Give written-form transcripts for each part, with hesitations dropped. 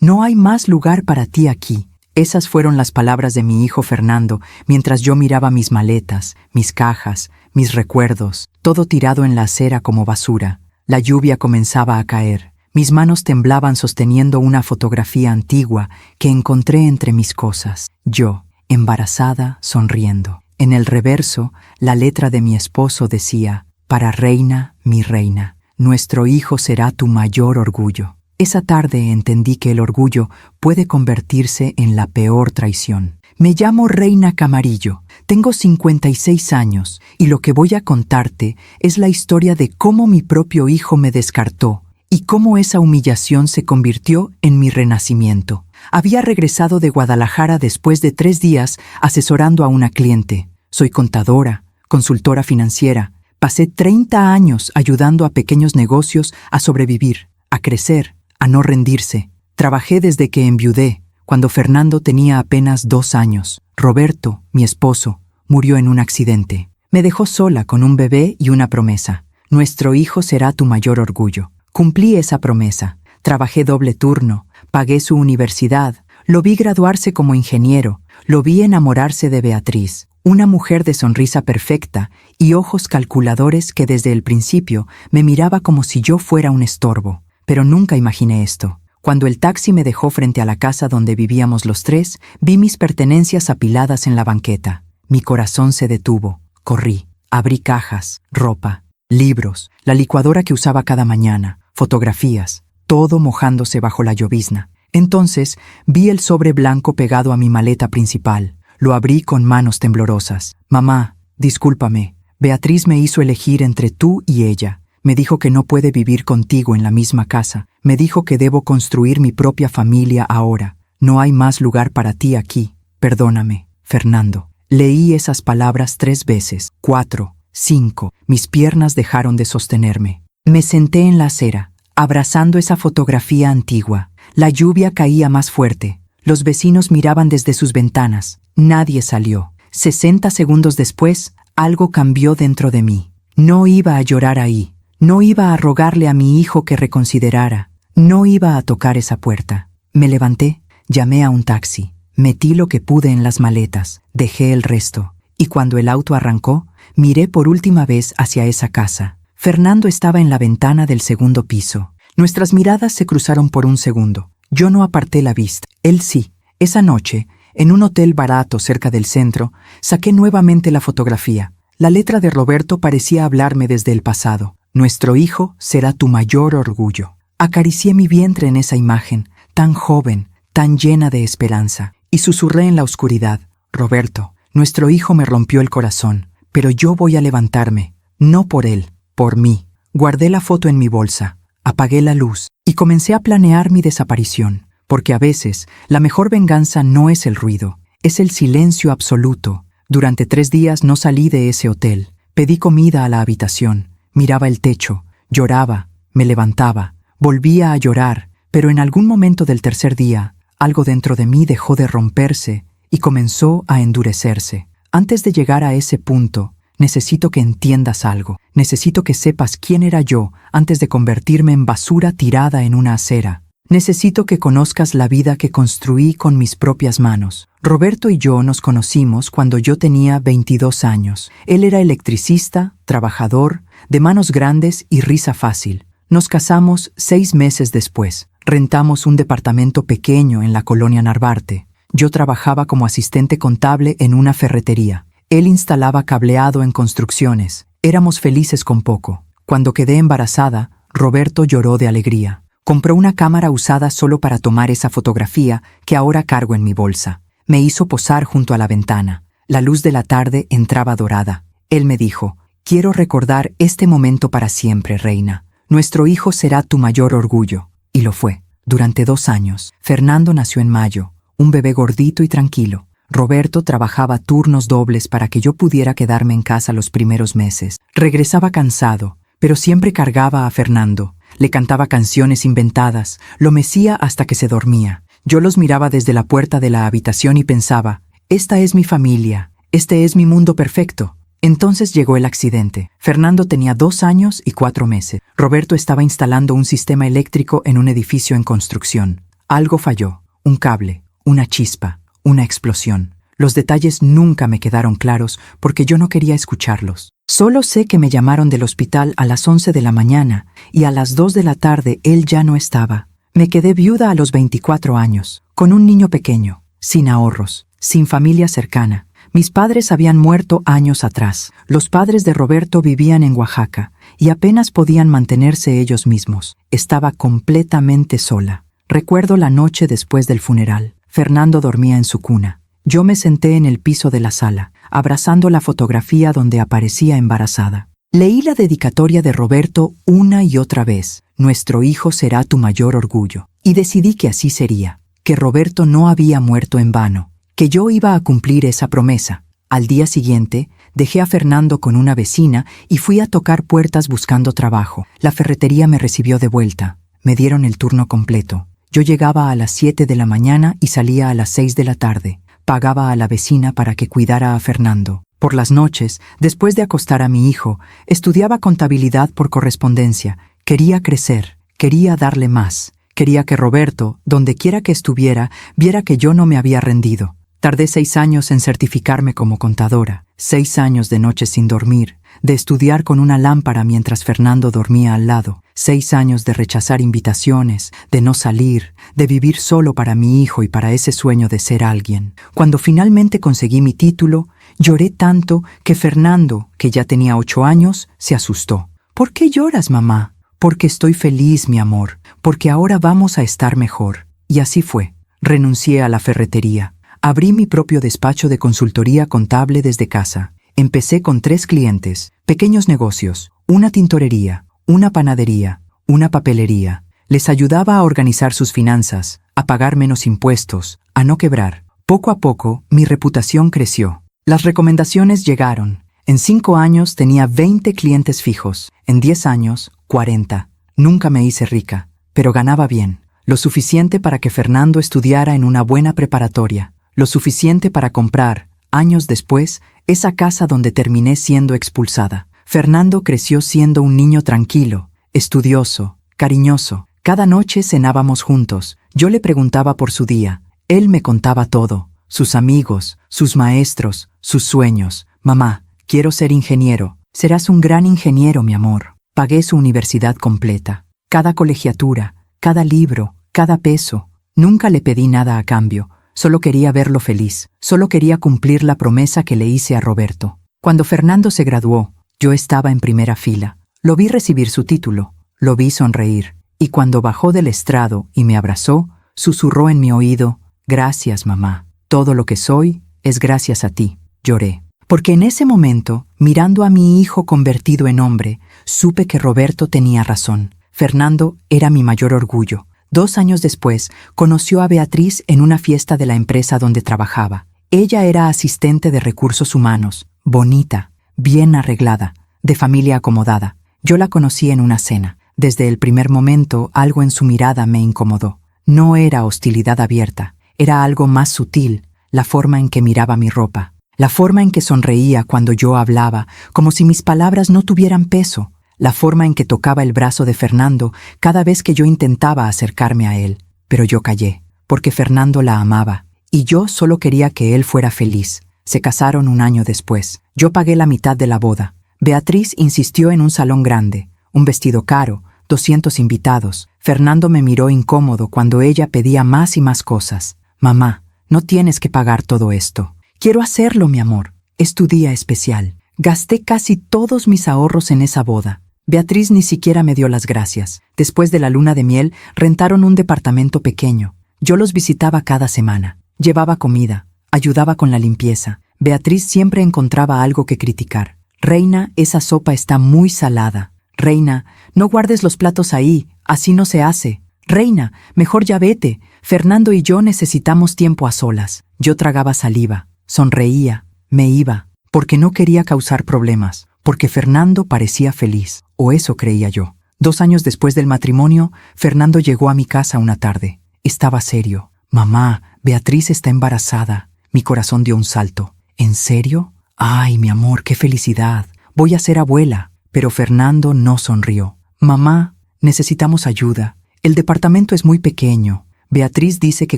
No hay más lugar para ti aquí. Esas fueron las palabras de mi hijo Fernando mientras yo miraba mis maletas, mis cajas, mis recuerdos, todo tirado en la acera como basura. La lluvia comenzaba a caer. Mis manos temblaban sosteniendo una fotografía antigua que encontré entre mis cosas. Yo, embarazada, sonriendo. En el reverso, la letra de mi esposo decía: «Para reina, mi reina, nuestro hijo será tu mayor orgullo». Esa tarde entendí que el orgullo puede convertirse en la peor traición. Me llamo Reina Camarillo, tengo 56 años y lo que voy a contarte es la historia de cómo mi propio hijo me descartó y cómo esa humillación se convirtió en mi renacimiento. Había regresado de Guadalajara después de 3 días asesorando a una cliente. Soy contadora, consultora financiera. Pasé 30 años ayudando a pequeños negocios a sobrevivir, a crecer, a no rendirse. Trabajé desde que enviudé, cuando Fernando tenía apenas 2 años. Roberto, mi esposo, murió en un accidente. Me dejó sola con un bebé y una promesa: nuestro hijo será tu mayor orgullo. Cumplí esa promesa. Trabajé doble turno, pagué su universidad, lo vi graduarse como ingeniero, lo vi enamorarse de Beatriz, una mujer de sonrisa perfecta y ojos calculadores que desde el principio me miraba como si yo fuera un estorbo. Pero nunca imaginé esto. Cuando el taxi me dejó frente a la casa donde vivíamos los 3, vi mis pertenencias apiladas en la banqueta. Mi corazón se detuvo. Corrí. Abrí cajas, ropa, libros, la licuadora que usaba cada mañana, fotografías, todo mojándose bajo la llovizna. Entonces vi el sobre blanco pegado a mi maleta principal. Lo abrí con manos temblorosas. «Mamá, discúlpame. Beatriz me hizo elegir entre tú y ella. Me dijo que no puede vivir contigo en la misma casa. Me dijo que debo construir mi propia familia ahora. No hay más lugar para ti aquí. Perdóname, Fernando». Leí esas palabras 3 veces, 4, 5. Mis piernas dejaron de sostenerme. Me senté en la acera, abrazando esa fotografía antigua. La lluvia caía más fuerte. Los vecinos miraban desde sus ventanas. Nadie salió. 60 segundos después, algo cambió dentro de mí. No iba a llorar ahí. No iba a rogarle a mi hijo que reconsiderara. No iba a tocar esa puerta. Me levanté, llamé a un taxi, metí lo que pude en las maletas, dejé el resto. Y cuando el auto arrancó, miré por última vez hacia esa casa. Fernando estaba en la ventana del segundo piso. Nuestras miradas se cruzaron por un segundo. Yo no aparté la vista. Él sí. Esa noche, en un hotel barato cerca del centro, saqué nuevamente la fotografía. La letra de Roberto parecía hablarme desde el pasado. Nuestro hijo será tu mayor orgullo. Acaricié mi vientre en esa imagen, tan joven, tan llena de esperanza, y susurré en la oscuridad: Roberto, nuestro hijo me rompió el corazón, pero yo voy a levantarme, no por él, por mí. Guardé la foto en mi bolsa, apagué la luz y comencé a planear mi desaparición, porque a veces la mejor venganza no es el ruido, es el silencio absoluto. Durante 3 días no salí de ese hotel. Pedí comida a la habitación. Miraba el techo, lloraba, me levantaba, volvía a llorar, pero en algún momento del 3er día, algo dentro de mí dejó de romperse y comenzó a endurecerse. Antes de llegar a ese punto, necesito que entiendas algo. Necesito que sepas quién era yo antes de convertirme en basura tirada en una acera. Necesito que conozcas la vida que construí con mis propias manos. Roberto y yo nos conocimos cuando yo tenía 22 años. Él era electricista, trabajador, de manos grandes y risa fácil. Nos casamos 6 meses después. Rentamos un departamento pequeño en la colonia Narvarte. Yo trabajaba como asistente contable en una ferretería. Él instalaba cableado en construcciones. Éramos felices con poco. Cuando quedé embarazada, Roberto lloró de alegría. Compró una cámara usada solo para tomar esa fotografía que ahora cargo en mi bolsa. Me hizo posar junto a la ventana. La luz de la tarde entraba dorada. Él me dijo: «Quiero recordar este momento para siempre, reina. Nuestro hijo será tu mayor orgullo». Y lo fue. Durante 2 años. Fernando nació en mayo, un bebé gordito y tranquilo. Roberto trabajaba turnos dobles para que yo pudiera quedarme en casa los primeros meses. Regresaba cansado, pero siempre cargaba a Fernando. Le cantaba canciones inventadas, lo mecía hasta que se dormía. Yo los miraba desde la puerta de la habitación y pensaba: esta es mi familia, este es mi mundo perfecto. Entonces llegó el accidente. Fernando tenía 2 años y 4 meses. Roberto estaba instalando un sistema eléctrico en un edificio en construcción. Algo falló, un cable, una chispa, una explosión. Los detalles nunca me quedaron claros porque yo no quería escucharlos. Solo sé que me llamaron del hospital a las 11 de la mañana y a las 2 de la tarde él ya no estaba. Me quedé viuda a los 24 años, con un niño pequeño, sin ahorros, sin familia cercana. Mis padres habían muerto años atrás. Los padres de Roberto vivían en Oaxaca y apenas podían mantenerse ellos mismos. Estaba completamente sola. Recuerdo la noche después del funeral. Fernando dormía en su cuna. Yo me senté en el piso de la sala, abrazando la fotografía donde aparecía embarazada. Leí la dedicatoria de Roberto una y otra vez. Nuestro hijo será tu mayor orgullo. Y decidí que así sería, que Roberto no había muerto en vano, que yo iba a cumplir esa promesa. Al día siguiente, dejé a Fernando con una vecina y fui a tocar puertas buscando trabajo. La ferretería me recibió de vuelta. Me dieron el turno completo. Yo llegaba a las 7 de la mañana y salía a las 6 de la tarde. Pagaba a la vecina para que cuidara a Fernando. Por las noches, después de acostar a mi hijo, estudiaba contabilidad por correspondencia. Quería crecer, quería darle más. Quería que Roberto, donde quiera que estuviera, viera que yo no me había rendido. Tardé 6 años en certificarme como contadora, 6 años de noches sin dormir, de estudiar con una lámpara mientras Fernando dormía al lado, 6 años de rechazar invitaciones, de no salir, de vivir solo para mi hijo y para ese sueño de ser alguien. Cuando finalmente conseguí mi título, lloré tanto que Fernando, que ya tenía 8 años, se asustó. ¿Por qué lloras, mamá? Porque estoy feliz, mi amor, porque ahora vamos a estar mejor. Y así fue. Renuncié a la ferretería. Abrí mi propio despacho de consultoría contable desde casa. Empecé con 3 clientes, pequeños negocios, una tintorería, una panadería, una papelería. Les ayudaba a organizar sus finanzas, a pagar menos impuestos, a no quebrar. Poco a poco, mi reputación creció. Las recomendaciones llegaron. En 5 años tenía 20 clientes fijos. En 10 años, 40. Nunca me hice rica, pero ganaba bien. Lo suficiente para que Fernando estudiara en una buena preparatoria. Lo suficiente para comprar, años después, esa casa donde terminé siendo expulsada. Fernando creció siendo un niño tranquilo, estudioso, cariñoso. Cada noche cenábamos juntos. Yo le preguntaba por su día. Él me contaba todo. Sus amigos, sus maestros, sus sueños. Mamá, quiero ser ingeniero. Serás un gran ingeniero, mi amor. Pagué su universidad completa. Cada colegiatura, cada libro, cada peso. Nunca le pedí nada a cambio. Solo quería verlo feliz. Solo quería cumplir la promesa que le hice a Roberto. Cuando Fernando se graduó, yo estaba en primera fila. Lo vi recibir su título. Lo vi sonreír. Y cuando bajó del estrado y me abrazó, susurró en mi oído, «Gracias, mamá. Todo lo que soy es gracias a ti». Lloré. Porque en ese momento, mirando a mi hijo convertido en hombre, supe que Roberto tenía razón. Fernando era mi mayor orgullo. 2 años después, conoció a Beatriz en una fiesta de la empresa donde trabajaba. Ella era asistente de recursos humanos, bonita, bien arreglada, de familia acomodada. Yo la conocí en una cena. Desde el primer momento, algo en su mirada me incomodó. No era hostilidad abierta, era algo más sutil, la forma en que miraba mi ropa, la forma en que sonreía cuando yo hablaba, como si mis palabras no tuvieran peso. La forma en que tocaba el brazo de Fernando cada vez que yo intentaba acercarme a él. Pero yo callé, porque Fernando la amaba, y yo solo quería que él fuera feliz. Se casaron 1 año después. Yo pagué la mitad de la boda. Beatriz insistió en un salón grande, un vestido caro, 200 invitados. Fernando me miró incómodo cuando ella pedía más y más cosas. «Mamá, no tienes que pagar todo esto». «Quiero hacerlo, mi amor. Es tu día especial». Gasté casi todos mis ahorros en esa boda. Beatriz ni siquiera me dio las gracias. Después de la luna de miel, rentaron un departamento pequeño. Yo los visitaba cada semana. Llevaba comida, ayudaba con la limpieza. Beatriz siempre encontraba algo que criticar. «Reina, esa sopa está muy salada. Reina, no guardes los platos ahí, así no se hace. Reina, mejor ya vete. Fernando y yo necesitamos tiempo a solas». Yo tragaba saliva, sonreía, me iba, porque no quería causar problemas, porque Fernando parecía feliz. O eso creía yo. 2 años después del matrimonio, Fernando llegó a mi casa una tarde. Estaba serio. «Mamá, Beatriz está embarazada». Mi corazón dio un salto. «¿En serio? Ay, mi amor, qué felicidad. Voy a ser abuela». Pero Fernando no sonrió. «Mamá, necesitamos ayuda. El departamento es muy pequeño. Beatriz dice que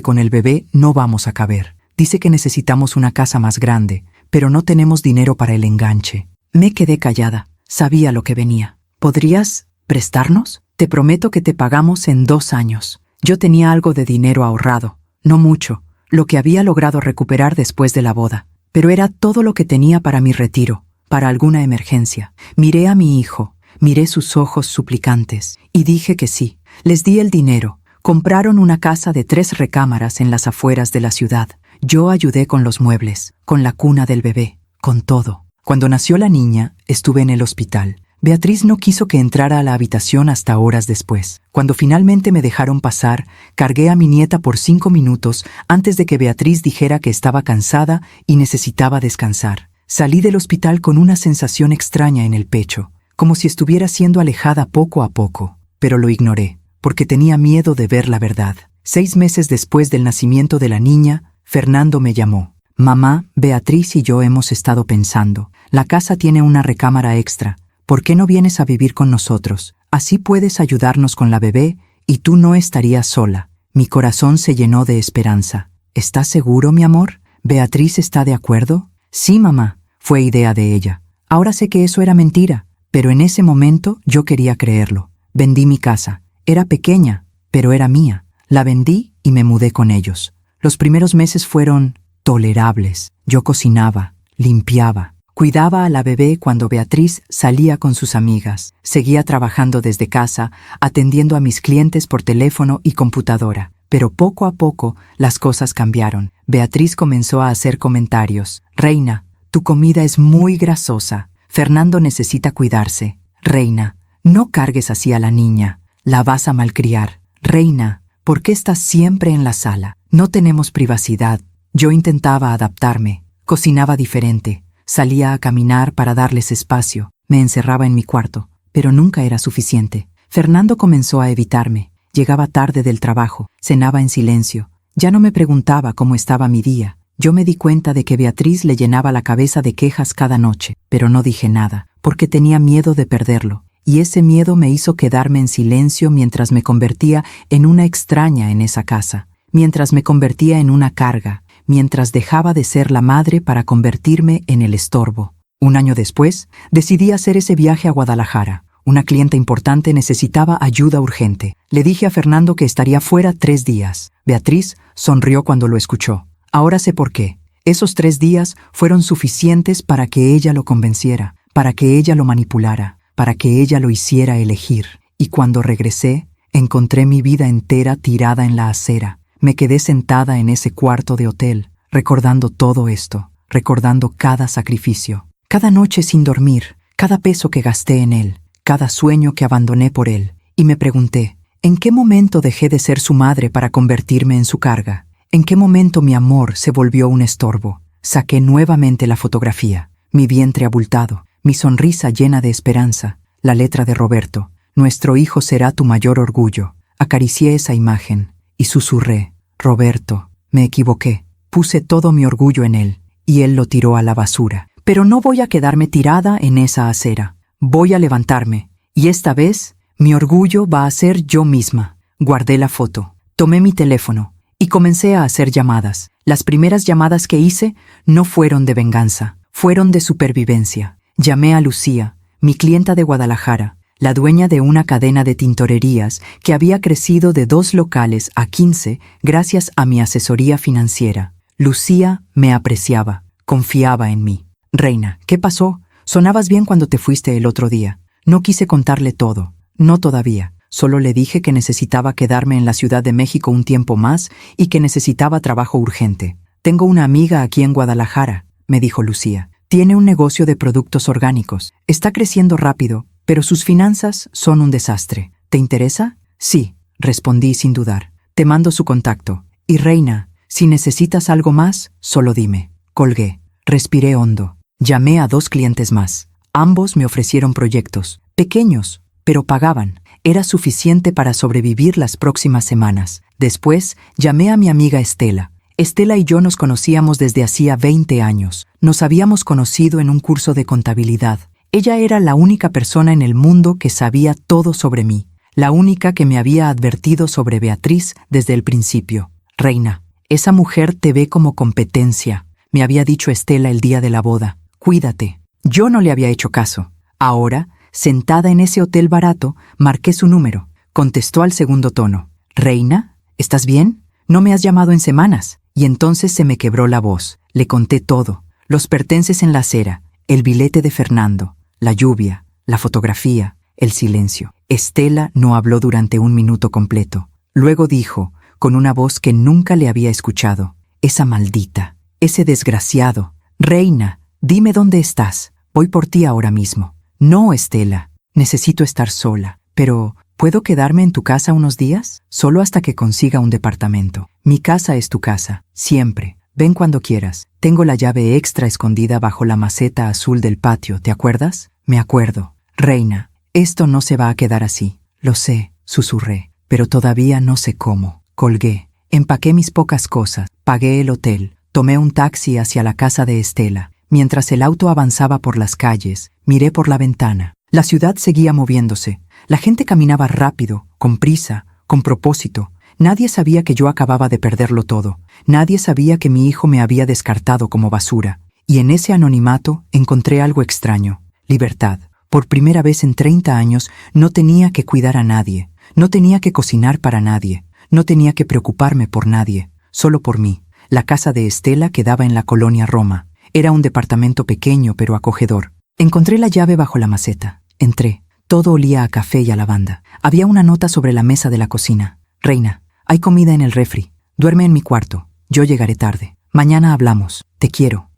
con el bebé no vamos a caber. Dice que necesitamos una casa más grande, pero no tenemos dinero para el enganche. Me quedé callada. Sabía lo que venía. ¿Podrías prestarnos? Te prometo que te pagamos en 2 años. Yo tenía algo de dinero ahorrado. No mucho, lo que había logrado recuperar después de la boda. Pero era todo lo que tenía para mi retiro, para alguna emergencia. Miré a mi hijo, miré sus ojos suplicantes, y dije que sí. Les di el dinero. Compraron una casa de 3 recámaras en las afueras de la ciudad. Yo ayudé con los muebles, con la cuna del bebé, con todo. Cuando nació la niña, estuve en el hospital. Beatriz no quiso que entrara a la habitación hasta horas después. Cuando finalmente me dejaron pasar, cargué a mi nieta por 5 minutos antes de que Beatriz dijera que estaba cansada y necesitaba descansar. Salí del hospital con una sensación extraña en el pecho, como si estuviera siendo alejada poco a poco. Pero lo ignoré, porque tenía miedo de ver la verdad. 6 meses después del nacimiento de la niña, Fernando me llamó. Mamá, Beatriz y yo hemos estado pensando. La casa tiene una recámara extra. ¿Por qué no vienes a vivir con nosotros? Así puedes ayudarnos con la bebé y tú no estarías sola. Mi corazón se llenó de esperanza. ¿Estás seguro, mi amor? ¿Beatriz está de acuerdo? Sí, mamá. Fue idea de ella. Ahora sé que eso era mentira, pero en ese momento yo quería creerlo. Vendí mi casa. Era pequeña, pero era mía. La vendí y me mudé con ellos. Los primeros meses fueron tolerables. Yo cocinaba, limpiaba, cuidaba a la bebé cuando Beatriz salía con sus amigas. Seguía trabajando desde casa, atendiendo a mis clientes por teléfono y computadora. Pero poco a poco las cosas cambiaron. Beatriz comenzó a hacer comentarios. Reina, tu comida es muy grasosa. Fernando necesita cuidarse. Reina, no cargues así a la niña. La vas a malcriar. Reina, ¿por qué estás siempre en la sala? No tenemos privacidad. Yo intentaba adaptarme. Cocinaba diferente. Salía a caminar para darles espacio. Me encerraba en mi cuarto, pero nunca era suficiente. Fernando comenzó a evitarme. Llegaba tarde del trabajo. Cenaba en silencio. Ya no me preguntaba cómo estaba mi día. Yo me di cuenta de que Beatriz le llenaba la cabeza de quejas cada noche, pero no dije nada, porque tenía miedo de perderlo. Y ese miedo me hizo quedarme en silencio mientras me convertía en una extraña en esa casa, mientras me convertía en una carga, mientras dejaba de ser la madre para convertirme en el estorbo. 1 año después, decidí hacer ese viaje a Guadalajara. Una clienta importante necesitaba ayuda urgente. Le dije a Fernando que estaría fuera 3 días. Beatriz sonrió cuando lo escuchó. Ahora sé por qué. Esos 3 días fueron suficientes para que ella lo convenciera, para que ella lo manipulara, para que ella lo hiciera elegir. Y cuando regresé, encontré mi vida entera tirada en la acera. Me quedé sentada en ese cuarto de hotel, recordando todo esto, recordando cada sacrificio, cada noche sin dormir, cada peso que gasté en él, cada sueño que abandoné por él. Y me pregunté, ¿en qué momento dejé de ser su madre para convertirme en su carga? ¿En qué momento mi amor se volvió un estorbo? Saqué nuevamente la fotografía, mi vientre abultado, mi sonrisa llena de esperanza, la letra de Roberto. Nuestro hijo será tu mayor orgullo. Acaricié esa imagen y susurré, Roberto, me equivoqué. Puse todo mi orgullo en él y él lo tiró a la basura. Pero no voy a quedarme tirada en esa acera. Voy a levantarme y esta vez mi orgullo va a ser yo misma. Guardé la foto, tomé mi teléfono y comencé a hacer llamadas. Las primeras llamadas que hice no fueron de venganza, fueron de supervivencia. Llamé a Lucía, mi clienta de Guadalajara, la dueña de una cadena de tintorerías que había crecido de 2 locales a 15 gracias a mi asesoría financiera. Lucía me apreciaba, confiaba en mí. Reina, ¿qué pasó? Sonabas bien cuando te fuiste el otro día. No quise contarle todo, no todavía. Solo le dije que necesitaba quedarme en la Ciudad de México un tiempo más y que necesitaba trabajo urgente. Tengo una amiga aquí en Guadalajara, me dijo Lucía. Tiene un negocio de productos orgánicos. Está creciendo rápido, pero sus finanzas son un desastre. ¿Te interesa? Sí, respondí sin dudar. Te mando su contacto. Y Reina, si necesitas algo más, solo dime. Colgué. Respiré hondo. Llamé a 2 clientes más. Ambos me ofrecieron proyectos, pequeños, pero pagaban. Era suficiente para sobrevivir las próximas semanas. Después, llamé a mi amiga Estela. Estela y yo nos conocíamos desde hacía 20 años. Nos habíamos conocido en un curso de contabilidad. Ella era la única persona en el mundo que sabía todo sobre mí. la única que me había advertido sobre Beatriz desde el principio. Reina, esa mujer te ve como competencia, me había dicho Estela el día de la boda. Cuídate. Yo no le había hecho caso. Ahora, sentada en ese hotel barato, marqué su número. Contestó al segundo tono. Reina, ¿estás bien? No me has llamado en semanas. Y entonces se me quebró la voz. Le conté todo. Los pertences en la acera, el billete de Fernando, la lluvia, la fotografía, el silencio. Estela no habló durante 1 minuto completo. Luego dijo, con una voz que nunca le había escuchado, esa maldita, ese desgraciado. Reina, dime dónde estás. Voy por ti ahora mismo. No, Estela, necesito estar sola. Pero, ¿puedo quedarme en tu casa unos días? Solo hasta que consiga un departamento. Mi casa es tu casa, siempre. Ven cuando quieras. Tengo la llave extra escondida bajo la maceta azul del patio, ¿te acuerdas? Me acuerdo. Reina, esto no se va a quedar así. Lo sé, susurré, pero todavía no sé cómo. Colgué. Empaqué mis pocas cosas. Pagué el hotel. Tomé un taxi hacia la casa de Estela. Mientras el auto avanzaba por las calles, miré por la ventana. La ciudad seguía moviéndose. La gente caminaba rápido, con prisa, con propósito. Nadie sabía que yo acababa de perderlo todo. Nadie sabía que mi hijo me había descartado como basura. Y en ese anonimato encontré algo extraño. Libertad. Por primera vez en 30 años no tenía que cuidar a nadie. No tenía que cocinar para nadie. No tenía que preocuparme por nadie. Solo por mí. La casa de Estela quedaba en la colonia Roma. Era un departamento pequeño pero acogedor. Encontré la llave bajo la maceta. Entré. Todo olía a café y a lavanda. Había una nota sobre la mesa de la cocina. Reina, hay comida en el refri. Duerme en mi cuarto. Yo llegaré tarde. Mañana hablamos. Te quiero.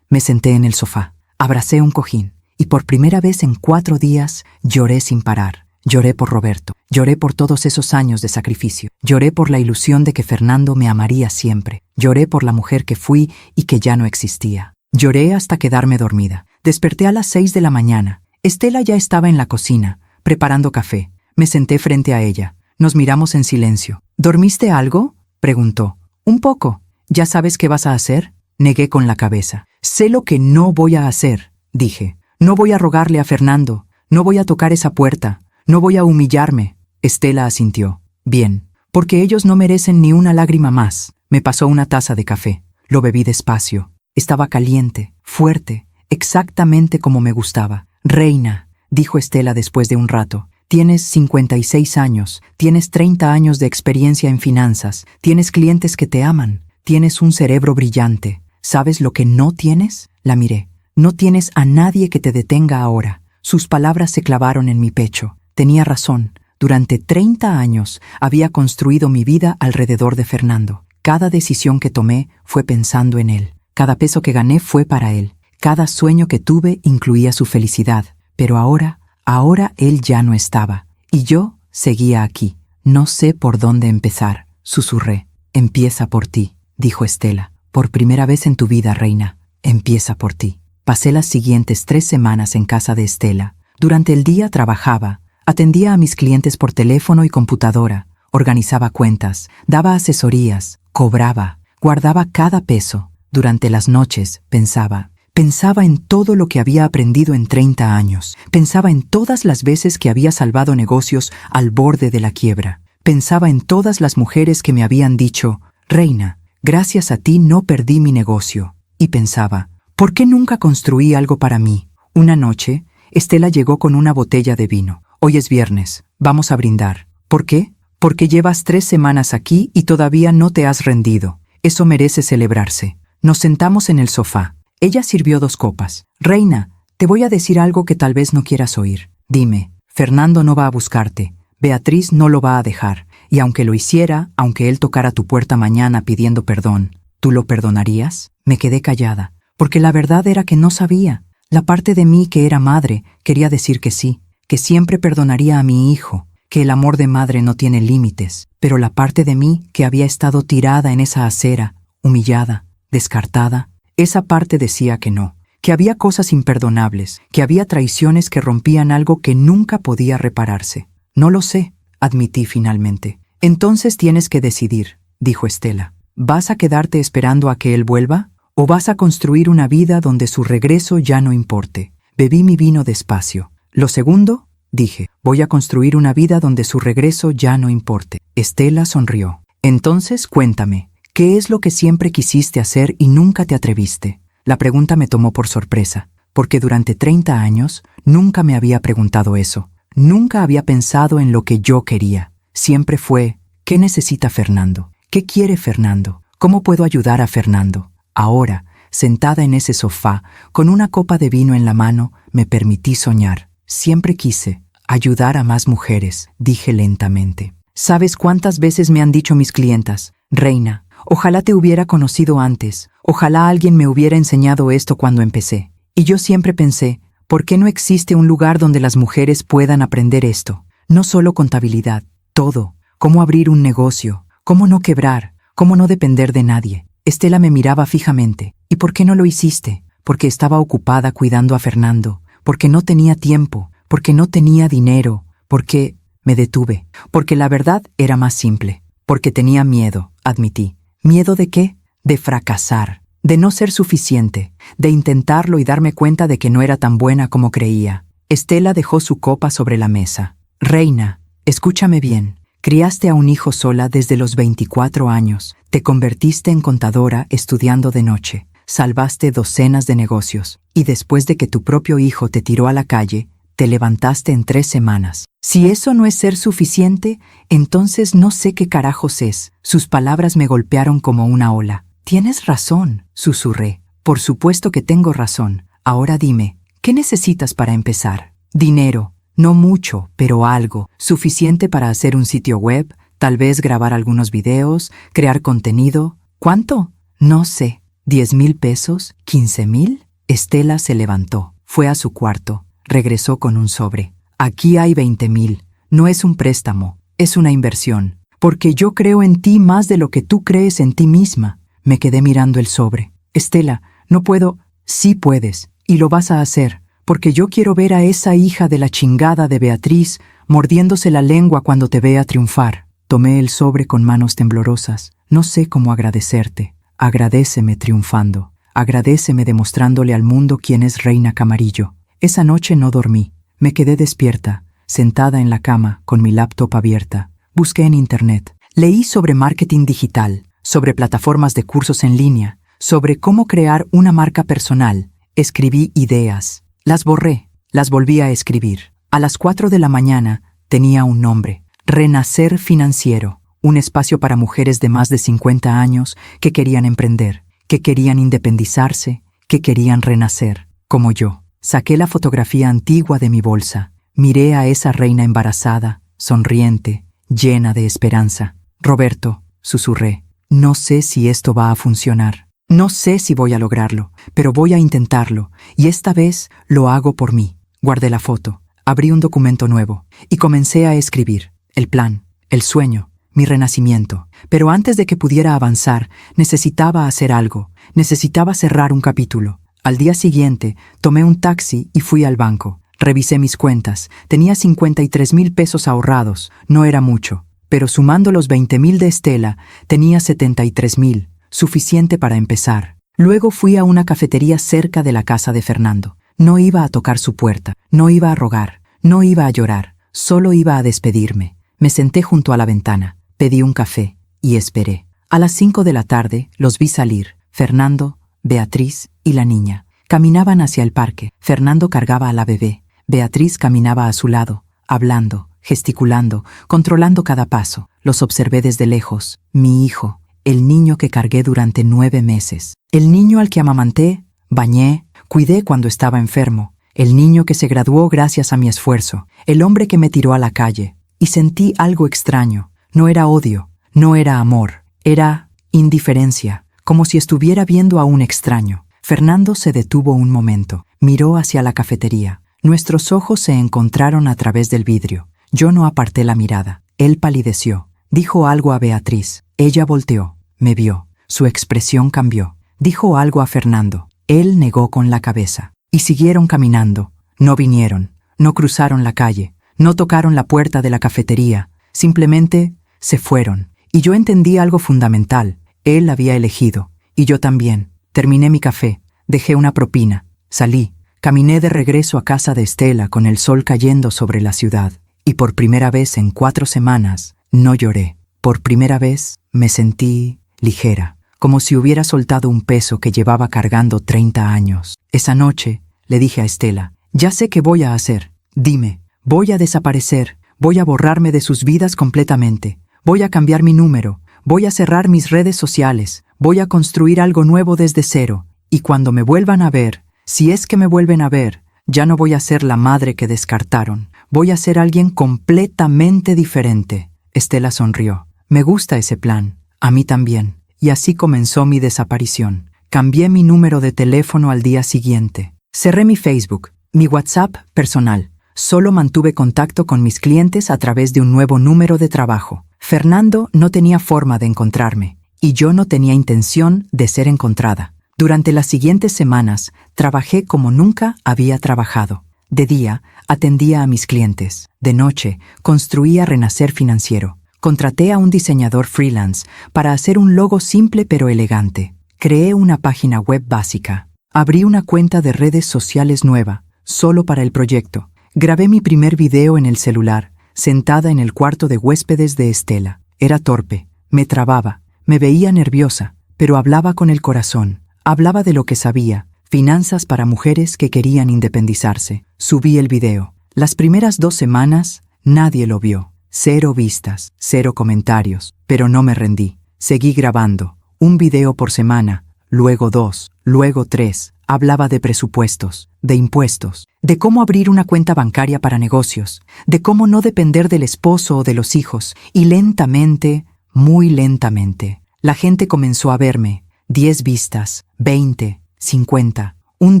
Me senté en el sofá. Abracé un cojín. Y por primera vez en 4 días lloré sin parar. Lloré por Roberto. Lloré por todos esos años de sacrificio. Lloré por la ilusión de que Fernando me amaría siempre. Lloré por la mujer que fui y que ya no existía. Lloré hasta quedarme dormida. Desperté a las 6 de la mañana. Estela ya estaba en la cocina, preparando café. Me senté frente a ella. Nos miramos en silencio. ¿Dormiste algo?, preguntó. Un poco. ¿Ya sabes qué vas a hacer? Negué con la cabeza. Sé lo que no voy a hacer, dije. No voy a rogarle a Fernando. No voy a tocar esa puerta. No voy a humillarme. Estela asintió. Bien, porque ellos no merecen ni una lágrima más. Me pasó una taza de café. Lo bebí despacio. Estaba caliente, fuerte, exactamente como me gustaba. Reina, dijo Estela después de un rato, tienes 56 años, tienes 30 años de experiencia en finanzas, tienes clientes que te aman, tienes un cerebro brillante. ¿Sabes lo que no tienes? La miré. No tienes a nadie que te detenga ahora. Sus palabras se clavaron en mi pecho. Tenía razón. Durante 30 años había construido mi vida alrededor de Fernando. Cada decisión que tomé fue pensando en él. Cada peso que gané fue para él. Cada sueño que tuve incluía su felicidad. Pero ahora él ya no estaba. Y yo seguía aquí. No sé por dónde empezar, susurré. Empieza por ti, dijo Estela. Por primera vez en tu vida, reina. Empieza por ti. Pasé las siguientes 3 semanas en casa de Estela. Durante el día trabajaba. Atendía a mis clientes por teléfono y computadora. Organizaba cuentas. Daba asesorías. Cobraba. Guardaba cada peso. Durante las noches pensaba en todo lo que había aprendido en 30 años. Pensaba en todas las veces que había salvado negocios al borde de la quiebra. Pensaba en todas las mujeres que me habían dicho, reina, gracias a ti no perdí mi negocio. Y pensaba, ¿por qué nunca construí algo para mí? Una noche, Estela llegó con una botella de vino. Hoy es viernes, vamos a brindar. ¿Por qué? Porque llevas 3 semanas aquí y todavía no te has rendido. Eso merece celebrarse. Nos sentamos en el sofá. Ella sirvió 2 copas. Reina, te voy a decir algo que tal vez no quieras oír. Dime, Fernando no va a buscarte. Beatriz no lo va a dejar. Y aunque lo hiciera, aunque él tocara tu puerta mañana pidiendo perdón, ¿tú lo perdonarías? Me quedé callada, porque la verdad era que no sabía. La parte de mí que era madre quería decir que sí, que siempre perdonaría a mi hijo, que el amor de madre no tiene límites. Pero la parte de mí que había estado tirada en esa acera, humillada, descartada, esa parte decía que no, que había cosas imperdonables, que había traiciones que rompían algo que nunca podía repararse. No lo sé, admití finalmente. Entonces tienes que decidir, dijo Estela. ¿Vas a quedarte esperando a que él vuelva? ¿O vas a construir una vida donde su regreso ya no importe? Bebí mi vino despacio. Lo segundo, dije. Voy a construir una vida donde su regreso ya no importe. Estela sonrió. Entonces, cuéntame, ¿qué es lo que siempre quisiste hacer y nunca te atreviste? La pregunta me tomó por sorpresa, porque durante 30 años nunca me había preguntado eso. Nunca había pensado en lo que yo quería. Siempre fue, ¿qué necesita Fernando? ¿Qué quiere Fernando? ¿Cómo puedo ayudar a Fernando? Ahora, sentada en ese sofá, con una copa de vino en la mano, me permití soñar. Siempre quise ayudar a más mujeres, dije lentamente. ¿Sabes cuántas veces me han dicho mis clientas? Reina, ojalá te hubiera conocido antes. Ojalá alguien me hubiera enseñado esto cuando empecé. Y yo siempre pensé, ¿por qué no existe un lugar donde las mujeres puedan aprender esto? No solo contabilidad, todo. Cómo abrir un negocio, cómo no quebrar, cómo no depender de nadie. Estela me miraba fijamente. ¿Y por qué no lo hiciste? Porque estaba ocupada cuidando a Fernando, porque no tenía tiempo, porque no tenía dinero, porque me detuve, porque la verdad era más simple, porque tenía miedo, admití. ¿Miedo de qué? De fracasar, de no ser suficiente, de intentarlo y darme cuenta de que no era tan buena como creía. Estela dejó su copa sobre la mesa. Reina, escúchame bien. Criaste a un hijo sola desde los 24 años. Te convertiste en contadora estudiando de noche. Salvaste docenas de negocios. Y después de que tu propio hijo te tiró a la calle, te levantaste en 3 semanas. Si eso no es ser suficiente, entonces no sé qué carajos es. Sus palabras me golpearon como una ola. Tienes razón, susurré. Por supuesto que tengo razón. Ahora dime, ¿qué necesitas para empezar? Dinero. No mucho, pero algo, suficiente para hacer un sitio web, tal vez grabar algunos videos, crear contenido. ¿Cuánto? No sé. ¿10,000 pesos? ¿15,000? Estela se levantó, fue a su cuarto, regresó con un sobre. Aquí hay 20,000. No es un préstamo, es una inversión. Porque yo creo en ti más de lo que tú crees en ti misma. Me quedé mirando el sobre. Estela, no puedo. Sí puedes, y lo vas a hacer. Porque yo quiero ver a esa hija de la chingada de Beatriz mordiéndose la lengua cuando te vea triunfar. Tomé el sobre con manos temblorosas. No sé cómo agradecerte. Agradéceme triunfando. Agradéceme demostrándole al mundo quién es Reina Camarillo. Esa noche no dormí. Me quedé despierta, sentada en la cama, con mi laptop abierta. Busqué en internet. Leí sobre marketing digital, sobre plataformas de cursos en línea, sobre cómo crear una marca personal. Escribí ideas. Las borré, las volví a escribir. A las 4 de la mañana tenía un nombre: Renacer Financiero, un espacio para mujeres de más de 50 años que querían emprender, que querían independizarse, que querían renacer, como yo. Saqué la fotografía antigua de mi bolsa, miré a esa reina embarazada, sonriente, llena de esperanza. Roberto, susurré, no sé si esto va a funcionar. No sé si voy a lograrlo, pero voy a intentarlo, y esta vez lo hago por mí. Guardé la foto, abrí un documento nuevo, y comencé a escribir. El plan, el sueño, mi renacimiento. Pero antes de que pudiera avanzar, necesitaba hacer algo, necesitaba cerrar un capítulo. Al día siguiente, tomé un taxi y fui al banco. Revisé mis cuentas, tenía 53,000 pesos ahorrados, no era mucho, pero sumando los 20,000 de Estela, tenía 73,000. Suficiente para empezar. Luego fui a una cafetería cerca de la casa de Fernando. No iba a tocar su puerta, no iba a rogar, no iba a llorar, solo iba a despedirme. Me senté junto a la ventana, pedí un café y esperé. A las 5 de la tarde los vi salir. Fernando, Beatriz y la niña. Caminaban hacia el parque. Fernando cargaba a la bebé. Beatriz caminaba a su lado, hablando, gesticulando, controlando cada paso. Los observé desde lejos. Mi hijo. El niño que cargué durante 9 meses. El niño al que amamanté, bañé, cuidé cuando estaba enfermo. El niño que se graduó gracias a mi esfuerzo. El hombre que me tiró a la calle. Y sentí algo extraño. No era odio, no era amor. Era indiferencia, como si estuviera viendo a un extraño. Fernando se detuvo un momento. Miró hacia la cafetería. Nuestros ojos se encontraron a través del vidrio. Yo no aparté la mirada. Él palideció. Dijo algo a Beatriz. Ella volteó, me vio. Su expresión cambió. Dijo algo a Fernando. Él negó con la cabeza. Y siguieron caminando. No vinieron, no cruzaron la calle, no tocaron la puerta de la cafetería. Simplemente se fueron. Y yo entendí algo fundamental. Él había elegido. Y yo también. Terminé mi café. Dejé una propina. Salí. Caminé de regreso a casa de Estela con el sol cayendo sobre la ciudad, y por primera vez en 4 semanas no lloré. Por primera vez me sentí ligera, como si hubiera soltado un peso que llevaba cargando 30 años. Esa noche le dije a Estela: ya sé qué voy a hacer. Dime, voy a desaparecer, voy a borrarme de sus vidas completamente, voy a cambiar mi número, voy a cerrar mis redes sociales, voy a construir algo nuevo desde cero, y cuando me vuelvan a ver, si es que me vuelven a ver, ya no voy a ser la madre que descartaron, voy a ser alguien completamente diferente. Estela sonrió. Me gusta ese plan, a mí también. Y así comenzó mi desaparición. Cambié mi número de teléfono al día siguiente. Cerré mi Facebook, mi WhatsApp personal. Solo mantuve contacto con mis clientes a través de un nuevo número de trabajo. Fernando no tenía forma de encontrarme, y yo no tenía intención de ser encontrada. Durante las siguientes semanas, trabajé como nunca había trabajado. De día, atendía a mis clientes. De noche, construía Renacer Financiero. Contraté a un diseñador freelance para hacer un logo simple pero elegante. Creé una página web básica. Abrí una cuenta de redes sociales nueva, solo para el proyecto. Grabé mi primer video en el celular, sentada en el cuarto de huéspedes de Estela. Era torpe, me trababa, me veía nerviosa, pero hablaba con el corazón. Hablaba de lo que sabía, finanzas para mujeres que querían independizarse. Subí el video. Las primeras 2 semanas, nadie lo vio. 0 vistas, 0 comentarios, pero no me rendí. Seguí grabando, un video por semana, luego 2, luego 3. Hablaba de presupuestos, de impuestos, de cómo abrir una cuenta bancaria para negocios, de cómo no depender del esposo o de los hijos, y lentamente, muy lentamente, la gente comenzó a verme. 10 vistas, 20, 50. Un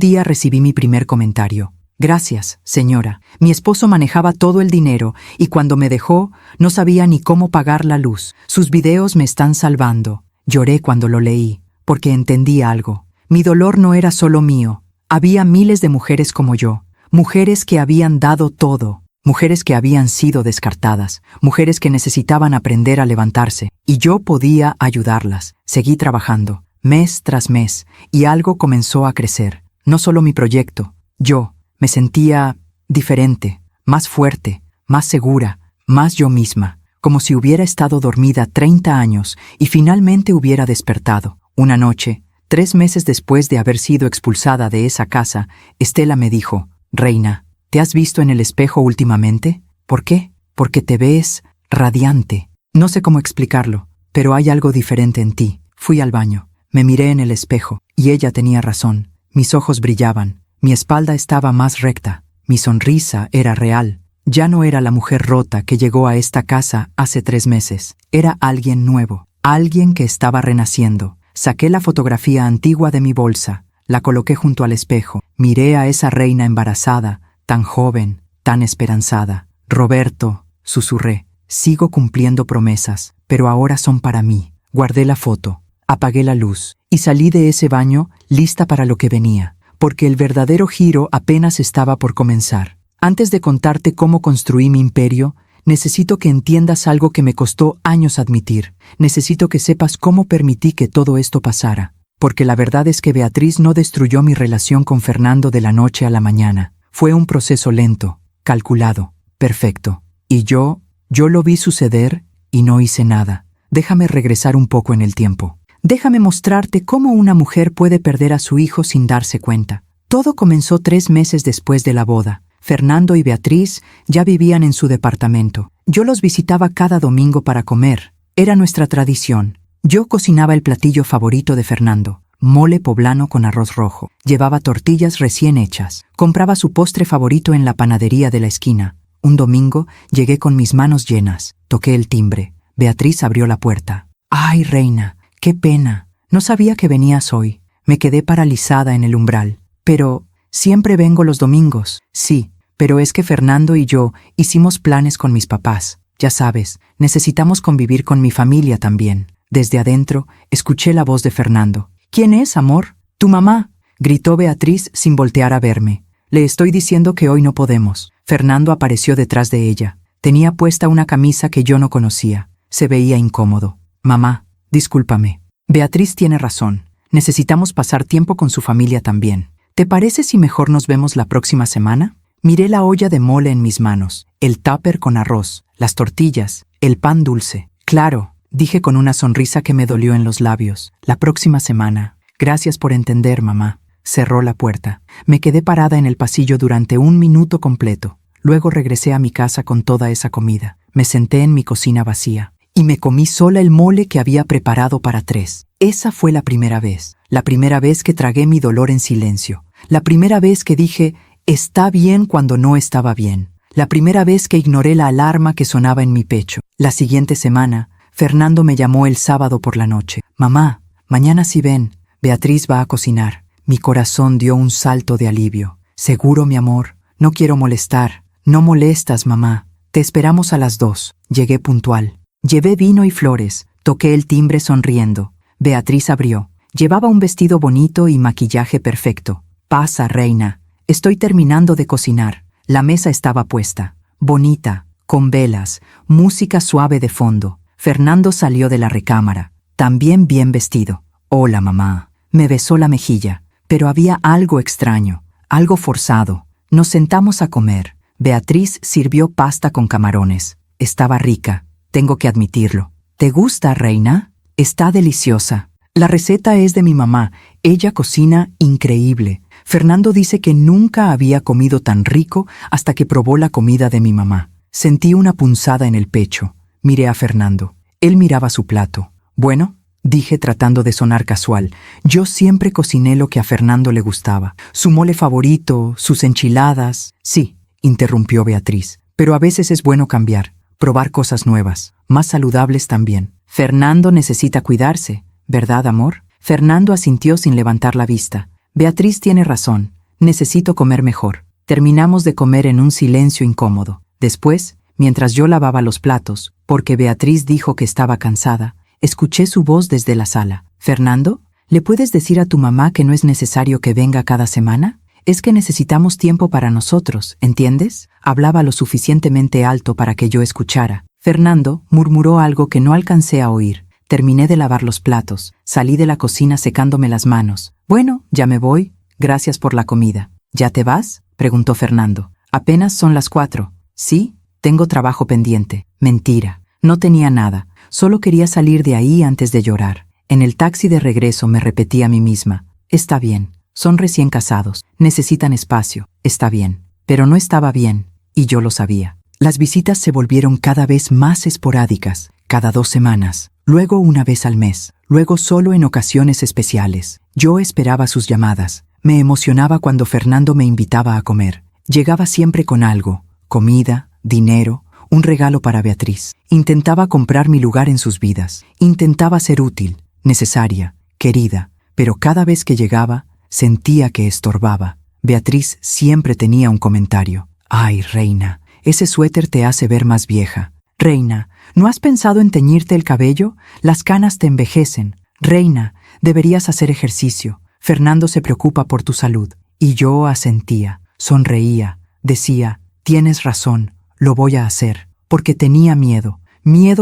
día recibí mi primer comentario. Gracias, señora. Mi esposo manejaba todo el dinero y cuando me dejó, no sabía ni cómo pagar la luz. Sus videos me están salvando. Lloré cuando lo leí, porque entendí algo. Mi dolor no era solo mío. Había miles de mujeres como yo, mujeres que habían dado todo, mujeres que habían sido descartadas, mujeres que necesitaban aprender a levantarse, y yo podía ayudarlas. Seguí trabajando, mes tras mes, y algo comenzó a crecer. No solo mi proyecto, yo. Me sentía diferente, más fuerte, más segura, más yo misma, como si hubiera estado dormida 30 años y finalmente hubiera despertado. Una noche, 3 meses después de haber sido expulsada de esa casa, Estela me dijo: Reina, ¿te has visto en el espejo últimamente? ¿Por qué? Porque te ves radiante. No sé cómo explicarlo, pero hay algo diferente en ti. Fui al baño, me miré en el espejo, y ella tenía razón. Mis ojos brillaban. Mi espalda estaba más recta, mi sonrisa era real. Ya no era la mujer rota que llegó a esta casa hace 3 meses. Era alguien nuevo, alguien que estaba renaciendo. Saqué la fotografía antigua de mi bolsa, la coloqué junto al espejo. Miré a esa reina embarazada, tan joven, tan esperanzada. Roberto, susurré, sigo cumpliendo promesas, pero ahora son para mí. Guardé la foto, apagué la luz y salí de ese baño lista para lo que venía. Porque el verdadero giro apenas estaba por comenzar. Antes de contarte cómo construí mi imperio, necesito que entiendas algo que me costó años admitir. Necesito que sepas cómo permití que todo esto pasara. Porque la verdad es que Beatriz no destruyó mi relación con Fernando de la noche a la mañana. Fue un proceso lento, calculado, perfecto. Y yo lo vi suceder y no hice nada. Déjame regresar un poco en el tiempo. Déjame mostrarte cómo una mujer puede perder a su hijo sin darse cuenta. Todo comenzó 3 meses después de la boda. Fernando y Beatriz ya vivían en su departamento. Yo los visitaba cada domingo para comer. Era nuestra tradición. Yo cocinaba el platillo favorito de Fernando, mole poblano con arroz rojo. Llevaba tortillas recién hechas. Compraba su postre favorito en la panadería de la esquina. Un domingo llegué con mis manos llenas. Toqué el timbre. Beatriz abrió la puerta. ¡Ay, reina! ¡Qué pena! No sabía que venías hoy. Me quedé paralizada en el umbral. Pero siempre vengo los domingos. Sí, pero es que Fernando y yo hicimos planes con mis papás. Ya sabes, necesitamos convivir con mi familia también. Desde adentro, escuché la voz de Fernando. ¿Quién es, amor? Tu mamá, gritó Beatriz sin voltear a verme. Le estoy diciendo que hoy no podemos. Fernando apareció detrás de ella. Tenía puesta una camisa que yo no conocía. Se veía incómodo. Mamá, discúlpame. Beatriz tiene razón. Necesitamos pasar tiempo con su familia también. ¿te parece si mejor nos vemos la próxima semana? Miré la olla de mole en mis manos, el tupper con arroz, las tortillas, el pan dulce. Claro, dije con una sonrisa que me dolió en los labios. La próxima semana. Gracias por entender, mamá. Cerró la puerta. Me quedé parada en el pasillo durante 1 minuto completo. Luego regresé a mi casa con toda esa comida. Me senté en mi cocina vacía y me comí sola el mole que había preparado para 3. Esa fue la primera vez que tragué mi dolor en silencio. La primera vez que dije, está bien cuando no estaba bien. La primera vez que ignoré la alarma que sonaba en mi pecho. La siguiente semana, Fernando me llamó el sábado por la noche. Mamá, mañana sí ven, Beatriz va a cocinar. Mi corazón dio un salto de alivio. Seguro, mi amor, no quiero molestar. No molestas, mamá. Te esperamos a las 2. Llegué puntual. Llevé vino y flores. Toqué el timbre sonriendo. Beatriz abrió. Llevaba un vestido bonito y maquillaje perfecto. Pasa, reina. Estoy terminando de cocinar. La mesa estaba puesta. Bonita, con velas, música suave de fondo. Fernando salió de la recámara. También bien vestido. Hola, mamá. Me besó la mejilla. Pero había algo extraño, algo forzado. Nos sentamos a comer. Beatriz sirvió pasta con camarones. Estaba rica, tengo que admitirlo. ¿Te gusta, reina? Está deliciosa. La receta es de mi mamá. Ella cocina increíble. Fernando dice que nunca había comido tan rico hasta que probó la comida de mi mamá. Sentí una punzada en el pecho. Miré a Fernando. Él miraba su plato. Bueno, dije tratando de sonar casual. Yo siempre cociné lo que a Fernando le gustaba. Su mole favorito, sus enchiladas. Sí, interrumpió Beatriz. Pero a veces es bueno cambiar, probar cosas nuevas, más saludables también. Fernando necesita cuidarse, ¿verdad, amor? Fernando asintió sin levantar la vista. Beatriz tiene razón. Necesito comer mejor. Terminamos de comer en un silencio incómodo. Después, mientras yo lavaba los platos, porque Beatriz dijo que estaba cansada, escuché su voz desde la sala. «Fernando, ¿le puedes decir a tu mamá que no es necesario que venga cada semana? Es que necesitamos tiempo para nosotros, ¿entiendes?» Hablaba lo suficientemente alto para que yo escuchara. Fernando murmuró algo que no alcancé a oír. Terminé de lavar los platos. Salí de la cocina secándome las manos. «Bueno, ya me voy. Gracias por la comida». «¿Ya te vas?», preguntó Fernando. «Apenas son las 4. «Sí, tengo trabajo pendiente». Mentira. No tenía nada. Solo quería salir de ahí antes de llorar. En el taxi de regreso me repetí a mí misma. Está bien. Son recién casados. Necesitan espacio. Está bien. Pero no estaba bien. Y yo lo sabía. Las visitas se volvieron cada vez más esporádicas. Cada 2 semanas. Luego una vez al mes. Luego solo en ocasiones especiales. Yo esperaba sus llamadas. Me emocionaba cuando Fernando me invitaba a comer. Llegaba siempre con algo. Comida, dinero, un regalo para Beatriz. Intentaba comprar mi lugar en sus vidas. Intentaba ser útil, necesaria, querida. Pero cada vez que llegaba, sentía que estorbaba. Beatriz siempre tenía un comentario. «Ay, reina, ese suéter te hace ver más vieja». «Reina, ¿no has pensado en teñirte el cabello? Las canas te envejecen». «Reina, deberías hacer ejercicio. Fernando se preocupa por tu salud». Y yo asentía, sonreía, decía, «Tienes razón, lo voy a hacer». Porque tenía miedo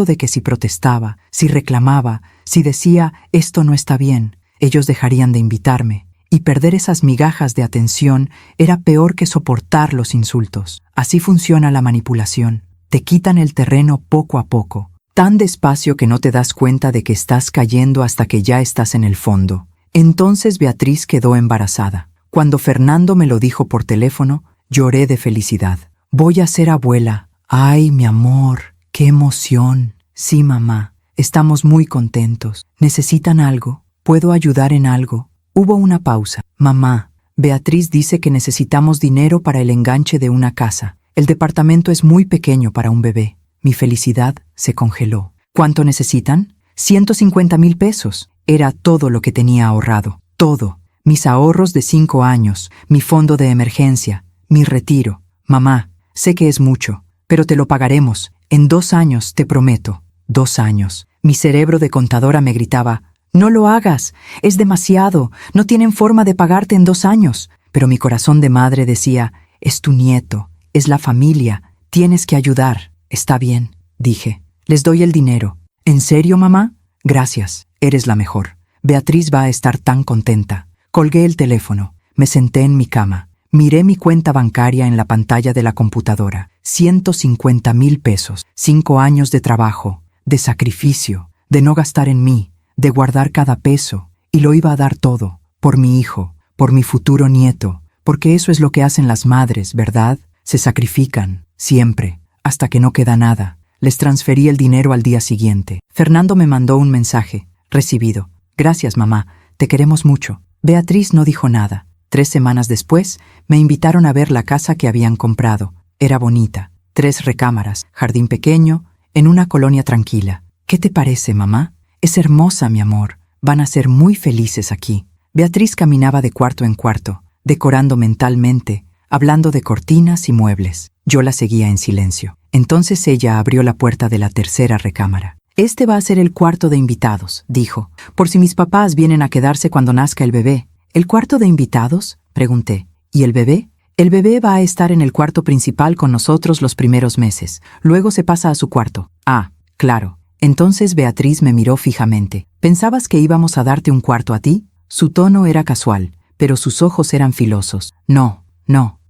de que si protestaba, si reclamaba, si decía, «Esto no está bien», ellos dejarían de invitarme. Y perder esas migajas de atención era peor que soportar los insultos. Así funciona la manipulación. Te quitan el terreno poco a poco, tan despacio que no te das cuenta de que estás cayendo hasta que ya estás en el fondo. Entonces Beatriz quedó embarazada. Cuando Fernando me lo dijo por teléfono, lloré de felicidad. «Voy a ser abuela». «Ay, mi amor, qué emoción». «Sí, mamá, estamos muy contentos. ¿Necesitan algo? ¿Puedo ayudar en algo?» Hubo una pausa. «Mamá, Beatriz dice que necesitamos dinero para el enganche de una casa. El departamento es muy pequeño para un bebé». Mi felicidad se congeló. «¿Cuánto necesitan?» 150,000 pesos. Era todo lo que tenía ahorrado. Todo. Mis ahorros de 5 años, mi fondo de emergencia, mi retiro. «Mamá, sé que es mucho, pero te lo pagaremos. En 2 años, te prometo». 2 años. Mi cerebro de contadora me gritaba, «No lo hagas, es demasiado, no tienen forma de pagarte en 2 años». Pero mi corazón de madre decía, «Es tu nieto, es la familia, tienes que ayudar». «Está bien», dije, «les doy el dinero». «¿En serio, mamá?» «Gracias, eres la mejor. Beatriz va a estar tan contenta». Colgué el teléfono. Me senté en mi cama. Miré mi cuenta bancaria en la pantalla de la computadora. 150,000 pesos. 5 años de trabajo, de sacrificio, de no gastar en mí, de guardar cada peso. Y lo iba a dar todo, por mi hijo, por mi futuro nieto. Porque eso es lo que hacen las madres, ¿verdad? Se sacrifican, siempre, hasta que no queda nada. Les transferí el dinero al día siguiente. Fernando me mandó un mensaje. Recibido. Gracias, mamá. Te queremos mucho. Beatriz no dijo nada. 3 semanas después, me invitaron a ver la casa que habían comprado. Era bonita. 3 recámaras, jardín pequeño, en una colonia tranquila. ¿Qué te parece, mamá? Es hermosa, mi amor. Van a ser muy felices aquí. Beatriz caminaba de cuarto en cuarto, decorando mentalmente, hablando de cortinas y muebles. Yo la seguía en silencio. Entonces ella abrió la puerta de la tercera recámara. Este va a ser el cuarto de invitados, dijo, por si mis papás vienen a quedarse cuando nazca el bebé. ¿El cuarto de invitados?, pregunté. ¿Y el bebé? El bebé va a estar en el cuarto principal con nosotros los primeros meses. Luego se pasa a su cuarto. Ah, claro. Entonces Beatriz me miró fijamente. ¿Pensabas que íbamos a darte un cuarto a ti? Su tono era casual, pero sus ojos eran filosos. No,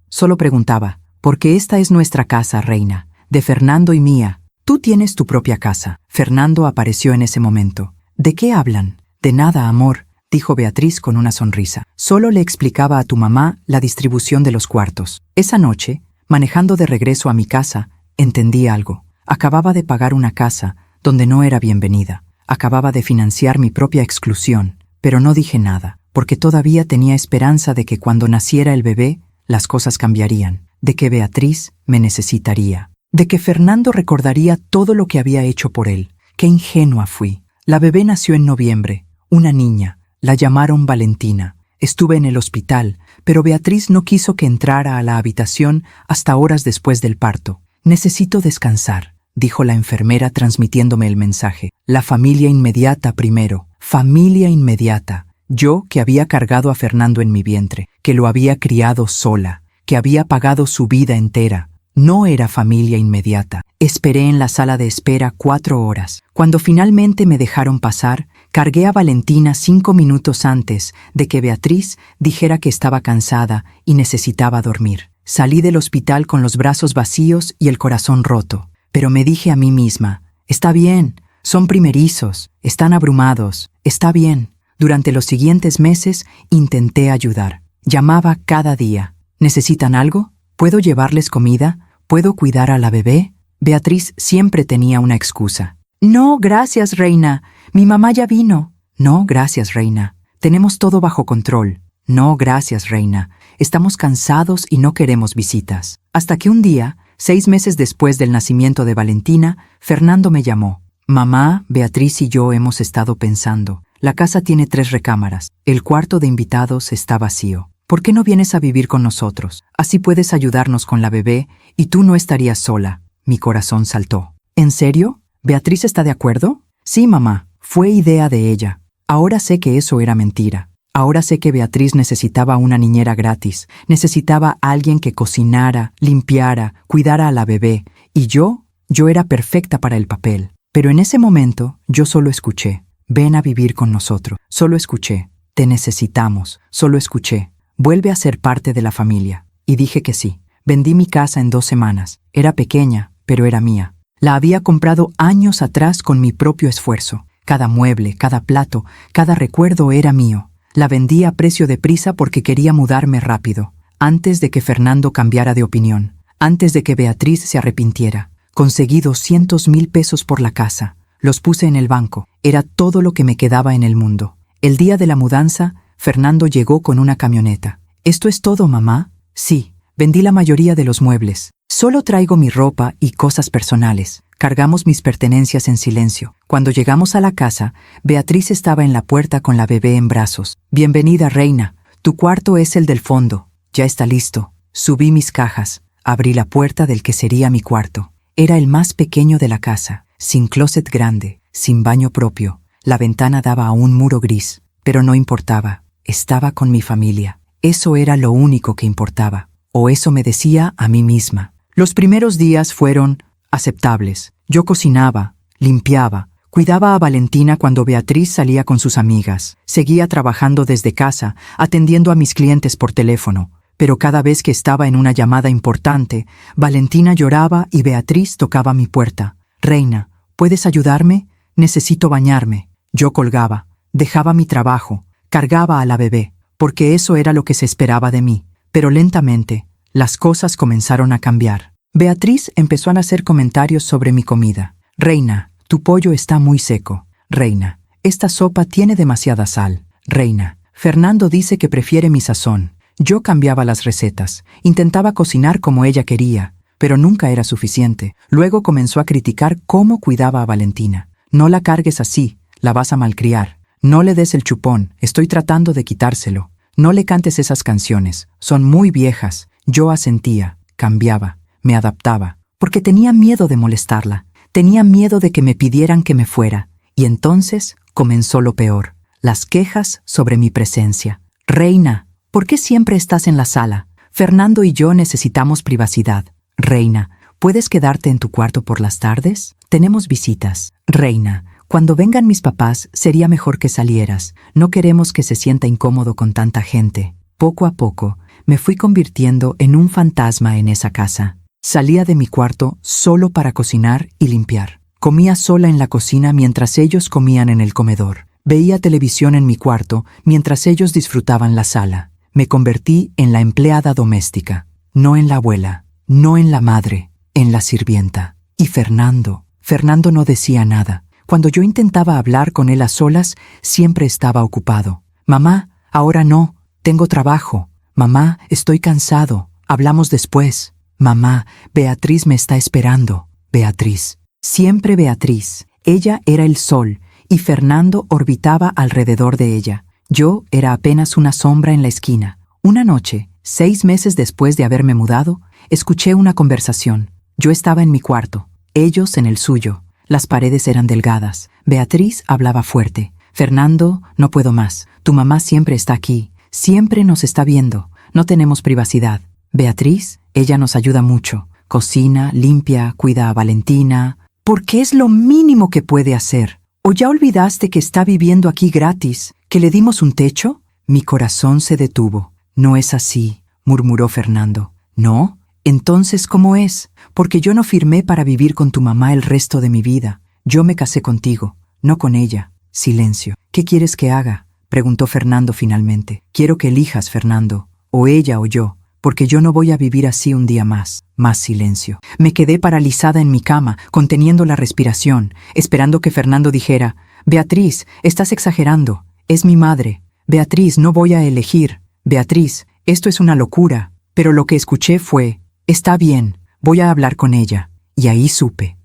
solo preguntaba, porque esta es nuestra casa, reina, de Fernando y mía. Tú tienes tu propia casa. Fernando apareció en ese momento. ¿De qué hablan? De nada, amor, dijo Beatriz con una sonrisa. Solo le explicaba a tu mamá la distribución de los cuartos. Esa noche, manejando de regreso a mi casa, entendí algo. Acababa de pagar una casa donde no era bienvenida. Acababa de financiar mi propia exclusión, pero no dije nada, porque todavía tenía esperanza de que cuando naciera el bebé, las cosas cambiarían, de que Beatriz me necesitaría, de que Fernando recordaría todo lo que había hecho por él. Qué ingenua fui. La bebé nació en noviembre, una niña. La llamaron Valentina. Estuve en el hospital, pero Beatriz no quiso que entrara a la habitación hasta horas después del parto. Necesito descansar, dijo la enfermera transmitiéndome el mensaje. La familia inmediata primero. Familia inmediata. Yo, que había cargado a Fernando en mi vientre, que lo había criado sola, que había pagado su vida entera. No era familia inmediata. Esperé en la sala de espera 4 horas. Cuando finalmente me dejaron pasar, cargué a Valentina 5 minutos antes de que Beatriz dijera que estaba cansada y necesitaba dormir. Salí del hospital con los brazos vacíos y el corazón roto, pero me dije a mí misma, está bien, son primerizos, están abrumados, está bien. Durante los siguientes meses intenté ayudar. Llamaba cada día. ¿Necesitan algo? ¿Puedo llevarles comida? ¿Puedo cuidar a la bebé? Beatriz siempre tenía una excusa. No, gracias, reina. Mi mamá ya vino. No, gracias, reina. Tenemos todo bajo control. No, gracias, reina. Estamos cansados y no queremos visitas. Hasta que un día, 6 meses después del nacimiento de Valentina, Fernando me llamó. Mamá, Beatriz y yo hemos estado pensando. La casa tiene 3 recámaras. El cuarto de invitados está vacío. ¿Por qué no vienes a vivir con nosotros? Así puedes ayudarnos con la bebé y tú no estarías sola. Mi corazón saltó. ¿En serio? ¿Beatriz está de acuerdo? Sí, mamá. Fue idea de ella. Ahora sé que eso era mentira. Ahora sé que Beatriz necesitaba una niñera gratis. Necesitaba a alguien que cocinara, limpiara, cuidara a la bebé. Y yo era perfecta para el papel. Pero en ese momento, yo solo escuché. Ven a vivir con nosotros. Solo escuché. Te necesitamos. Solo escuché. Vuelve a ser parte de la familia. Y dije que sí. Vendí mi casa en 2 semanas. Era pequeña, pero era mía. La había comprado años atrás con mi propio esfuerzo. Cada mueble, cada plato, cada recuerdo era mío. La vendí a precio de prisa porque quería mudarme rápido, antes de que Fernando cambiara de opinión, antes de que Beatriz se arrepintiera. Conseguí 200,000 pesos por la casa. Los puse en el banco. Era todo lo que me quedaba en el mundo. El día de la mudanza, Fernando llegó con una camioneta. ¿Esto es todo, mamá? Sí, vendí la mayoría de los muebles. Solo traigo mi ropa y cosas personales. Cargamos mis pertenencias en silencio. Cuando llegamos a la casa, Beatriz estaba en la puerta con la bebé en brazos. Bienvenida, reina. Tu cuarto es el del fondo. Ya está listo. Subí mis cajas. Abrí la puerta del que sería mi cuarto. Era el más pequeño de la casa, sin closet grande, sin baño propio. La ventana daba a un muro gris, pero no importaba. Estaba con mi familia. Eso era lo único que importaba. O eso me decía a mí misma. Los primeros días fueron aceptables. Yo cocinaba, limpiaba, Cuidaba a Valentina cuando Beatriz salía con sus amigas. Seguía trabajando desde casa, atendiendo a mis clientes por teléfono. Pero cada vez que estaba en una llamada importante, Valentina lloraba y Beatriz tocaba mi puerta. «Reina, ¿puedes ayudarme? Necesito bañarme». Yo colgaba, dejaba mi trabajo, cargaba a la bebé, porque eso era lo que se esperaba de mí. Pero lentamente, las cosas comenzaron a cambiar. Beatriz empezó a hacer comentarios sobre mi comida. «Reina, tu pollo está muy seco. Reina, esta sopa tiene demasiada sal. Reina, Fernando dice que prefiere mi sazón». Yo cambiaba las recetas, intentaba cocinar como ella quería, pero nunca era suficiente. Luego comenzó a criticar cómo cuidaba a Valentina. «No la cargues así, la vas a malcriar. No le des el chupón, estoy tratando de quitárselo. No le cantes esas canciones, son muy viejas». Yo asentía, cambiaba, me adaptaba, porque tenía miedo de molestarla, tenía miedo de que me pidieran que me fuera. Y entonces comenzó lo peor, las quejas sobre mi presencia. «Reina, ¿por qué siempre estás en la sala? Fernando y yo necesitamos privacidad. Reina, ¿puedes quedarte en tu cuarto por las tardes? Tenemos visitas. Reina, cuando vengan mis papás sería mejor que salieras. No queremos que se sienta incómodo con tanta gente». Poco a poco, me fui convirtiendo en un fantasma en esa casa. Salía de mi cuarto solo para cocinar y limpiar. Comía sola en la cocina mientras ellos comían en el comedor. Veía televisión en mi cuarto mientras ellos disfrutaban la sala. Me convertí en la empleada doméstica, no en la abuela, no en la madre, en la sirvienta. Y Fernando no decía nada. Cuando yo intentaba hablar con él a solas, siempre estaba ocupado. «Mamá, ahora no, tengo trabajo. Mamá, estoy cansado, hablamos después. Mamá, Beatriz me está esperando». Beatriz. Siempre Beatriz. Ella era el sol, y Fernando orbitaba alrededor de ella. Yo era apenas una sombra en la esquina. Una noche, 6 meses después de haberme mudado, escuché una conversación. Yo estaba en mi cuarto, ellos en el suyo. Las paredes eran delgadas. Beatriz hablaba fuerte. «Fernando, no puedo más. Tu mamá siempre está aquí. Siempre nos está viendo. No tenemos privacidad. Beatriz, ella nos ayuda mucho. Cocina, limpia, cuida a Valentina. Porque es lo mínimo que puede hacer. ¿O ya olvidaste que está viviendo aquí gratis? ¿Que le dimos un techo?» Mi corazón se detuvo. «No es así», murmuró Fernando. «¿No? Entonces, ¿cómo es? Porque yo no firmé para vivir con tu mamá el resto de mi vida. Yo me casé contigo, no con ella». Silencio. «¿Qué quieres que haga?», preguntó Fernando finalmente. «Quiero que elijas, Fernando, o ella o yo, porque yo no voy a vivir así un día más». Más silencio. Me quedé paralizada en mi cama, conteniendo la respiración, esperando que Fernando dijera: «Beatriz, estás exagerando. Es mi madre. Beatriz, no voy a elegir. Beatriz, esto es una locura». Pero lo que escuché fue: «Está bien, voy a hablar con ella». Y ahí supe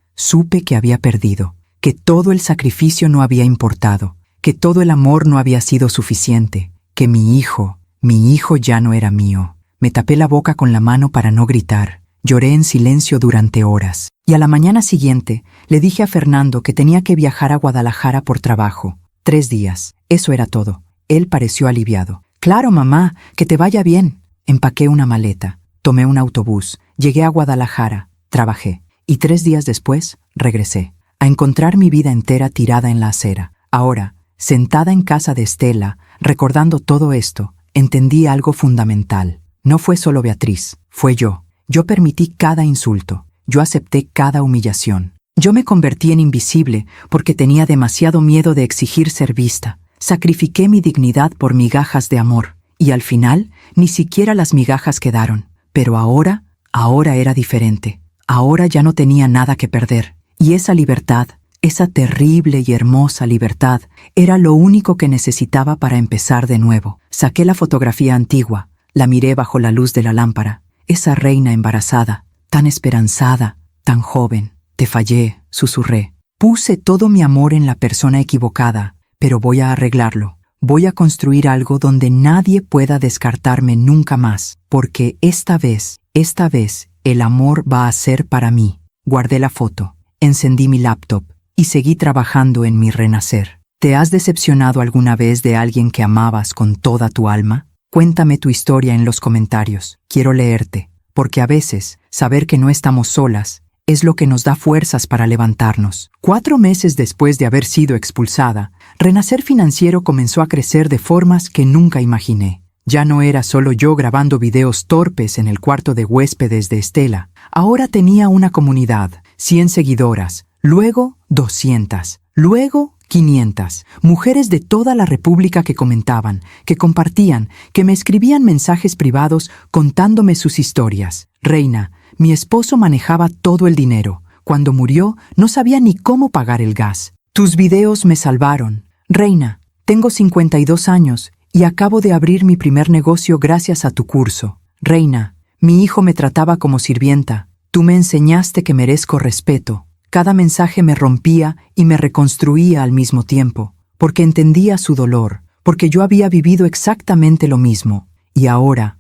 que había perdido, que todo el sacrificio no había importado, que todo el amor no había sido suficiente, que mi hijo ya no era mío. Me tapé la boca con la mano para no gritar. Lloré en silencio durante horas. Y a la mañana siguiente le dije a Fernando que tenía que viajar a Guadalajara por trabajo. 3 días. Eso era todo. Él pareció aliviado. «Claro, mamá, que te vaya bien». Empaqué una maleta, tomé un autobús, llegué a Guadalajara, trabajé. Y 3 días después, regresé, a encontrar mi vida entera tirada en la acera. Ahora, sentada en casa de Estela, recordando todo esto, entendí algo fundamental. No fue solo Beatriz, fue yo. Yo permití cada insulto, yo acepté cada humillación. Yo me convertí en invisible porque tenía demasiado miedo de exigir ser vista. Sacrifiqué mi dignidad por migajas de amor, y al final ni siquiera las migajas quedaron. Pero ahora era diferente. Ahora ya no tenía nada que perder. Y esa libertad, esa terrible y hermosa libertad, era lo único que necesitaba para empezar de nuevo. Saqué la fotografía antigua, la miré bajo la luz de la lámpara. Esa reina embarazada, tan esperanzada, tan joven. «Te fallé», susurré. «Puse todo mi amor en la persona equivocada, pero voy a arreglarlo. Voy a construir algo donde nadie pueda descartarme nunca más, porque esta vez, el amor va a ser para mí». Guardé la foto, encendí mi laptop y seguí trabajando en mi renacer. ¿Te has decepcionado alguna vez de alguien que amabas con toda tu alma? Cuéntame tu historia en los comentarios. Quiero leerte, porque a veces saber que no estamos solas es lo que nos da fuerzas para levantarnos. 4 meses después de haber sido expulsada, Renacer Financiero comenzó a crecer de formas que nunca imaginé. Ya no era solo yo grabando videos torpes en el cuarto de huéspedes de Estela. Ahora tenía una comunidad, 100 seguidoras, luego 200, luego 500. Mujeres de toda la República que comentaban, que compartían, que me escribían mensajes privados contándome sus historias. Reina, mi esposo manejaba todo el dinero. Cuando murió, no sabía ni cómo pagar el gas. Tus videos me salvaron. Reina, tengo 52 años y acabo de abrir mi primer negocio gracias a tu curso. Reina, mi hijo me trataba como sirvienta. Tú me enseñaste que merezco respeto. Cada mensaje me rompía y me reconstruía al mismo tiempo, porque entendía su dolor, porque yo había vivido exactamente lo mismo. Y ahora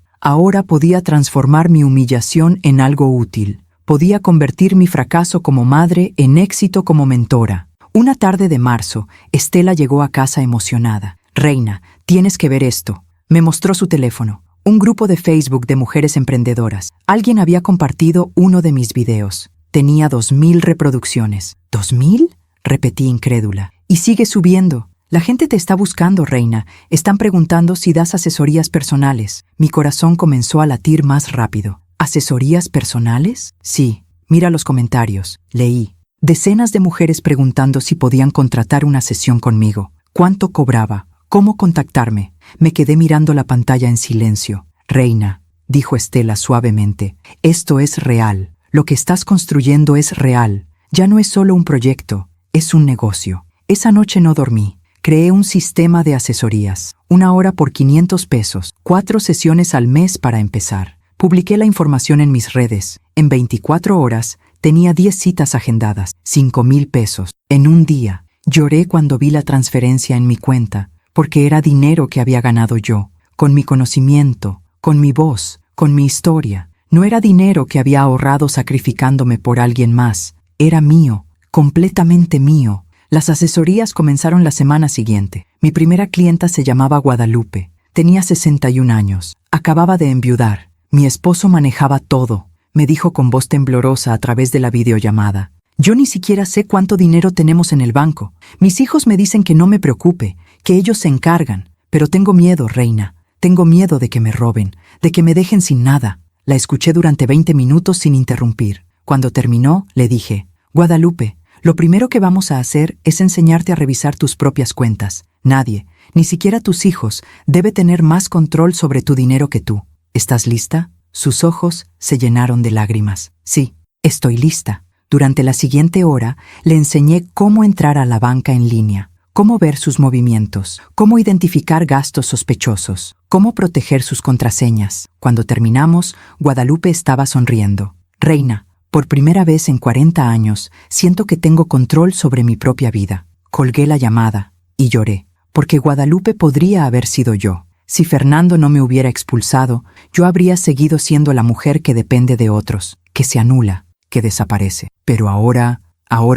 podía transformar mi humillación en algo útil. Podía convertir mi fracaso como madre en éxito como mentora. Una tarde de marzo, Estela llegó a casa emocionada. Reina, tienes que ver esto. Me mostró su teléfono. Un grupo de Facebook de mujeres emprendedoras. Alguien había compartido uno de mis videos. Tenía 2000 reproducciones. ¿2000? Repetí incrédula. Y sigue subiendo. La gente te está buscando, Reina. Están preguntando si das asesorías personales. Mi corazón comenzó a latir más rápido. ¿Asesorías personales? Sí. Mira los comentarios. Leí. Decenas de mujeres preguntando si podían contratar una sesión conmigo. ¿Cuánto cobraba? ¿Cómo contactarme? Me quedé mirando la pantalla en silencio. Reina, dijo Estela suavemente, esto es real. Lo que estás construyendo es real. Ya no es solo un proyecto, es un negocio. Esa noche no dormí. Creé un sistema de asesorías. 1 hora por 500 pesos. 4 sesiones al mes para empezar. Publiqué la información en mis redes. En 24 horas tenía 10 citas agendadas. 5,000 pesos. En un día. Lloré cuando vi la transferencia en mi cuenta, porque era dinero que había ganado yo, con mi conocimiento, con mi voz, con mi historia. No era dinero que había ahorrado sacrificándome por alguien más. Era mío, completamente mío. Las asesorías comenzaron la semana siguiente. Mi primera clienta se llamaba Guadalupe. Tenía 61 años. Acababa de enviudar. Mi esposo manejaba todo. Me dijo con voz temblorosa a través de la videollamada. Yo ni siquiera sé cuánto dinero tenemos en el banco. Mis hijos me dicen que no me preocupe, que ellos se encargan. Pero tengo miedo, Reina. Tengo miedo de que me roben, de que me dejen sin nada. La escuché durante 20 minutos sin interrumpir. Cuando terminó, le dije, Guadalupe, lo primero que vamos a hacer es enseñarte a revisar tus propias cuentas. Nadie, ni siquiera tus hijos, debe tener más control sobre tu dinero que tú. ¿Estás lista? Sus ojos se llenaron de lágrimas. Sí, estoy lista. Durante la siguiente hora, le enseñé cómo entrar a la banca en línea, cómo ver sus movimientos, cómo identificar gastos sospechosos, cómo proteger sus contraseñas. Cuando terminamos, Guadalupe estaba sonriendo. Reina, por primera vez en 40 años, siento que tengo control sobre mi propia vida. Colgué la llamada y lloré, porque Guadalupe podría haber sido yo. Si Fernando no me hubiera expulsado, yo habría seguido siendo la mujer que depende de otros, que se anula, que desaparece. Pero ahora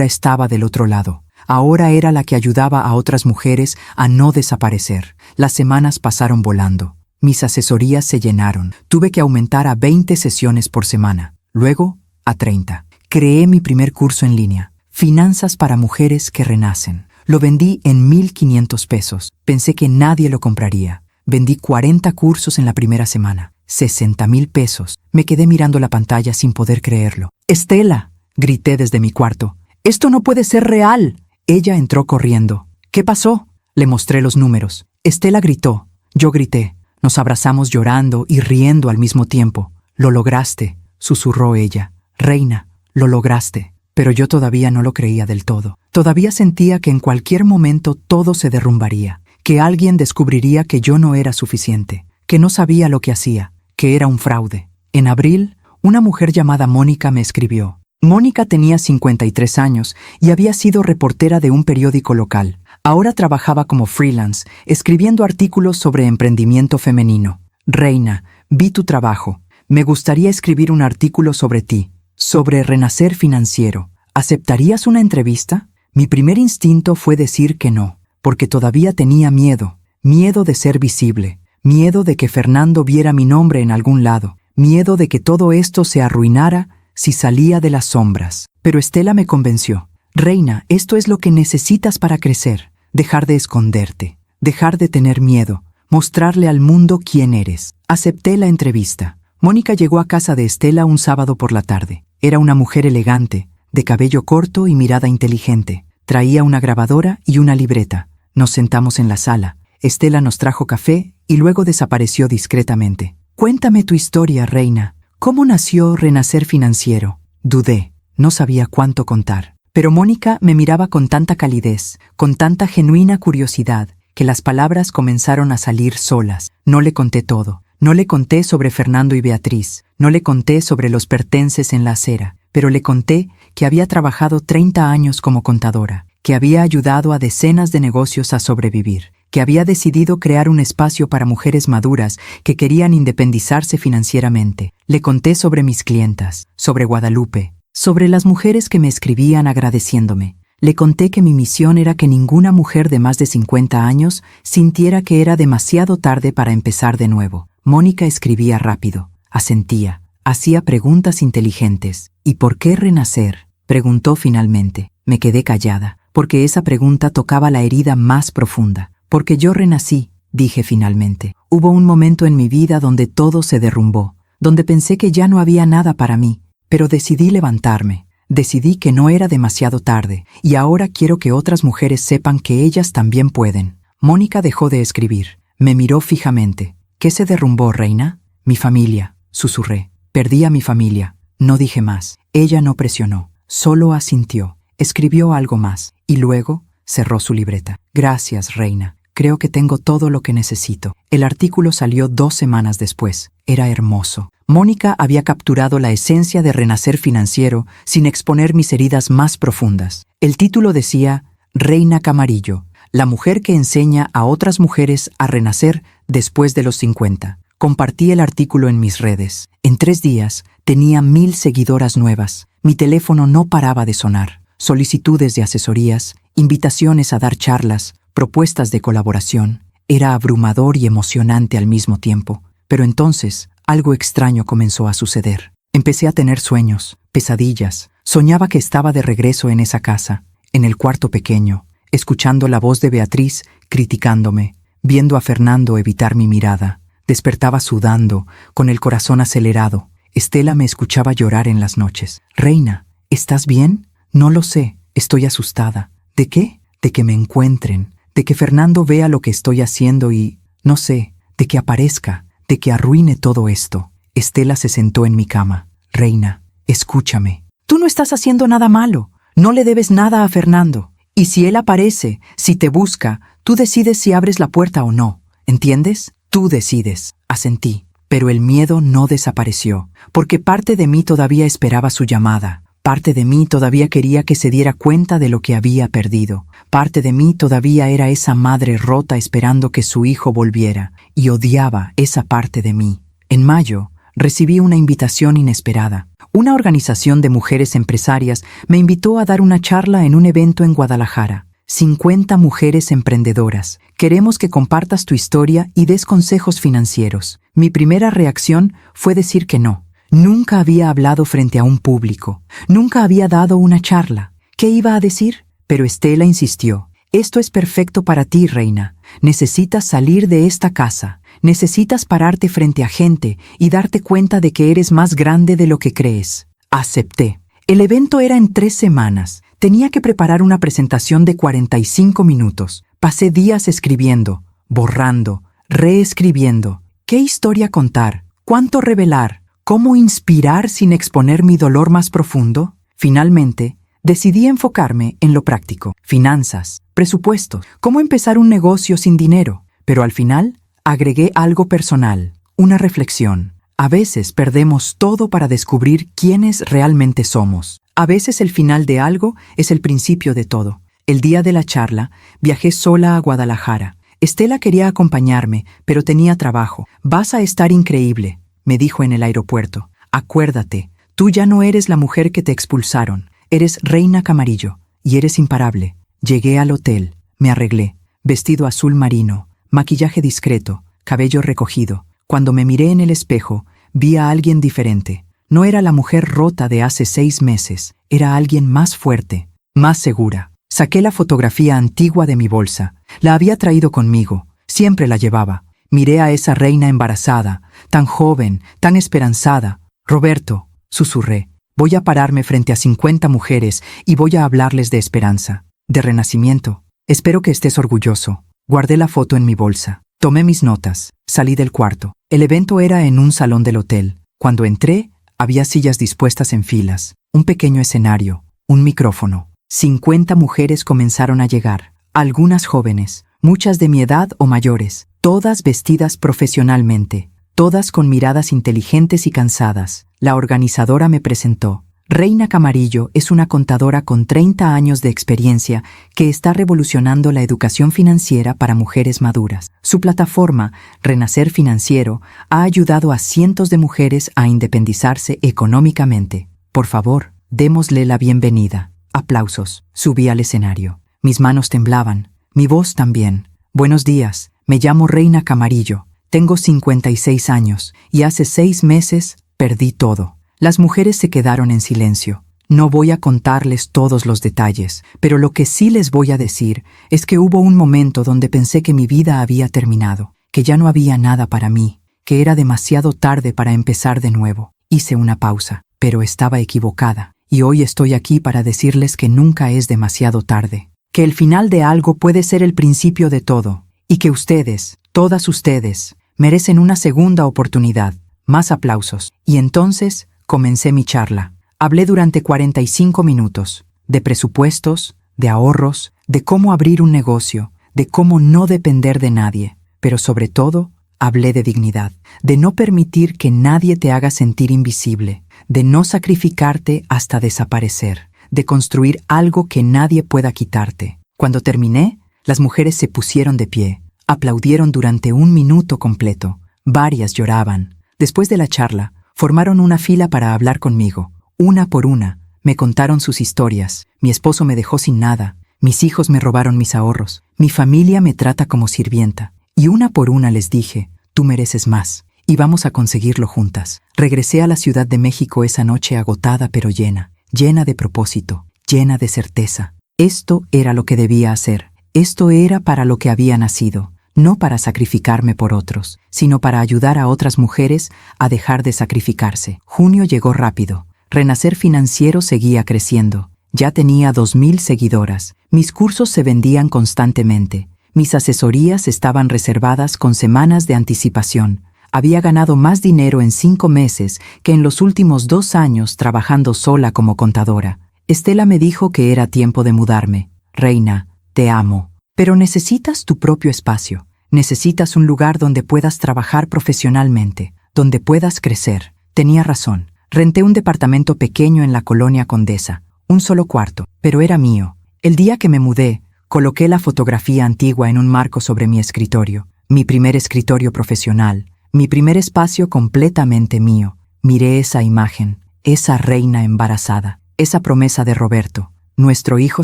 estaba del otro lado. Ahora era la que ayudaba a otras mujeres a no desaparecer. Las semanas pasaron volando. Mis asesorías se llenaron. Tuve que aumentar a 20 sesiones por semana. Luego, a 30. Creé mi primer curso en línea. Finanzas para mujeres que renacen. Lo vendí en 1,500 pesos. Pensé que nadie lo compraría. Vendí 40 cursos en la primera semana. 60,000 pesos. Me quedé mirando la pantalla sin poder creerlo. ¡Estela!, grité desde mi cuarto. ¡Esto no puede ser real! Ella entró corriendo. ¿Qué pasó? Le mostré los números. Estela gritó. Yo grité. Nos abrazamos llorando y riendo al mismo tiempo. Lo lograste, susurró ella. Reina, lo lograste. Pero yo todavía no lo creía del todo. Todavía sentía que en cualquier momento todo se derrumbaría, que alguien descubriría que yo no era suficiente, que no sabía lo que hacía, que era un fraude. En abril, una mujer llamada Mónica me escribió. Mónica tenía 53 años y había sido reportera de un periódico local. Ahora trabajaba como freelance, escribiendo artículos sobre emprendimiento femenino. Reina, vi tu trabajo. Me gustaría escribir un artículo sobre ti, sobre Renacer Financiero. ¿Aceptarías una entrevista? Mi primer instinto fue decir que no, porque todavía tenía miedo. Miedo de ser visible, miedo de que Fernando viera mi nombre en algún lado, miedo de que todo esto se arruinara si salía de las sombras. Pero Estela me convenció. Reina, esto es lo que necesitas para crecer. Dejar de esconderte, dejar de tener miedo, mostrarle al mundo quién eres. Acepté la entrevista. Mónica llegó a casa de Estela un sábado por la tarde. Era una mujer elegante, de cabello corto y mirada inteligente. Traía una grabadora y una libreta. Nos sentamos en la sala. Estela nos trajo café y luego desapareció discretamente. Cuéntame tu historia, Reina. ¿Cómo nació Renacer Financiero? Dudé. No sabía cuánto contar. Pero Mónica me miraba con tanta calidez, con tanta genuina curiosidad, que las palabras comenzaron a salir solas. No le conté todo. No le conté sobre Fernando y Beatriz. No le conté sobre los pertences en la acera. Pero le conté que había trabajado 30 años como contadora, que había ayudado a decenas de negocios a sobrevivir, que había decidido crear un espacio para mujeres maduras que querían independizarse financieramente. Le conté sobre mis clientas, sobre Guadalupe, sobre las mujeres que me escribían agradeciéndome. Le conté que mi misión era que ninguna mujer de más de 50 años sintiera que era demasiado tarde para empezar de nuevo. Mónica escribía rápido, asentía, hacía preguntas inteligentes. ¿Y por qué renacer?, preguntó finalmente. Me quedé callada, porque esa pregunta tocaba la herida más profunda. Porque yo renací, dije finalmente. Hubo un momento en mi vida donde todo se derrumbó, donde pensé que ya no había nada para mí, pero decidí levantarme. Decidí que no era demasiado tarde, y ahora quiero que otras mujeres sepan que ellas también pueden. Mónica dejó de escribir. Me miró fijamente. ¿Qué se derrumbó, Reina? Mi familia, susurré. Perdí a mi familia. No dije más. Ella no presionó, solo asintió. Escribió algo más, y luego cerró su libreta. Gracias, Reina. Creo que tengo todo lo que necesito. El artículo salió 2 semanas después. Era hermoso. Mónica había capturado la esencia de Renacer Financiero sin exponer mis heridas más profundas. El título decía Reina Camarillo, la mujer que enseña a otras mujeres a renacer después de los 50. Compartí el artículo en mis redes. En 3 días tenía 1000 seguidoras nuevas. Mi teléfono no paraba de sonar. Solicitudes de asesorías, invitaciones a dar charlas, propuestas de colaboración. Era abrumador y emocionante al mismo tiempo. Pero entonces, algo extraño comenzó a suceder. Empecé a tener sueños, pesadillas. Soñaba que estaba de regreso en esa casa, en el cuarto pequeño, escuchando la voz de Beatriz criticándome, viendo a Fernando evitar mi mirada. Despertaba sudando, con el corazón acelerado. Estela me escuchaba llorar en las noches. Reina, ¿estás bien? No lo sé, estoy asustada. ¿De qué? De que me encuentren, de que Fernando vea lo que estoy haciendo y, no sé, de que aparezca, de que arruine todo esto. Estela se sentó en mi cama. Reina, escúchame. Tú no estás haciendo nada malo. No le debes nada a Fernando. Y si él aparece, si te busca, tú decides si abres la puerta o no. ¿Entiendes? Tú decides. Asentí. Pero el miedo no desapareció, porque parte de mí todavía esperaba su llamada. Parte de mí todavía quería que se diera cuenta de lo que había perdido. Parte de mí todavía era esa madre rota esperando que su hijo volviera, y odiaba esa parte de mí. En mayo, recibí una invitación inesperada. Una organización de mujeres empresarias me invitó a dar una charla en un evento en Guadalajara. 50 mujeres emprendedoras. Queremos que compartas tu historia y des consejos financieros. Mi primera reacción fue decir que no. Nunca había hablado frente a un público. Nunca había dado una charla. ¿Qué iba a decir? Pero Estela insistió. Esto es perfecto para ti, Reina. Necesitas salir de esta casa. Necesitas pararte frente a gente y darte cuenta de que eres más grande de lo que crees. Acepté. El evento era en 3 semanas. Tenía que preparar una presentación de 45 minutos. Pasé días escribiendo, borrando, reescribiendo. ¿Qué historia contar? ¿Cuánto revelar? ¿Cómo inspirar sin exponer mi dolor más profundo? Finalmente, decidí enfocarme en lo práctico. Finanzas, presupuestos, cómo empezar un negocio sin dinero. Pero al final, agregué algo personal, una reflexión. A veces perdemos todo para descubrir quiénes realmente somos. A veces el final de algo es el principio de todo. El día de la charla, viajé sola a Guadalajara. Estela quería acompañarme, pero tenía trabajo. Vas a estar increíble, me dijo en el aeropuerto. Acuérdate, tú ya no eres la mujer que te expulsaron. Eres Reina Camarillo, y eres imparable. Llegué al hotel, me arreglé, vestido azul marino, maquillaje discreto, cabello recogido. Cuando me miré en el espejo, vi a alguien diferente. No era la mujer rota de hace 6 meses, era alguien más fuerte, más segura. Saqué la fotografía antigua de mi bolsa. La había traído conmigo, siempre la llevaba. Miré a esa reina embarazada, tan joven, tan esperanzada. Roberto, susurré, voy a pararme frente a 50 mujeres y voy a hablarles de esperanza, de renacimiento. Espero que estés orgulloso. Guardé la foto en mi bolsa. Tomé mis notas. Salí del cuarto. El evento era en un salón del hotel. Cuando entré, había sillas dispuestas en filas, un pequeño escenario, un micrófono. 50 mujeres comenzaron a llegar, algunas jóvenes, muchas de mi edad o mayores, todas vestidas profesionalmente, todas con miradas inteligentes y cansadas. La organizadora me presentó. Reina Camarillo es una contadora con 30 años de experiencia que está revolucionando la educación financiera para mujeres maduras. Su plataforma, Renacer Financiero, ha ayudado a cientos de mujeres a independizarse económicamente. Por favor, démosle la bienvenida. Aplausos. Subí al escenario. Mis manos temblaban, mi voz también. Buenos días, me llamo Reina Camarillo. Tengo 56 años y hace 6 meses perdí todo. Las mujeres se quedaron en silencio. No voy a contarles todos los detalles, pero lo que sí les voy a decir es que hubo un momento donde pensé que mi vida había terminado, que ya no había nada para mí, que era demasiado tarde para empezar de nuevo. Hice una pausa, pero estaba equivocada, y hoy estoy aquí para decirles que nunca es demasiado tarde, que el final de algo puede ser el principio de todo, y que ustedes, todas ustedes, merecen una segunda oportunidad. Más aplausos. Y entonces comencé mi charla. Hablé durante 45 minutos, de presupuestos, de ahorros, de cómo abrir un negocio, de cómo no depender de nadie, pero sobre todo, hablé de dignidad, de no permitir que nadie te haga sentir invisible, de no sacrificarte hasta desaparecer, de construir algo que nadie pueda quitarte. Cuando terminé, las mujeres se pusieron de pie, aplaudieron durante 1 minuto completo, varias lloraban. Después de la charla, formaron una fila para hablar conmigo. Una por una, me contaron sus historias. Mi esposo me dejó sin nada. Mis hijos me robaron mis ahorros. Mi familia me trata como sirvienta. Y una por una les dije, tú mereces más. Y vamos a conseguirlo juntas. Regresé a la Ciudad de México esa noche agotada pero llena. Llena de propósito. Llena de certeza. Esto era lo que debía hacer. Esto era para lo que había nacido. No para sacrificarme por otros, sino para ayudar a otras mujeres a dejar de sacrificarse. Junio llegó rápido. Renacer Financiero seguía creciendo. Ya tenía 2,000 seguidoras. Mis cursos se vendían constantemente. Mis asesorías estaban reservadas con semanas de anticipación. Había ganado más dinero en 5 meses que en los últimos 2 años trabajando sola como contadora. Estela me dijo que era tiempo de mudarme. Reina, te amo. Pero necesitas tu propio espacio. Necesitas un lugar donde puedas trabajar profesionalmente, donde puedas crecer. Tenía razón. Renté un departamento pequeño en la colonia Condesa, un solo cuarto, pero era mío. El día que me mudé, coloqué la fotografía antigua en un marco sobre mi escritorio, mi primer escritorio profesional, mi primer espacio completamente mío. Miré esa imagen, esa reina embarazada, esa promesa de Roberto. Nuestro hijo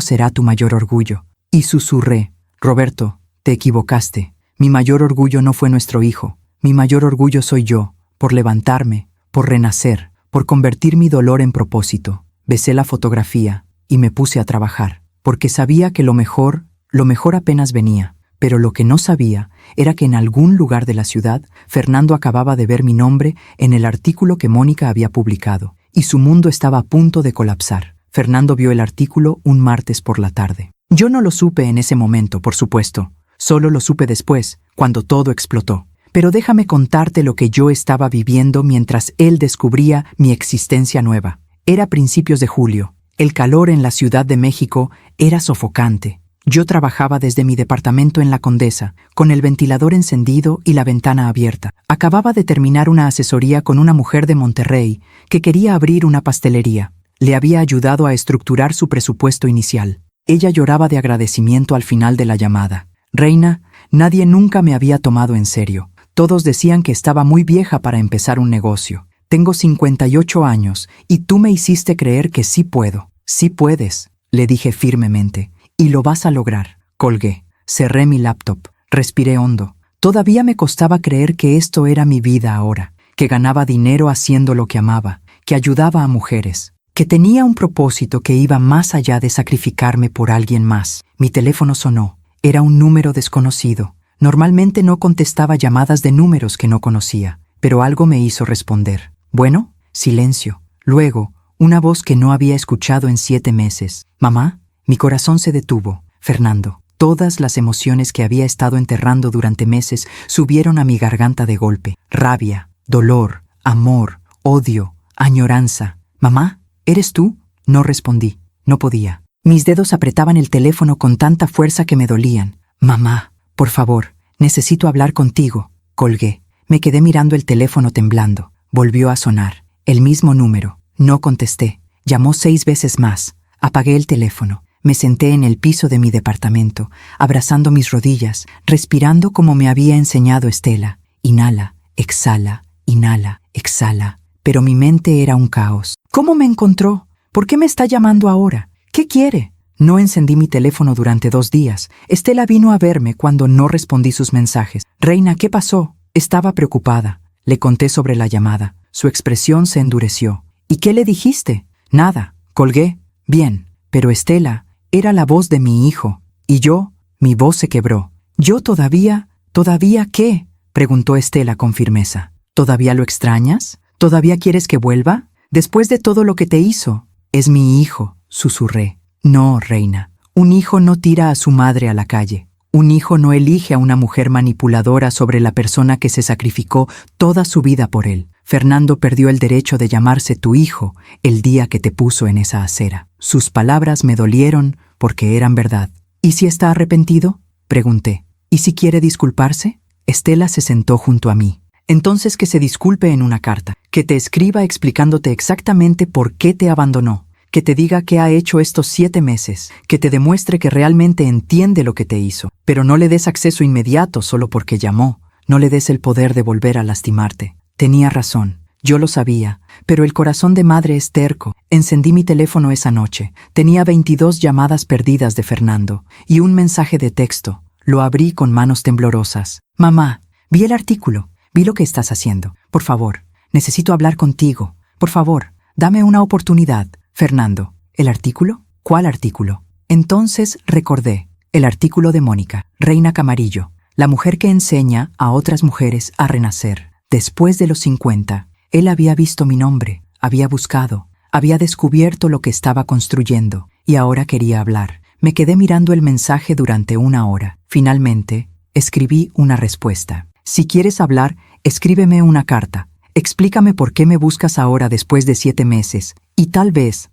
será tu mayor orgullo. Y susurré, Roberto, te equivocaste. Mi mayor orgullo no fue nuestro hijo. Mi mayor orgullo soy yo, por levantarme, por renacer, por convertir mi dolor en propósito. Besé la fotografía y me puse a trabajar, porque sabía que lo mejor apenas venía. Pero lo que no sabía era que en algún lugar de la ciudad, Fernando acababa de ver mi nombre en el artículo que Mónica había publicado, y su mundo estaba a punto de colapsar. Fernando vio el artículo un martes por la tarde. Yo no lo supe en ese momento, por supuesto. Solo lo supe después, cuando todo explotó. Pero déjame contarte lo que yo estaba viviendo mientras él descubría mi existencia nueva. Era principios de julio. El calor en la Ciudad de México era sofocante. Yo trabajaba desde mi departamento en la Condesa, con el ventilador encendido y la ventana abierta. Acababa de terminar una asesoría con una mujer de Monterrey que quería abrir una pastelería. Le había ayudado a estructurar su presupuesto inicial. Ella lloraba de agradecimiento al final de la llamada. Reina, nadie nunca me había tomado en serio. Todos decían que estaba muy vieja para empezar un negocio. Tengo 58 años y tú me hiciste creer que sí puedo. Sí puedes, le dije firmemente. Y lo vas a lograr. Colgué. Cerré mi laptop. Respiré hondo. Todavía me costaba creer que esto era mi vida ahora, que ganaba dinero haciendo lo que amaba, que ayudaba a mujeres, que tenía un propósito que iba más allá de sacrificarme por alguien más. Mi teléfono sonó. Era un número desconocido. Normalmente no contestaba llamadas de números que no conocía, pero algo me hizo responder. Bueno, silencio. Luego, una voz que no había escuchado en 7 meses. Mamá, mi corazón se detuvo. Fernando. Todas las emociones que había estado enterrando durante meses subieron a mi garganta de golpe. Rabia, dolor, amor, odio, añoranza. Mamá, ¿eres tú? No respondí. No podía. Mis dedos apretaban el teléfono con tanta fuerza que me dolían. Mamá, por favor, necesito hablar contigo. Colgué. Me quedé mirando el teléfono temblando. Volvió a sonar. El mismo número. No contesté. Llamó 6 veces más. Apagué el teléfono. Me senté en el piso de mi departamento, abrazando mis rodillas, respirando como me había enseñado Estela. Inhala, exhala, inhala, exhala. Pero mi mente era un caos. ¿Cómo me encontró? ¿Por qué me está llamando ahora? ¿Qué quiere? No encendí mi teléfono durante 2 días. Estela vino a verme cuando no respondí sus mensajes. Reina, ¿qué pasó? Estaba preocupada. Le conté sobre la llamada. Su expresión se endureció. ¿Y qué le dijiste? Nada. Colgué. Bien. Pero Estela era la voz de mi hijo. Y yo, mi voz se quebró. ¿Yo todavía qué? Preguntó Estela con firmeza. ¿Todavía lo extrañas? ¿Todavía quieres que vuelva? Después de todo lo que te hizo. Es mi hijo, susurré. No, reina. Un hijo no tira a su madre a la calle. Un hijo no elige a una mujer manipuladora sobre la persona que se sacrificó toda su vida por él. Fernando perdió el derecho de llamarse tu hijo el día que te puso en esa acera. Sus palabras me dolieron porque eran verdad. ¿Y si está arrepentido? Pregunté. ¿Y si quiere disculparse? Estela se sentó junto a mí. Entonces que se disculpe en una carta, que te escriba explicándote exactamente por qué te abandonó, que te diga qué ha hecho estos 7 meses, que te demuestre que realmente entiende lo que te hizo. Pero no le des acceso inmediato solo porque llamó. No le des el poder de volver a lastimarte. Tenía razón. Yo lo sabía, pero el corazón de madre es terco. Encendí mi teléfono esa noche. Tenía 22 llamadas perdidas de Fernando y un mensaje de texto. Lo abrí con manos temblorosas. Mamá, vi el artículo. Vi lo que estás haciendo. Por favor, necesito hablar contigo. Por favor, dame una oportunidad. Fernando, ¿el artículo? ¿Cuál artículo? Entonces recordé. El artículo de Mónica, Reina Camarillo, la mujer que enseña a otras mujeres a renacer. Después de los 50, él había visto mi nombre, había buscado, había descubierto lo que estaba construyendo y ahora quería hablar. Me quedé mirando el mensaje durante 1 hora. Finalmente, escribí una respuesta. Si quieres hablar, escríbeme una carta. Explícame por qué me buscas ahora después de 7 meses y tal vez,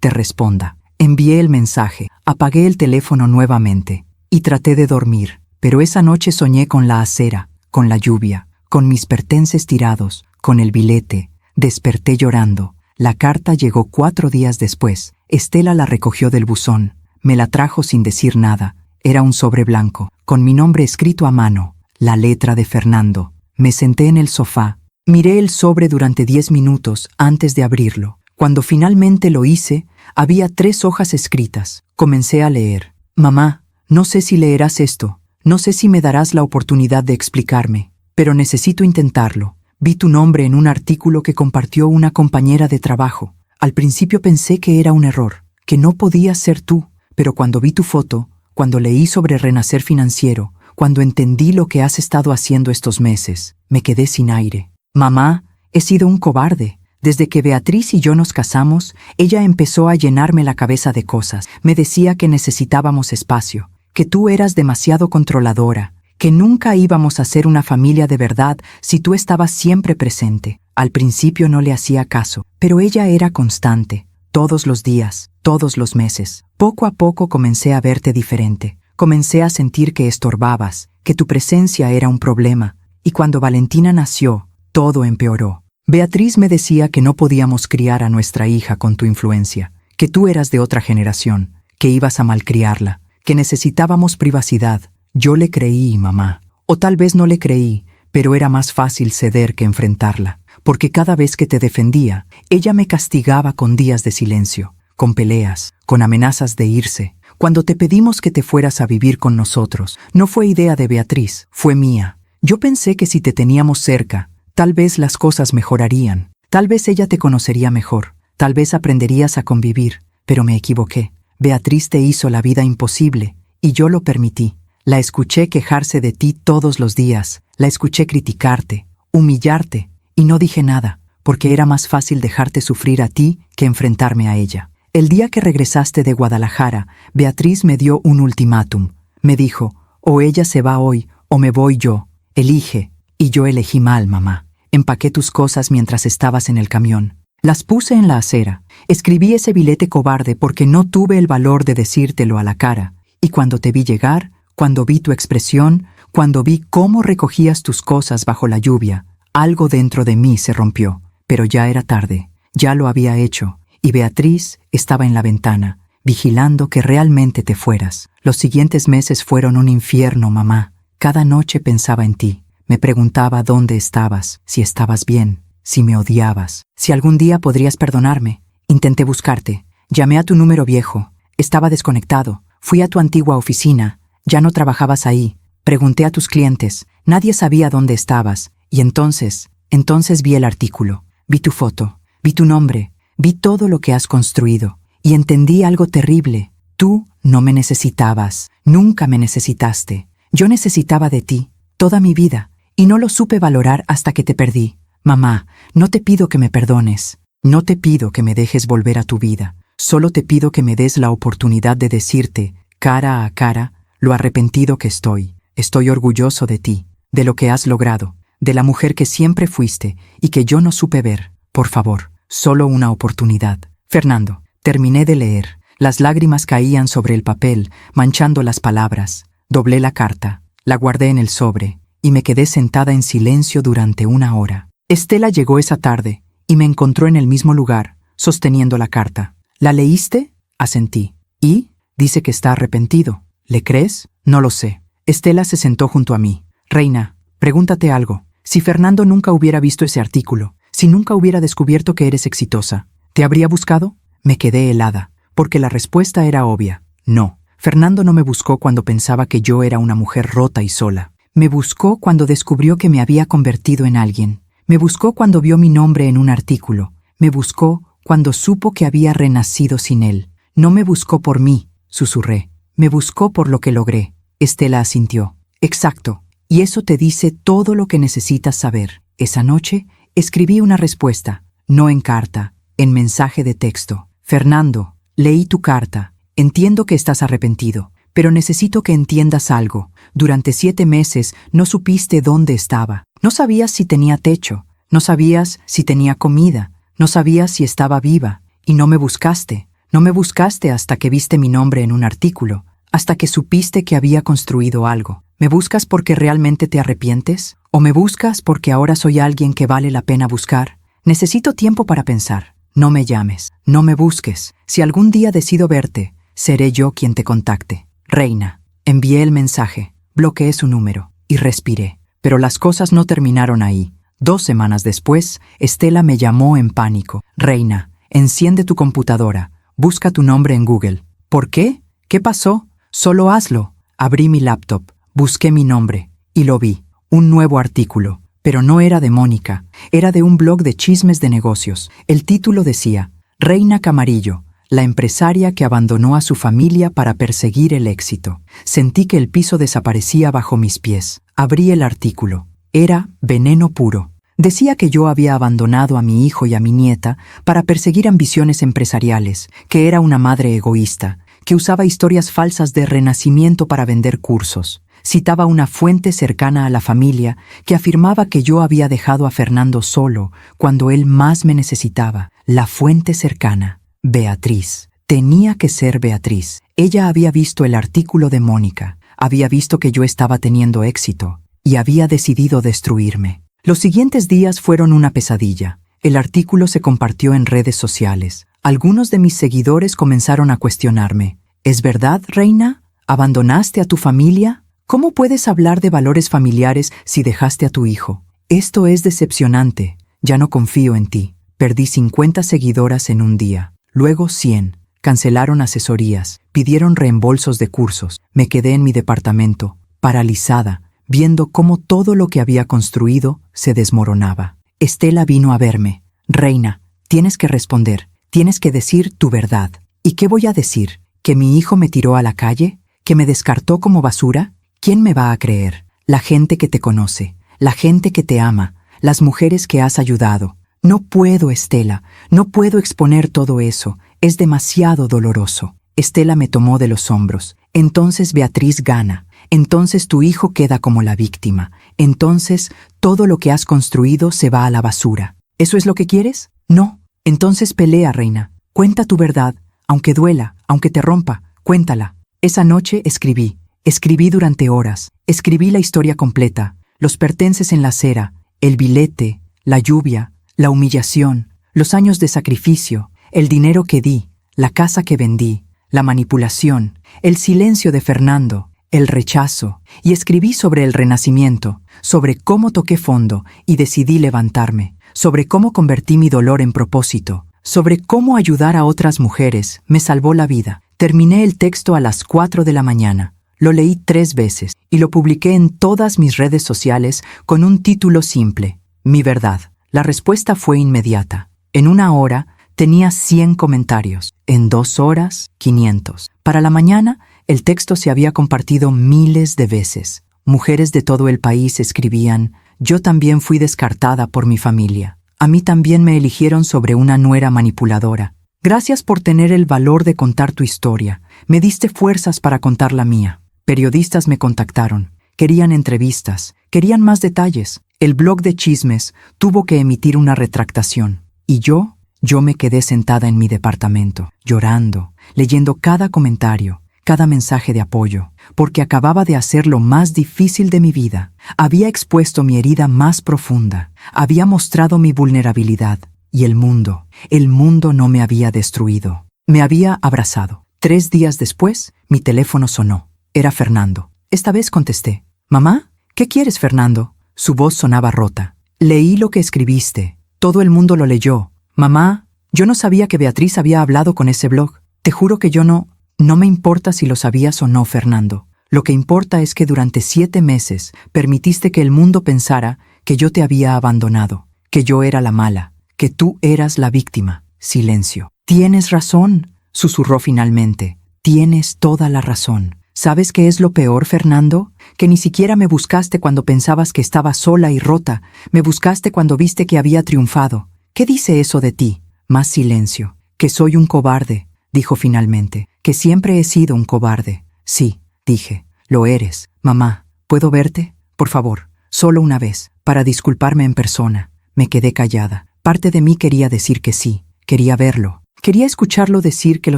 te responda. Envié el mensaje, apagué el teléfono nuevamente y traté de dormir. Pero esa noche soñé con la acera, con la lluvia, con mis pertences tirados, con el billete. Desperté llorando. La carta llegó 4 días después. Estela la recogió del buzón. Me la trajo sin decir nada. Era un sobre blanco, con mi nombre escrito a mano, la letra de Fernando. Me senté en el sofá. Miré el sobre durante 10 minutos antes de abrirlo. Cuando finalmente lo hice, había 3 hojas escritas. Comencé a leer. Mamá, no sé si leerás esto. No sé si me darás la oportunidad de explicarme, pero necesito intentarlo. Vi tu nombre en un artículo que compartió una compañera de trabajo. Al principio pensé que era un error, que no podías ser tú, pero cuando vi tu foto, cuando leí sobre renacer financiero, cuando entendí lo que has estado haciendo estos meses, me quedé sin aire. Mamá, he sido un cobarde. Desde que Beatriz y yo nos casamos, ella empezó a llenarme la cabeza de cosas. Me decía que necesitábamos espacio, que tú eras demasiado controladora, que nunca íbamos a ser una familia de verdad si tú estabas siempre presente. Al principio no le hacía caso, pero ella era constante, todos los días, todos los meses. Poco a poco comencé a verte diferente. Comencé a sentir que estorbabas, que tu presencia era un problema, y cuando Valentina nació, todo empeoró. Beatriz me decía que no podíamos criar a nuestra hija con tu influencia, que tú eras de otra generación, que ibas a malcriarla, que necesitábamos privacidad. Yo le creí, mamá. O tal vez no le creí, pero era más fácil ceder que enfrentarla, porque cada vez que te defendía, ella me castigaba con días de silencio, con peleas, con amenazas de irse. Cuando te pedimos que te fueras a vivir con nosotros, no fue idea de Beatriz, fue mía. Yo pensé que si te teníamos cerca, tal vez las cosas mejorarían. Tal vez ella te conocería mejor, tal vez aprenderías a convivir, pero me equivoqué. Beatriz te hizo la vida imposible, y yo lo permití. La escuché quejarse de ti todos los días, la escuché criticarte, humillarte, y no dije nada, porque era más fácil dejarte sufrir a ti que enfrentarme a ella. El día que regresaste de Guadalajara, Beatriz me dio un ultimátum. Me dijo, o ella se va hoy, o me voy yo. Elige. Y yo elegí mal, mamá. Empaqué tus cosas mientras estabas en el camión. Las puse en la acera. Escribí ese billete cobarde porque no tuve el valor de decírtelo a la cara. Y cuando te vi llegar, cuando vi tu expresión, cuando vi cómo recogías tus cosas bajo la lluvia, algo dentro de mí se rompió. Pero ya era tarde. Ya lo había hecho. Y Beatriz estaba en la ventana, vigilando que realmente te fueras. Los siguientes meses fueron un infierno, mamá. Cada noche pensaba en ti. Me preguntaba dónde estabas, si estabas bien, si me odiabas, si algún día podrías perdonarme. Intenté buscarte. Llamé a tu número viejo. Estaba desconectado. Fui a tu antigua oficina. Ya no trabajabas ahí. Pregunté a tus clientes. Nadie sabía dónde estabas. Y entonces vi el artículo. Vi tu foto. Vi tu nombre. Vi todo lo que has construido. Y entendí algo terrible. Tú no me necesitabas. Nunca me necesitaste. Yo necesitaba de ti. Toda mi vida. Y no lo supe valorar hasta que te perdí. Mamá, no te pido que me perdones. No te pido que me dejes volver a tu vida. Solo te pido que me des la oportunidad de decirte, cara a cara, lo arrepentido que estoy. Estoy orgulloso de ti, de lo que has logrado, de la mujer que siempre fuiste y que yo no supe ver. Por favor, solo una oportunidad. Fernando, terminé de leer. Las lágrimas caían sobre el papel, manchando las palabras. Doblé la carta, la guardé en el sobre y me quedé sentada en silencio durante 1 hora. Estela llegó esa tarde y me encontró en el mismo lugar, sosteniendo la carta. ¿La leíste? Asentí. ¿Y? Dice que está arrepentido. ¿Le crees? No lo sé. Estela se sentó junto a mí. Reina, pregúntate algo. Si Fernando nunca hubiera visto ese artículo, si nunca hubiera descubierto que eres exitosa, ¿te habría buscado? Me quedé helada, porque la respuesta era obvia. No. Fernando no me buscó cuando pensaba que yo era una mujer rota y sola. Me buscó cuando descubrió que me había convertido en alguien. Me buscó cuando vio mi nombre en un artículo. Me buscó cuando supo que había renacido sin él. No me buscó por mí, susurré. Me buscó por lo que logré. Estela asintió. Exacto. Y eso te dice todo lo que necesitas saber. Esa noche escribí una respuesta, no en carta, en mensaje de texto. Fernando, leí tu carta. Entiendo que estás arrepentido, pero necesito que entiendas algo. Durante 7 meses no supiste dónde estaba. No sabías si tenía techo, no sabías si tenía comida, no sabías si estaba viva, y no me buscaste. No me buscaste hasta que viste mi nombre en un artículo, hasta que supiste que había construido algo. ¿Me buscas porque realmente te arrepientes? ¿O me buscas porque ahora soy alguien que vale la pena buscar? Necesito tiempo para pensar. No me llames, no me busques. Si algún día decido verte, seré yo quien te contacte. Reina. Envié el mensaje, bloqueé su número y respiré. Pero las cosas no terminaron ahí. 2 semanas después, Estela me llamó en pánico. Reina, enciende tu computadora. Busca tu nombre en Google. ¿Por qué? ¿Qué pasó? Solo hazlo. Abrí mi laptop, busqué mi nombre y lo vi. Un nuevo artículo. Pero no era de Mónica. Era de un blog de chismes de negocios. El título decía, Reina Camarillo, la empresaria que abandonó a su familia para perseguir el éxito. Sentí que el piso desaparecía bajo mis pies. Abrí el artículo. Era veneno puro. Decía que yo había abandonado a mi hijo y a mi nieta para perseguir ambiciones empresariales, que era una madre egoísta, que usaba historias falsas de renacimiento para vender cursos. Citaba una fuente cercana a la familia que afirmaba que yo había dejado a Fernando solo cuando él más me necesitaba. La fuente cercana. Beatriz. Tenía que ser Beatriz. Ella había visto el artículo de Mónica, había visto que yo estaba teniendo éxito y había decidido destruirme. Los siguientes días fueron una pesadilla. El artículo se compartió en redes sociales. Algunos de mis seguidores comenzaron a cuestionarme. ¿Es verdad, Reina? ¿Abandonaste a tu familia? ¿Cómo puedes hablar de valores familiares si dejaste a tu hijo? Esto es decepcionante. Ya no confío en ti. Perdí 50 seguidoras en un día. Luego 100. Cancelaron asesorías, pidieron reembolsos de cursos. Me quedé en mi departamento, paralizada, viendo cómo todo lo que había construido se desmoronaba. Estela vino a verme. Reina, tienes que responder, tienes que decir tu verdad. ¿Y qué voy a decir? ¿Que mi hijo me tiró a la calle? ¿Que me descartó como basura? ¿Quién me va a creer? La gente que te conoce, la gente que te ama, las mujeres que has ayudado. No puedo, Estela, no puedo exponer todo eso, es demasiado doloroso. Estela me tomó de los hombros. Entonces Beatriz gana, entonces tu hijo queda como la víctima, entonces todo lo que has construido se va a la basura. ¿Eso es lo que quieres? No. Entonces pelea, reina. Cuenta tu verdad, aunque duela, aunque te rompa, cuéntala. Esa noche escribí durante horas, escribí la historia completa, los pertences en la acera, el billete, la lluvia, la humillación, los años de sacrificio, el dinero que di, la casa que vendí, la manipulación, el silencio de Fernando, el rechazo, y escribí sobre el renacimiento, sobre cómo toqué fondo y decidí levantarme, sobre cómo convertí mi dolor en propósito, sobre cómo ayudar a otras mujeres me salvó la vida. Terminé el texto a las 4 de la mañana, lo leí 3 veces y lo publiqué en todas mis redes sociales con un título simple, Mi verdad. La respuesta fue inmediata. En 1 hora tenía 100 comentarios, en 2 horas 500. Para la mañana, el texto se había compartido miles de veces. Mujeres de todo el país escribían, yo también fui descartada por mi familia. A mí también me eligieron sobre una nuera manipuladora. Gracias por tener el valor de contar tu historia. Me diste fuerzas para contar la mía. Periodistas me contactaron. Querían entrevistas. Querían más detalles. El blog de chismes tuvo que emitir una retractación. Y yo me quedé sentada en mi departamento, llorando, leyendo cada comentario, cada mensaje de apoyo, porque acababa de hacer lo más difícil de mi vida. Había expuesto mi herida más profunda, había mostrado mi vulnerabilidad, y el mundo no me había destruido. Me había abrazado. 3 días después, mi teléfono sonó. Era Fernando. Esta vez contesté. ¿Mamá? ¿Qué quieres, Fernando? Su voz sonaba rota. Leí lo que escribiste. Todo el mundo lo leyó. Mamá, yo no sabía que Beatriz había hablado con ese blog. Te juro que yo no me importa si lo sabías o no, Fernando. Lo que importa es que durante 7 meses permitiste que el mundo pensara que yo te había abandonado, que yo era la mala, que tú eras la víctima. Silencio. Tienes razón, susurró finalmente. Tienes toda la razón. ¿Sabes qué es lo peor, Fernando? Que ni siquiera me buscaste cuando pensabas que estaba sola y rota. Me buscaste cuando viste que había triunfado. ¿Qué dice eso de ti? Más silencio. Que soy un cobarde, dijo finalmente. Que siempre he sido un cobarde. Sí, dije. Lo eres. Mamá, ¿puedo verte? Por favor, solo una vez, para disculparme en persona. Me quedé callada. Parte de mí quería decir que sí. Quería verlo. Quería escucharlo decir que lo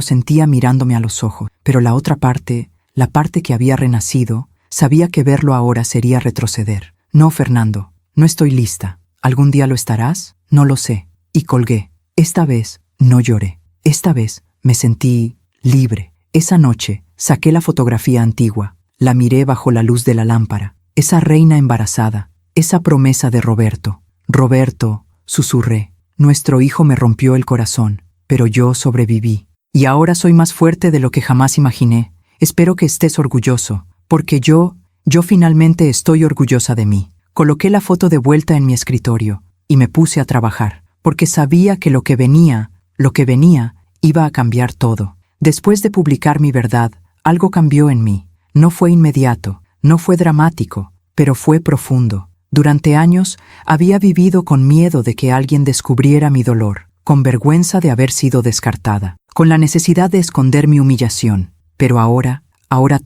sentía mirándome a los ojos. Pero la otra parte, la parte que había renacido, sabía que verlo ahora sería retroceder. No, Fernando, no estoy lista. ¿Algún día lo estarás? No lo sé. Y colgué. Esta vez no lloré. Esta vez me sentí libre. Esa noche saqué la fotografía antigua. La miré bajo la luz de la lámpara. Esa reina embarazada. Esa promesa de Roberto. Roberto, susurré. Nuestro hijo me rompió el corazón, pero yo sobreviví. Y ahora soy más fuerte de lo que jamás imaginé. Espero que estés orgulloso, porque yo finalmente estoy orgullosa de mí. Coloqué la foto de vuelta en mi escritorio y me puse a trabajar, porque sabía que lo que venía, iba a cambiar todo. Después de publicar mi verdad, algo cambió en mí. No fue inmediato, no fue dramático, pero fue profundo. Durante años había vivido con miedo de que alguien descubriera mi dolor, con vergüenza de haber sido descartada, con la necesidad de esconder mi humillación. Pero ahora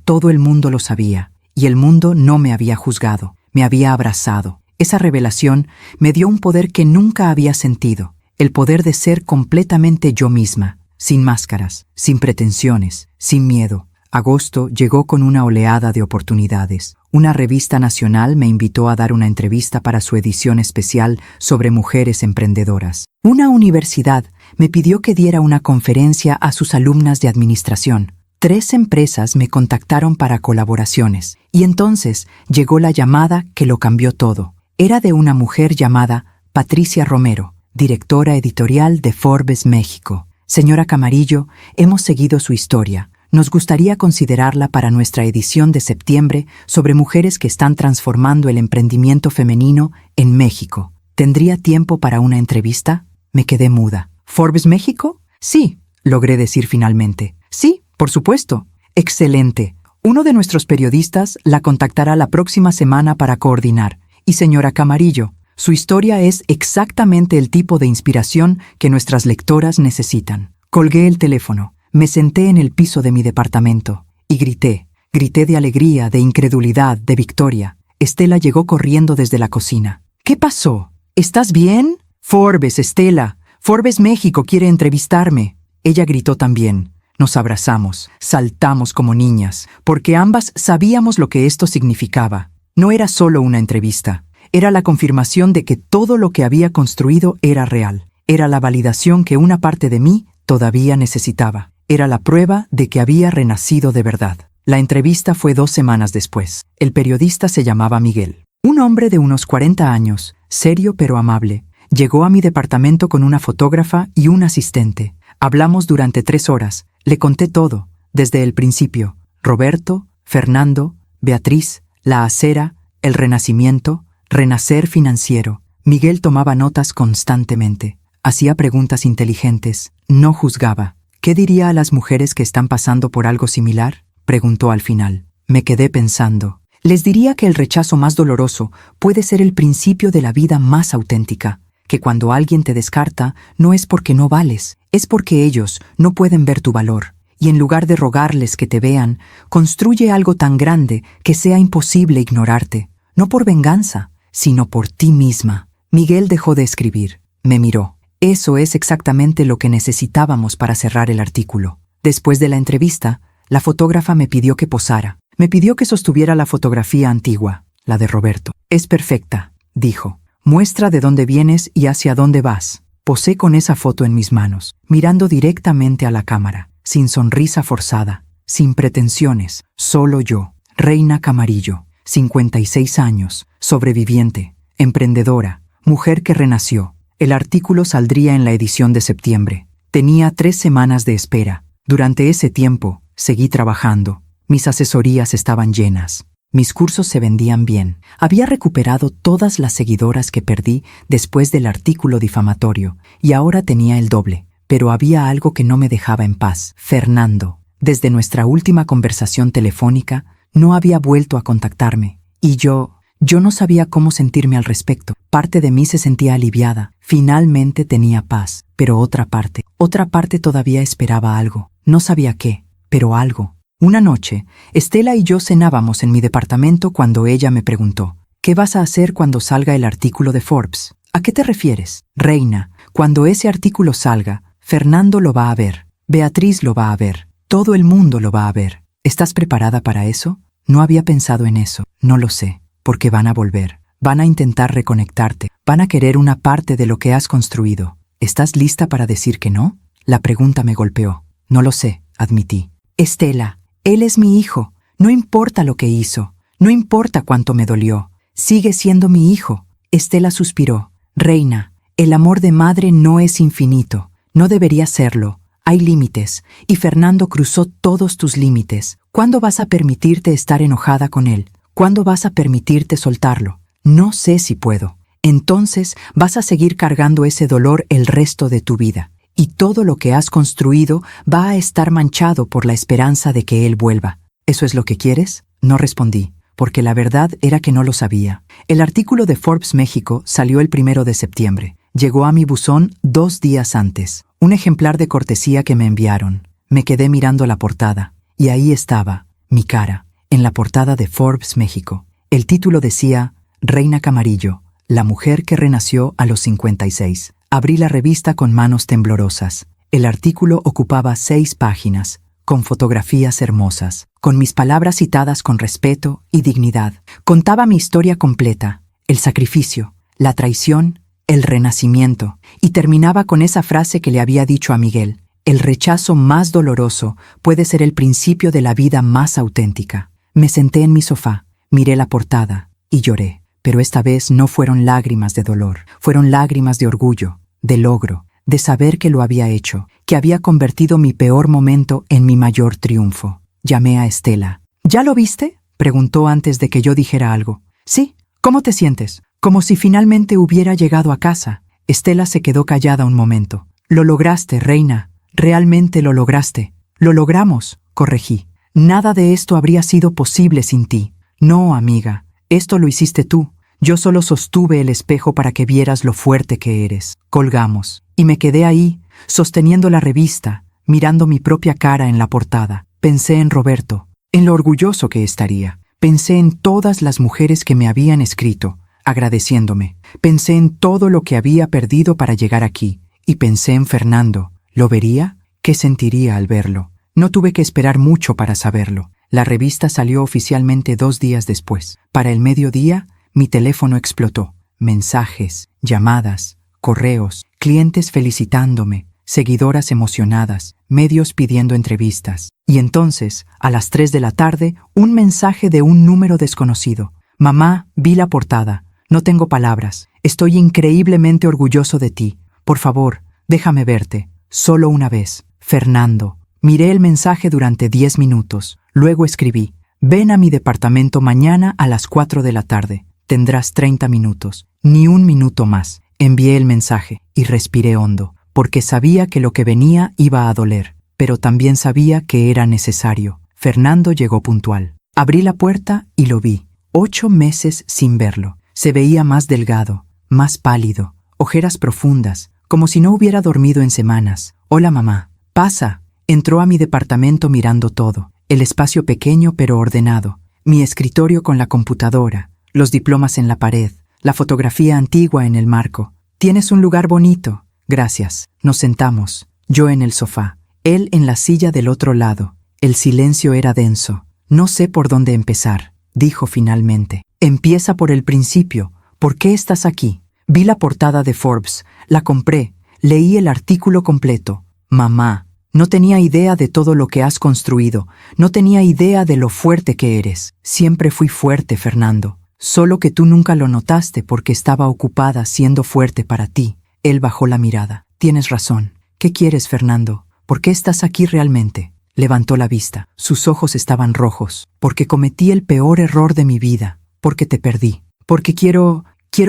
todo el mundo lo sabía, y el mundo no me había juzgado, me había abrazado. Esa revelación me dio un poder que nunca había sentido, el poder de ser completamente yo misma, sin máscaras, sin pretensiones, sin miedo. Agosto llegó con una oleada de oportunidades. Una revista nacional me invitó a dar una entrevista para su edición especial sobre mujeres emprendedoras. Una universidad me pidió que diera una conferencia a sus alumnas de administración. 3 empresas me contactaron para colaboraciones, y entonces llegó la llamada que lo cambió todo. Era de una mujer llamada Patricia Romero, directora editorial de Forbes México. Señora Camarillo, hemos seguido su historia. Nos gustaría considerarla para nuestra edición de septiembre sobre mujeres que están transformando el emprendimiento femenino en México. ¿Tendría tiempo para una entrevista? Me quedé muda. ¿Forbes México? Sí, logré decir finalmente. Sí, por supuesto. Excelente. Uno de nuestros periodistas la contactará la próxima semana para coordinar. Y señora Camarillo, su historia es exactamente el tipo de inspiración que nuestras lectoras necesitan. Colgué el teléfono, me senté en el piso de mi departamento y grité. Grité de alegría, de incredulidad, de victoria. Estela llegó corriendo desde la cocina. ¿Qué pasó? ¿Estás bien? Forbes, Estela. Forbes México quiere entrevistarme. Ella gritó también. Nos abrazamos, saltamos como niñas, porque ambas sabíamos lo que esto significaba. No era solo una entrevista, era la confirmación de que todo lo que había construido era real. Era la validación que una parte de mí todavía necesitaba. Era la prueba de que había renacido de verdad. La entrevista fue 2 semanas después. El periodista se llamaba Miguel. Un hombre de unos 40 años, serio pero amable, llegó a mi departamento con una fotógrafa y un asistente. Hablamos durante 3 horas. Le conté todo, desde el principio. Roberto, Fernando, Beatriz, la acera, el renacimiento, renacer financiero. Miguel tomaba notas constantemente. Hacía preguntas inteligentes. No juzgaba. ¿Qué diría a las mujeres que están pasando por algo similar? Preguntó al final. Me quedé pensando. Les diría que el rechazo más doloroso puede ser el principio de la vida más auténtica. Que cuando alguien te descarta, no es porque no vales, es porque ellos no pueden ver tu valor. Y en lugar de rogarles que te vean, construye algo tan grande que sea imposible ignorarte. No por venganza, sino por ti misma. Miguel dejó de escribir. Me miró. Eso es exactamente lo que necesitábamos para cerrar el artículo. Después de la entrevista, la fotógrafa me pidió que posara. Me pidió que sostuviera la fotografía antigua, la de Roberto. Es perfecta, dijo. Muestra de dónde vienes y hacia dónde vas. Posé con esa foto en mis manos, mirando directamente a la cámara, sin sonrisa forzada, sin pretensiones, solo yo, Reina Camarillo, 56 años, sobreviviente, emprendedora, mujer que renació. El artículo saldría en la edición de septiembre. Tenía 3 semanas de espera. Durante ese tiempo, seguí trabajando. Mis asesorías estaban llenas. Mis cursos se vendían bien. Había recuperado todas las seguidoras que perdí después del artículo difamatorio, y ahora tenía el doble. Pero había algo que no me dejaba en paz. Fernando, desde nuestra última conversación telefónica, no había vuelto a contactarme. Y yo no sabía cómo sentirme al respecto. Parte de mí se sentía aliviada. Finalmente tenía paz. Pero otra parte todavía esperaba algo. No sabía qué, pero algo. Una noche, Estela y yo cenábamos en mi departamento cuando ella me preguntó, ¿qué vas a hacer cuando salga el artículo de Forbes? ¿A qué te refieres? Reina, cuando ese artículo salga, Fernando lo va a ver, Beatriz lo va a ver, todo el mundo lo va a ver. ¿Estás preparada para eso? No había pensado en eso, no lo sé, porque van a volver, van a intentar reconectarte, van a querer una parte de lo que has construido. ¿Estás lista para decir que no? La pregunta me golpeó. No lo sé, admití. Estela, él es mi hijo. No importa lo que hizo. No importa cuánto me dolió. Sigue siendo mi hijo. Estela suspiró. Reina, el amor de madre no es infinito. No debería serlo. Hay límites. Y Fernando cruzó todos tus límites. ¿Cuándo vas a permitirte estar enojada con él? ¿Cuándo vas a permitirte soltarlo? No sé si puedo. Entonces vas a seguir cargando ese dolor el resto de tu vida. Y todo lo que has construido va a estar manchado por la esperanza de que él vuelva. ¿Eso es lo que quieres? No respondí, porque la verdad era que no lo sabía. El artículo de Forbes México salió el 1 de septiembre. Llegó a mi buzón 2 días antes. Un ejemplar de cortesía que me enviaron. Me quedé mirando la portada, y ahí estaba, mi cara, en la portada de Forbes México. El título decía, Reina Camarillo, la mujer que renació a los 56. Abrí la revista con manos temblorosas. El artículo ocupaba 6 páginas, con fotografías hermosas, con mis palabras citadas con respeto y dignidad. Contaba mi historia completa, el sacrificio, la traición, el renacimiento, y terminaba con esa frase que le había dicho a Miguel. El rechazo más doloroso puede ser el principio de la vida más auténtica. Me senté en mi sofá, miré la portada y lloré. Pero esta vez no fueron lágrimas de dolor, fueron lágrimas de orgullo, de logro, de saber que lo había hecho, que había convertido mi peor momento en mi mayor triunfo. Llamé a Estela. ¿Ya lo viste?, preguntó antes de que yo dijera algo. Sí, ¿cómo te sientes? Como si finalmente hubiera llegado a casa. Estela se quedó callada un momento. Lo lograste, reina. Realmente lo lograste. Lo logramos, corregí. Nada de esto habría sido posible sin ti. No, amiga. Esto lo hiciste tú. Yo solo sostuve el espejo para que vieras lo fuerte que eres. Colgamos. Y me quedé ahí, sosteniendo la revista, mirando mi propia cara en la portada. Pensé en Roberto, en lo orgulloso que estaría. Pensé en todas las mujeres que me habían escrito, agradeciéndome. Pensé en todo lo que había perdido para llegar aquí. Y pensé en Fernando. ¿Lo vería? ¿Qué sentiría al verlo? No tuve que esperar mucho para saberlo. La revista salió oficialmente 2 días después. Para el mediodía, mi teléfono explotó. Mensajes, llamadas, correos, clientes felicitándome, seguidoras emocionadas, medios pidiendo entrevistas. Y entonces, a las 3 de la tarde, un mensaje de un número desconocido. Mamá, vi la portada. No tengo palabras. Estoy increíblemente orgulloso de ti. Por favor, déjame verte. Solo una vez. Fernando. Miré el mensaje durante 10 minutos. Luego escribí: ven a mi departamento mañana a las 4 de la tarde. Tendrás 30 minutos. Ni un minuto más. Envié el mensaje y respiré hondo, porque sabía que lo que venía iba a doler, pero también sabía que era necesario. Fernando llegó puntual. Abrí la puerta y lo vi. 8 meses sin verlo. Se veía más delgado, más pálido, ojeras profundas, como si no hubiera dormido en semanas. Hola, mamá. Pasa. Entró a mi departamento mirando todo. El espacio pequeño pero ordenado. Mi escritorio con la computadora, los diplomas en la pared, la fotografía antigua en el marco. Tienes un lugar bonito. Gracias. Nos sentamos. Yo en el sofá. Él en la silla del otro lado. El silencio era denso. No sé por dónde empezar, dijo finalmente. Empieza por el principio. ¿Por qué estás aquí? Vi la portada de Forbes. La compré. Leí el artículo completo. Mamá, no tenía idea de todo lo que has construido. No tenía idea de lo fuerte que eres. Siempre fui fuerte, Fernando. Solo que tú nunca lo notaste porque estaba ocupada siendo fuerte para ti. Él bajó la mirada. Tienes razón. ¿Qué quieres, Fernando? ¿Por qué estás aquí realmente? Levantó la vista. Sus ojos estaban rojos. Porque cometí el peor error de mi vida. Porque te perdí. Porque quiero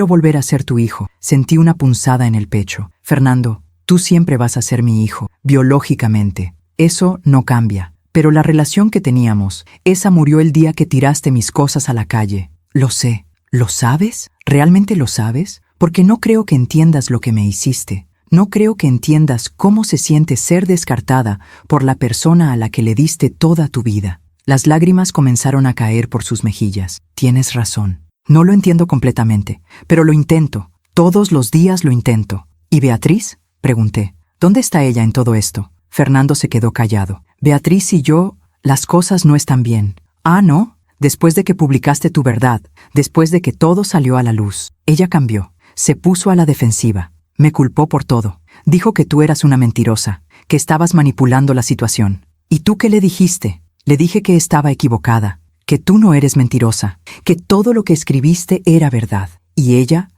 volver a ser tu hijo. Sentí una punzada en el pecho. Fernando, tú siempre vas a ser mi hijo, biológicamente. Eso no cambia. Pero la relación que teníamos, esa murió el día que tiraste mis cosas a la calle. Lo sé. ¿Lo sabes? ¿Realmente lo sabes? Porque no creo que entiendas lo que me hiciste. No creo que entiendas cómo se siente ser descartada por la persona a la que le diste toda tu vida. Las lágrimas comenzaron a caer por sus mejillas. Tienes razón. No lo entiendo completamente, pero lo intento. Todos los días lo intento. ¿Y Beatriz? Pregunté. ¿Dónde está ella en todo esto? Fernando se quedó callado. Beatriz y yo, las cosas no están bien. Ah, ¿no? Después de que publicaste tu verdad, después de que todo salió a la luz, ella cambió. Se puso a la defensiva. Me culpó por todo. Dijo que tú eras una mentirosa, que estabas manipulando la situación. ¿Y tú qué le dijiste? Le dije que estaba equivocada, que tú no eres mentirosa, que todo lo que escribiste era verdad. Y ella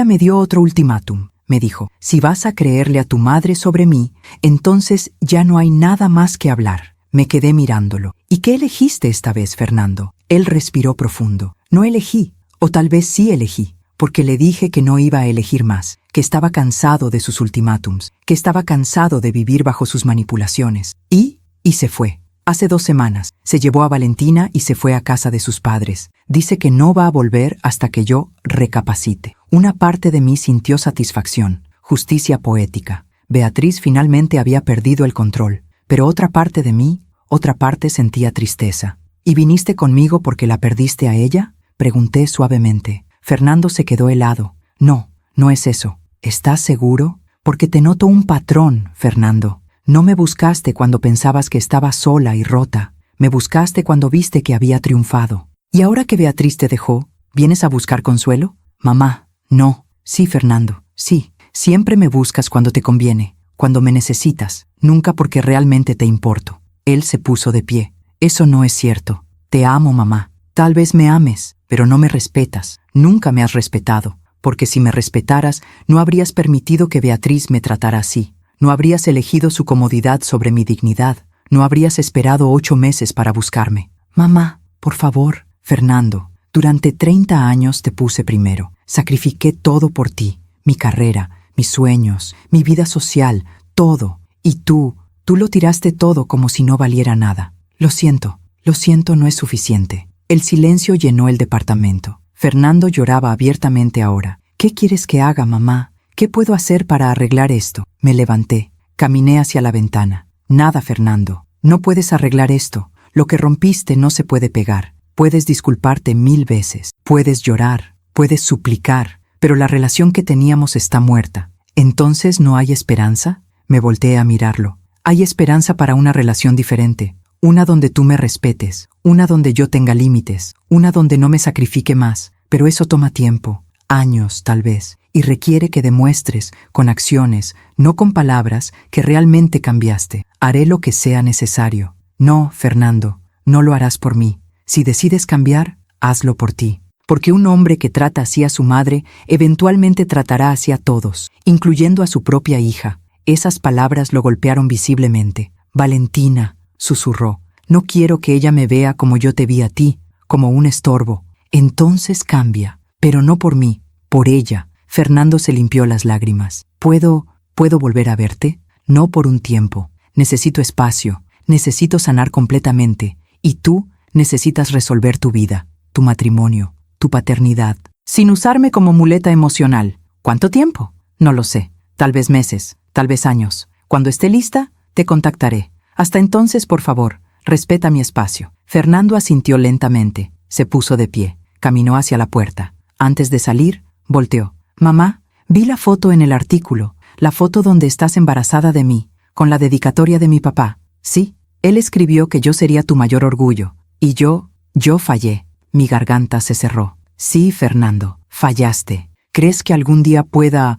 me dio otro ultimátum. Me dijo, si vas a creerle a tu madre sobre mí, entonces ya no hay nada más que hablar. Me quedé mirándolo. ¿Y qué elegiste esta vez, Fernando? Él respiró profundo. No elegí, o tal vez sí elegí, porque le dije que no iba a elegir más, que estaba cansado de sus ultimátums, que estaba cansado de vivir bajo sus manipulaciones. Y se fue. Hace 2 semanas, se llevó a Valentina y se fue a casa de sus padres. Dice que no va a volver hasta que yo recapacite. Una parte de mí sintió satisfacción, justicia poética. Beatriz finalmente había perdido el control, pero otra parte de mí, otra parte sentía tristeza. ¿Y viniste conmigo porque la perdiste a ella? Pregunté suavemente. Fernando se quedó helado. No, no es eso. ¿Estás seguro? Porque te noto un patrón, Fernando. No me buscaste cuando pensabas que estaba sola y rota. Me buscaste cuando viste que había triunfado. ¿Y ahora que Beatriz te dejó, vienes a buscar consuelo? Mamá, no. Sí, Fernando, sí. Siempre me buscas cuando te conviene, cuando me necesitas, nunca porque realmente te importo. Él se puso de pie. Eso no es cierto. Te amo, mamá. Tal vez me ames, pero no me respetas. Nunca me has respetado, porque si me respetaras, no habrías permitido que Beatriz me tratara así. No habrías elegido su comodidad sobre mi dignidad. No habrías esperado 8 meses para buscarme. Mamá, por favor. Fernando, durante 30 años te puse primero. Sacrifiqué todo por ti. Mi carrera, mis sueños, mi vida social, todo. Y tú lo tiraste todo como si no valiera nada. Lo siento, no es suficiente. El silencio llenó el departamento. Fernando lloraba abiertamente ahora. ¿Qué quieres que haga, mamá? ¿Qué puedo hacer para arreglar esto? Me levanté, caminé hacia la ventana. Nada, Fernando. No puedes arreglar esto. Lo que rompiste no se puede pegar. Puedes disculparte 1000 veces. Puedes llorar. Puedes suplicar. Pero la relación que teníamos está muerta. ¿Entonces no hay esperanza? Me volteé a mirarlo. Hay esperanza para una relación diferente. Una donde tú me respetes. Una donde yo tenga límites. Una donde no me sacrifique más. Pero eso toma tiempo. Años, tal vez. Y requiere que demuestres, con acciones, no con palabras, que realmente cambiaste. Haré lo que sea necesario. No, Fernando, no lo harás por mí. Si decides cambiar, hazlo por ti. Porque un hombre que trata así a su madre, eventualmente tratará así a todos, incluyendo a su propia hija. Esas palabras lo golpearon visiblemente. Valentina, susurró, no quiero que ella me vea como yo te vi a ti, como un estorbo. Entonces cambia, pero no por mí, por ella. Fernando se limpió las lágrimas. ¿Puedo volver a verte? No por un tiempo. Necesito espacio, necesito sanar completamente. Y tú necesitas resolver tu vida, tu matrimonio, tu paternidad, sin usarme como muleta emocional. ¿Cuánto tiempo? No lo sé. Tal vez meses, tal vez años. Cuando esté lista, te contactaré. Hasta entonces, por favor, respeta mi espacio. Fernando asintió lentamente. Se puso de pie. Caminó hacia la puerta. Antes de salir, volteó. Mamá, vi la foto en el artículo, la foto donde estás embarazada de mí, con la dedicatoria de mi papá. Sí, él escribió que yo sería tu mayor orgullo. Y yo fallé. Mi garganta se cerró. Sí, Fernando, fallaste. ¿Crees que algún día pueda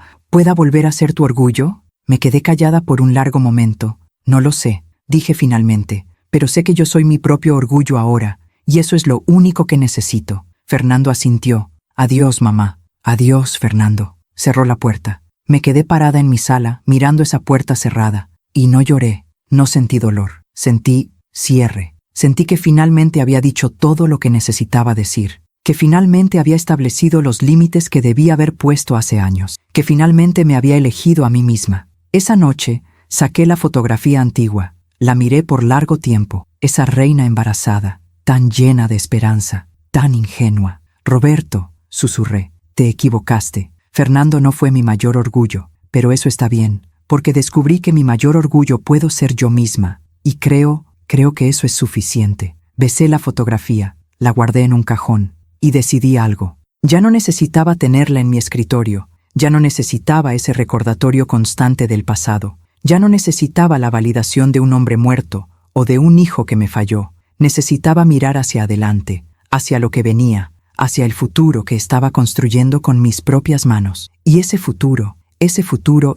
volver a ser tu orgullo? Me quedé callada por un largo momento. No lo sé, dije finalmente, pero sé que yo soy mi propio orgullo ahora, y eso es lo único que necesito. Fernando asintió. Adiós, mamá. Adiós, Fernando. Cerró la puerta. Me quedé parada en mi sala, mirando esa puerta cerrada. Y no lloré, no sentí dolor. Sentí cierre. Sentí que finalmente había dicho todo lo que necesitaba decir. Que finalmente había establecido los límites que debía haber puesto hace años. Que finalmente me había elegido a mí misma. Esa noche, saqué la fotografía antigua. La miré por largo tiempo. Esa reina embarazada, tan llena de esperanza, tan ingenua. Roberto, susurré. Te equivocaste. Fernando no fue mi mayor orgullo, pero eso está bien, porque descubrí que mi mayor orgullo puedo ser yo misma, y creo que eso es suficiente. Besé la fotografía, la guardé en un cajón, y decidí algo. Ya no necesitaba tenerla en mi escritorio, ya no necesitaba ese recordatorio constante del pasado, ya no necesitaba la validación de un hombre muerto o de un hijo que me falló. Necesitaba mirar hacia adelante, hacia lo que venía, hacia el futuro que estaba construyendo con mis propias manos. Y ese futuro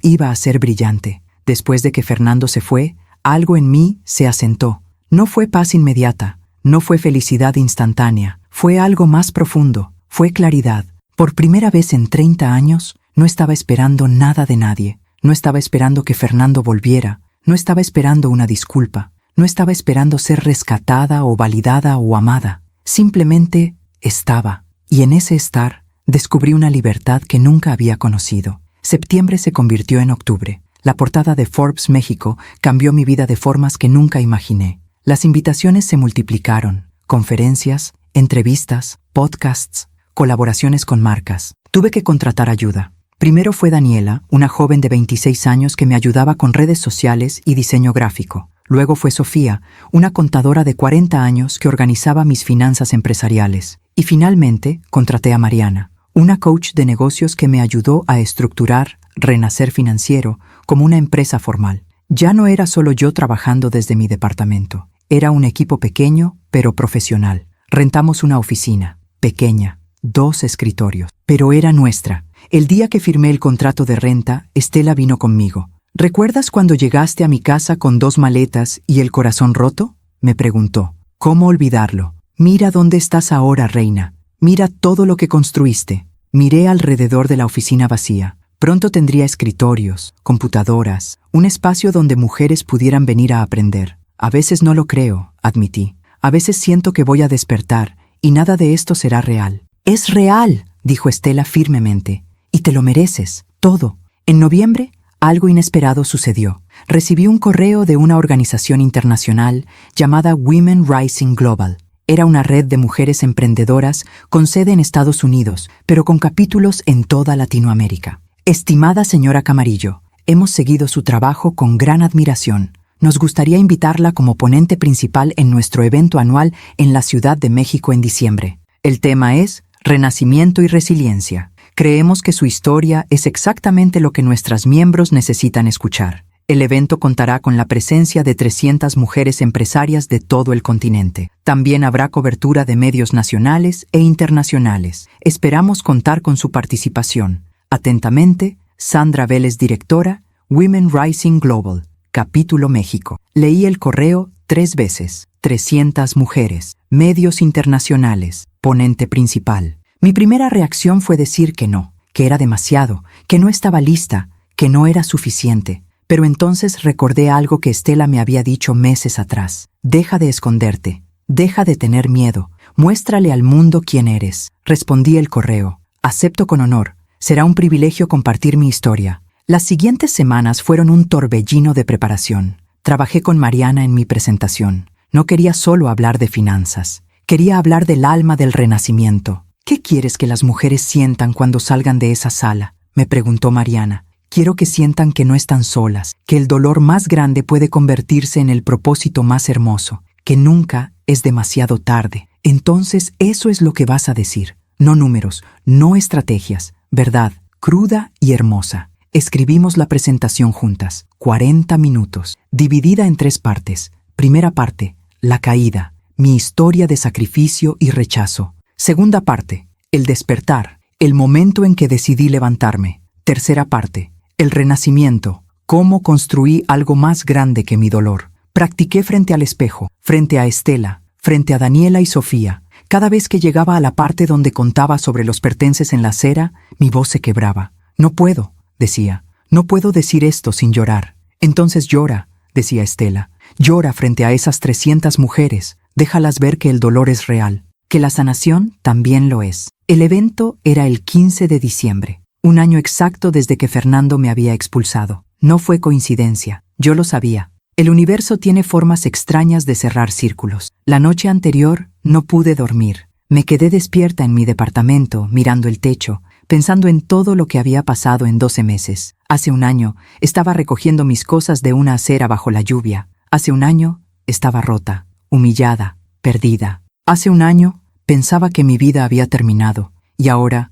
iba a ser brillante. Después de que Fernando se fue, algo en mí se asentó. No fue paz inmediata, no fue felicidad instantánea, fue algo más profundo, fue claridad. Por primera vez en 30 años, no estaba esperando nada de nadie, no estaba esperando que Fernando volviera, no estaba esperando una disculpa, no estaba esperando ser rescatada o validada o amada. Simplemente estaba, y en ese estar descubrí una libertad que nunca había conocido. Septiembre se convirtió en octubre. La portada de Forbes México cambió mi vida de formas que nunca imaginé. Las invitaciones se multiplicaron. Conferencias, entrevistas, podcasts, colaboraciones con marcas. Tuve que contratar ayuda. Primero fue Daniela, una joven de 26 años que me ayudaba con redes sociales y diseño gráfico. Luego fue Sofía, una contadora de 40 años que organizaba mis finanzas empresariales. Y finalmente contraté a Mariana, una coach de negocios que me ayudó a estructurar Renacer Financiero como una empresa formal. Ya no era solo yo trabajando desde mi departamento. Era un equipo pequeño, pero profesional. Rentamos una oficina, pequeña, 2 escritorios, pero era nuestra. El día que firmé el contrato de renta, Estela vino conmigo. ¿Recuerdas cuando llegaste a mi casa con 2 maletas y el corazón roto? Me preguntó. ¿Cómo olvidarlo? Mira dónde estás ahora, reina. Mira todo lo que construiste. Miré alrededor de la oficina vacía. Pronto tendría escritorios, computadoras, un espacio donde mujeres pudieran venir a aprender. A veces no lo creo, admití. A veces siento que voy a despertar y nada de esto será real. Es real, dijo Estela firmemente. Y te lo mereces, todo. En noviembre, algo inesperado sucedió. Recibí un correo de una organización internacional llamada Women Rising Global. Era una red de mujeres emprendedoras con sede en Estados Unidos, pero con capítulos en toda Latinoamérica. Estimada señora Camarillo, hemos seguido su trabajo con gran admiración. Nos gustaría invitarla como ponente principal en nuestro evento anual en la Ciudad de México en diciembre. El tema es Renacimiento y Resiliencia. Creemos que su historia es exactamente lo que nuestras miembros necesitan escuchar. El evento contará con la presencia de 300 mujeres empresarias de todo el continente. También habrá cobertura de medios nacionales e internacionales. Esperamos contar con su participación. Atentamente, Sandra Vélez, directora, Women Rising Global, Capítulo México. Leí el correo 3 veces. 300 mujeres, medios internacionales, ponente principal. Mi primera reacción fue decir que no, que era demasiado, que no estaba lista, que no era suficiente. Pero entonces recordé algo que Estela me había dicho meses atrás. Deja de esconderte, deja de tener miedo, muéstrale al mundo quién eres. Respondí el correo. Acepto con honor. Será un privilegio compartir mi historia. Las siguientes semanas fueron un torbellino de preparación. Trabajé con Mariana en mi presentación. No quería solo hablar de finanzas. Quería hablar del alma del renacimiento. ¿Qué quieres que las mujeres sientan cuando salgan de esa sala?, me preguntó Mariana. Quiero que sientan que no están solas, que el dolor más grande puede convertirse en el propósito más hermoso, que nunca es demasiado tarde. Entonces eso es lo que vas a decir. No números, no estrategias, verdad, cruda y hermosa. Escribimos la presentación juntas, 40 minutos, dividida en 3 partes. Primera parte, la caída, mi historia de sacrificio y rechazo. Segunda parte, el despertar, el momento en que decidí levantarme. Tercera parte, el renacimiento, cómo construí algo más grande que mi dolor. Practiqué frente al espejo, frente a Estela, frente a Daniela y Sofía. Cada vez que llegaba a la parte donde contaba sobre los pertences en la acera, mi voz se quebraba. No puedo, decía, no puedo decir esto sin llorar. Entonces llora, decía Estela. Llora frente a esas 300 mujeres. Déjalas ver que el dolor es real, que la sanación también lo es. El evento era el 15 de diciembre. Un año exacto desde que Fernando me había expulsado. No fue coincidencia, yo lo sabía. El universo tiene formas extrañas de cerrar círculos. La noche anterior no pude dormir. Me quedé despierta en mi departamento, mirando el techo, pensando en todo lo que había pasado en 12 meses. Hace un año estaba recogiendo mis cosas de una acera bajo la lluvia. Hace un año estaba rota, humillada, perdida. Hace un año pensaba que mi vida había terminado. Y ahora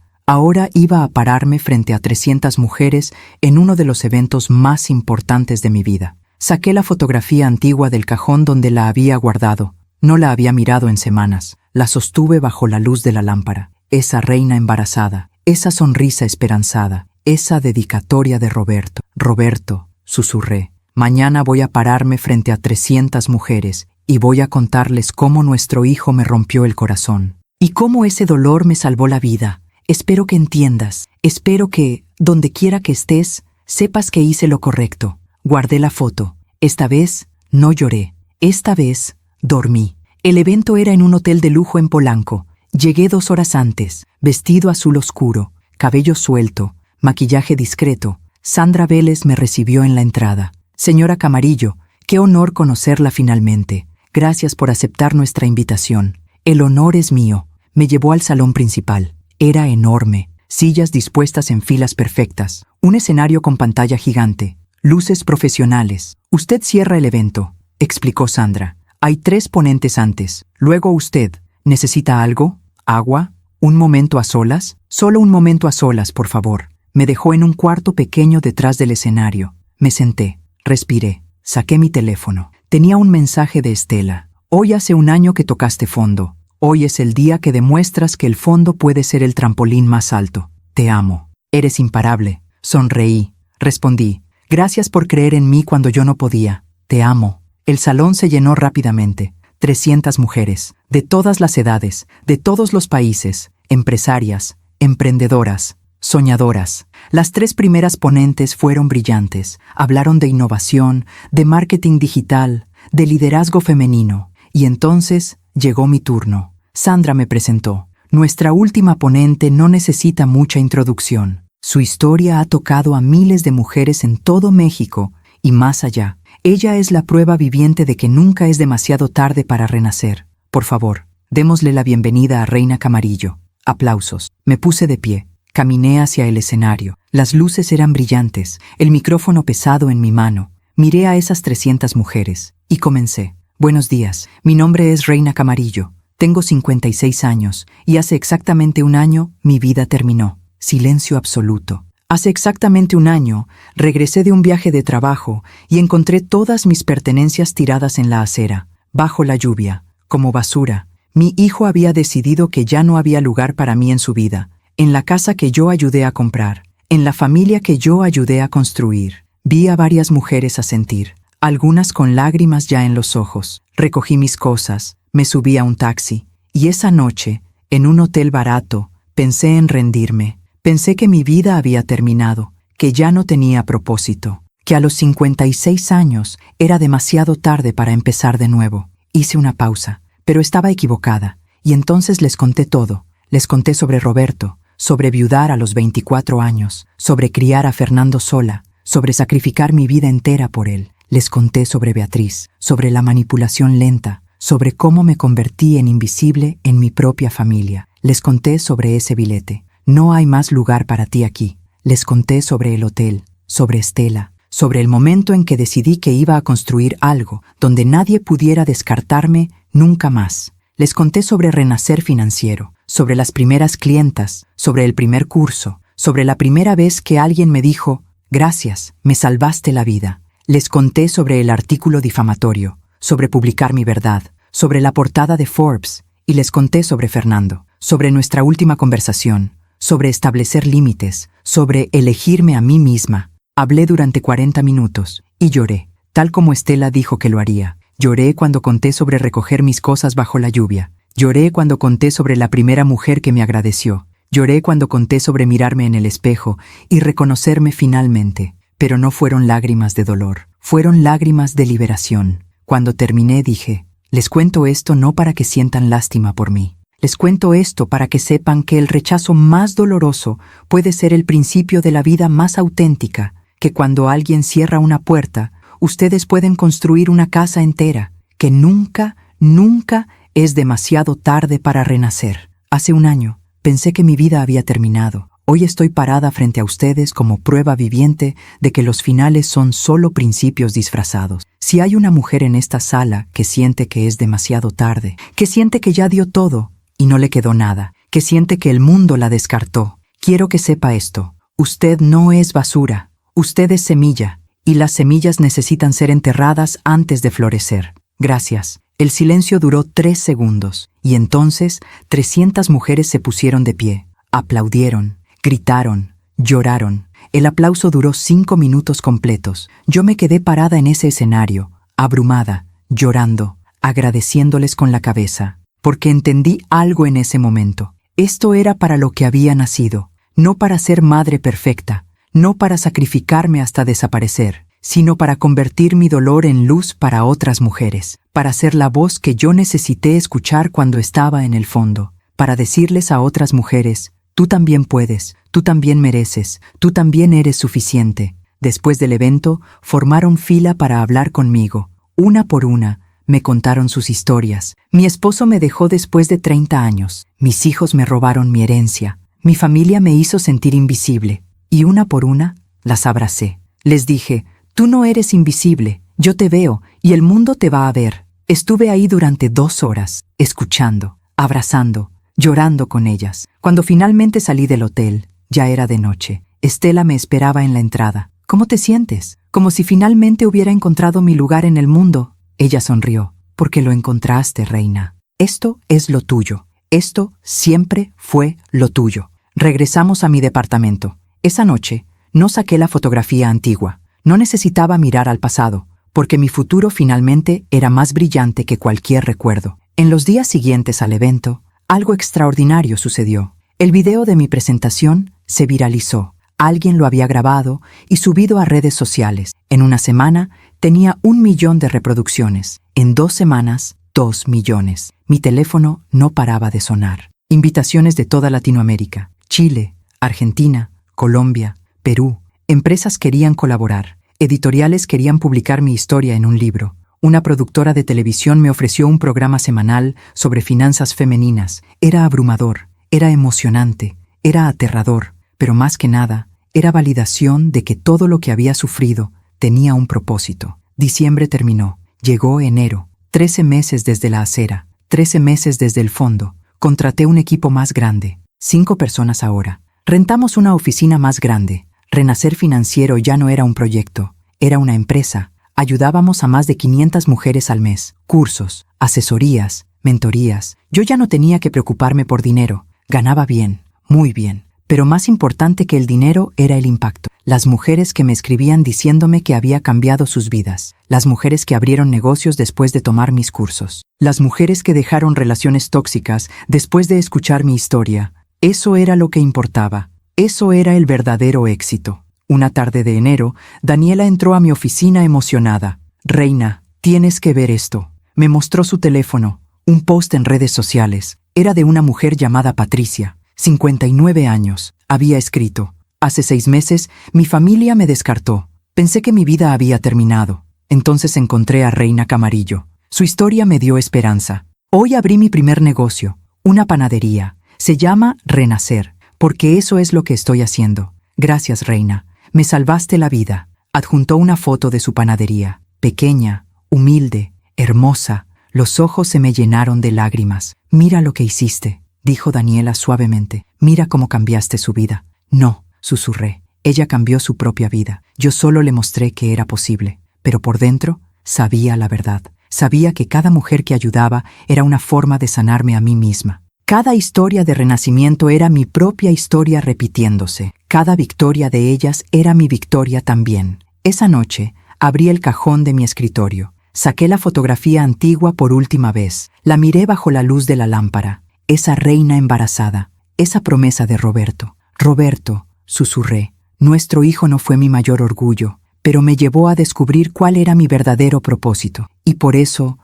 iba a pararme frente a 300 mujeres en uno de los eventos más importantes de mi vida. Saqué la fotografía antigua del cajón donde la había guardado. No la había mirado en semanas. La sostuve bajo la luz de la lámpara. Esa reina embarazada, esa sonrisa esperanzada, esa dedicatoria de Roberto. Roberto, susurré, mañana voy a pararme frente a 300 mujeres y voy a contarles cómo nuestro hijo me rompió el corazón y cómo ese dolor me salvó la vida. Espero que entiendas, espero que, donde quiera que estés, sepas que hice lo correcto. Guardé la foto. Esta vez no lloré. Esta vez dormí. El evento era en un hotel de lujo en Polanco. Llegué 2 horas antes, vestido azul oscuro, cabello suelto, maquillaje discreto. Sandra Vélez me recibió en la entrada. Señora Camarillo, qué honor conocerla finalmente. Gracias por aceptar nuestra invitación. El honor es mío. Me llevó al salón principal. Era enorme, sillas dispuestas en filas perfectas, un escenario con pantalla gigante, luces profesionales. Usted cierra el evento, explicó Sandra. Hay 3 ponentes antes. Luego usted. ¿Necesita algo? ¿Agua? ¿Un momento a solas? Solo un momento a solas, por favor. Me dejó en un cuarto pequeño detrás del escenario. Me senté, respiré, saqué mi teléfono. Tenía un mensaje de Estela. Hoy hace un año que tocaste fondo. Hoy es el día que demuestras que el fondo puede ser el trampolín más alto. Te amo. Eres imparable. Sonreí. Respondí. Gracias por creer en mí cuando yo no podía. Te amo. El salón se llenó rápidamente. 300 mujeres, de todas las edades, de todos los países, empresarias, emprendedoras, soñadoras. Las 3 primeras ponentes fueron brillantes. Hablaron de innovación, de marketing digital, de liderazgo femenino. Y entonces llegó mi turno. Sandra me presentó. Nuestra última ponente no necesita mucha introducción. Su historia ha tocado a miles de mujeres en todo México y más allá. Ella es la prueba viviente de que nunca es demasiado tarde para renacer. Por favor, démosle la bienvenida a Reina Camarillo. Aplausos. Me puse de pie. Caminé hacia el escenario. Las luces eran brillantes, el micrófono pesado en mi mano. Miré a esas 300 mujeres y comencé. Buenos días, mi nombre es Reina Camarillo. Tengo 56 años y hace exactamente un año mi vida terminó. Silencio absoluto. Hace exactamente un año regresé de un viaje de trabajo y encontré todas mis pertenencias tiradas en la acera, bajo la lluvia, como basura. Mi hijo había decidido que ya no había lugar para mí en su vida, en la casa que yo ayudé a comprar, en la familia que yo ayudé a construir. Vi a varias mujeres asentir, algunas con lágrimas ya en los ojos. Recogí mis cosas, me subí a un taxi, y esa noche, en un hotel barato, pensé en rendirme. Pensé que mi vida había terminado, que ya no tenía propósito, que a los 56 años era demasiado tarde para empezar de nuevo. Hice una pausa, pero estaba equivocada, y entonces les conté todo. Les conté sobre Roberto, sobre viudar a los 24 años, sobre criar a Fernando sola, sobre sacrificar mi vida entera por él. Les conté sobre Beatriz, sobre la manipulación lenta, sobre cómo me convertí en invisible en mi propia familia. Les conté sobre ese billete. No hay más lugar para ti aquí. Les conté sobre el hotel, sobre Estela, sobre el momento en que decidí que iba a construir algo donde nadie pudiera descartarme nunca más. Les conté sobre renacer financiero, sobre las primeras clientas, sobre el primer curso, sobre la primera vez que alguien me dijo, gracias, me salvaste la vida. Les conté sobre el artículo difamatorio, sobre publicar mi verdad, sobre la portada de Forbes, y les conté sobre Fernando, sobre nuestra última conversación, sobre establecer límites, sobre elegirme a mí misma. Hablé durante 40 minutos y lloré, tal como Estela dijo que lo haría. Lloré cuando conté sobre recoger mis cosas bajo la lluvia. Lloré cuando conté sobre la primera mujer que me agradeció. Lloré cuando conté sobre mirarme en el espejo y reconocerme finalmente. Pero no fueron lágrimas de dolor, fueron lágrimas de liberación. Cuando terminé dije, les cuento esto no para que sientan lástima por mí. Les cuento esto para que sepan que el rechazo más doloroso puede ser el principio de la vida más auténtica, que cuando alguien cierra una puerta, ustedes pueden construir una casa entera, que nunca, nunca es demasiado tarde para renacer. Hace un año, pensé que mi vida había terminado. Hoy estoy parada frente a ustedes como prueba viviente de que los finales son solo principios disfrazados. Si hay una mujer en esta sala que siente que es demasiado tarde, que siente que ya dio todo, y no le quedó nada, que siente que el mundo la descartó. Quiero que sepa esto. Usted no es basura. Usted es semilla, y las semillas necesitan ser enterradas antes de florecer. Gracias. El silencio duró 3 segundos, y entonces 300 mujeres se pusieron de pie. Aplaudieron, gritaron, lloraron. El aplauso duró 5 minutos completos. Yo me quedé parada en ese escenario, abrumada, llorando, agradeciéndoles con la cabeza. Porque entendí algo en ese momento. Esto era para lo que había nacido, no para ser madre perfecta, no para sacrificarme hasta desaparecer, sino para convertir mi dolor en luz para otras mujeres, para ser la voz que yo necesité escuchar cuando estaba en el fondo, para decirles a otras mujeres, tú también puedes, tú también mereces, tú también eres suficiente. Después del evento, formaron fila para hablar conmigo, una por una. Me contaron sus historias. Mi esposo me dejó después de 30 años. Mis hijos me robaron mi herencia. Mi familia me hizo sentir invisible. Y una por una, las abracé. Les dije, tú no eres invisible. Yo te veo y el mundo te va a ver. Estuve ahí durante 2 horas, escuchando, abrazando, llorando con ellas. Cuando finalmente salí del hotel, ya era de noche. Estela me esperaba en la entrada. ¿Cómo te sientes? Como si finalmente hubiera encontrado mi lugar en el mundo. Ella sonrió, porque lo encontraste, reina. Esto es lo tuyo. Esto siempre fue lo tuyo. Regresamos a mi departamento. Esa noche, no saqué la fotografía antigua. No necesitaba mirar al pasado, porque mi futuro finalmente era más brillante que cualquier recuerdo. En los días siguientes al evento, algo extraordinario sucedió. El video de mi presentación se viralizó. Alguien lo había grabado y subido a redes sociales. En una semana tenía 1 millón de reproducciones. En 2 semanas, 2 millones. Mi teléfono no paraba de sonar. Invitaciones de toda Latinoamérica, Chile, Argentina, Colombia, Perú. Empresas querían colaborar. Editoriales querían publicar mi historia en un libro. Una productora de televisión me ofreció un programa semanal sobre finanzas femeninas. Era abrumador, era emocionante, era aterrador, pero más que nada, era validación de que todo lo que había sufrido tenía un propósito. Diciembre terminó. Llegó enero. 13 meses desde la acera. 13 meses desde el fondo. Contraté un equipo más grande. 5 personas ahora. Rentamos una oficina más grande. Renacer Financiero ya no era un proyecto, era una empresa. Ayudábamos a más de 500 mujeres al mes. Cursos, asesorías, mentorías. Yo ya no tenía que preocuparme por dinero. Ganaba bien, muy bien. Pero más importante que el dinero era el impacto. Las mujeres que me escribían diciéndome que había cambiado sus vidas. Las mujeres que abrieron negocios después de tomar mis cursos. Las mujeres que dejaron relaciones tóxicas después de escuchar mi historia. Eso era lo que importaba. Eso era el verdadero éxito. Una tarde de enero, Daniela entró a mi oficina emocionada. «Reina, tienes que ver esto». Me mostró su teléfono, un post en redes sociales. Era de una mujer llamada Patricia, 59 años. Había escrito: «Hace 6 meses, mi familia me descartó. Pensé que mi vida había terminado. Entonces encontré a Reina Camarillo. Su historia me dio esperanza. Hoy abrí mi primer negocio, una panadería. Se llama Renacer, porque eso es lo que estoy haciendo. Gracias, Reina. Me salvaste la vida». Adjuntó una foto de su panadería. Pequeña, humilde, hermosa. Los ojos se me llenaron de lágrimas. «Mira lo que hiciste», dijo Daniela suavemente. «Mira cómo cambiaste su vida». «No», susurré. Ella cambió su propia vida. Yo solo le mostré que era posible. Pero por dentro, sabía la verdad. Sabía que cada mujer que ayudaba era una forma de sanarme a mí misma. Cada historia de renacimiento era mi propia historia repitiéndose. Cada victoria de ellas era mi victoria también. Esa noche, abrí el cajón de mi escritorio. Saqué la fotografía antigua por última vez. La miré bajo la luz de la lámpara. Esa reina embarazada. Esa promesa de Roberto. «Roberto», susurré. «Nuestro hijo no fue mi mayor orgullo, pero me llevó a descubrir cuál era mi verdadero propósito. Y por eso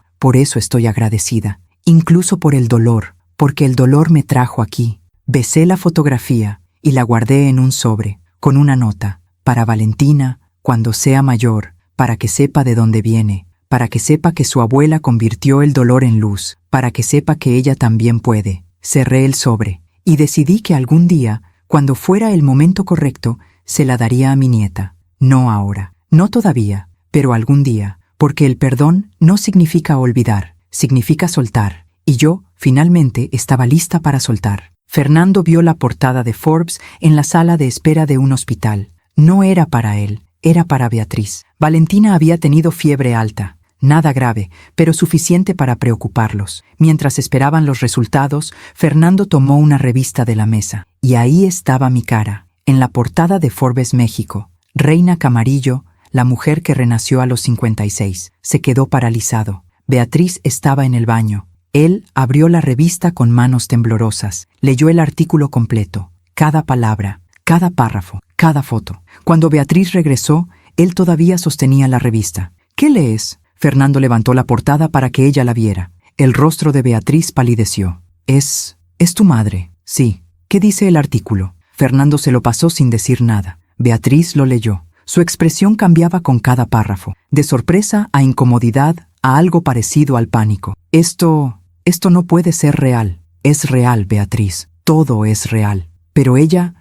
estoy agradecida. Incluso por el dolor. Porque el dolor me trajo aquí». Besé la fotografía y la guardé en un sobre, con una nota: «Para Valentina, cuando sea mayor, para que sepa de dónde viene, para que sepa que su abuela convirtió el dolor en luz, para que sepa que ella también puede». Cerré el sobre y decidí que algún día, cuando fuera el momento correcto, se la daría a mi nieta. No ahora, no todavía, pero algún día, porque el perdón no significa olvidar, significa soltar. Y yo, finalmente, estaba lista para soltar. Fernando vio la portada de Forbes en la sala de espera de un hospital. No era para él, era para Beatriz. Valentina había tenido fiebre alta. Nada grave, pero suficiente para preocuparlos. Mientras esperaban los resultados, Fernando tomó una revista de la mesa. Y ahí estaba mi cara, en la portada de Forbes México. Reina Camarillo, la mujer que renació a los 56. Se quedó paralizado. Beatriz estaba en el baño. Él abrió la revista con manos temblorosas. Leyó el artículo completo. Cada palabra, cada párrafo, cada foto. Cuando Beatriz regresó, él todavía sostenía la revista. «¿Qué lees?». Fernando levantó la portada para que ella la viera. El rostro de Beatriz palideció. «Es tu madre». «Sí». «¿Qué dice el artículo?». Fernando se lo pasó sin decir nada. Beatriz lo leyó. Su expresión cambiaba con cada párrafo, de sorpresa a incomodidad a algo parecido al pánico. Esto no puede ser real». «Es real, Beatriz. Todo es real». «Pero ella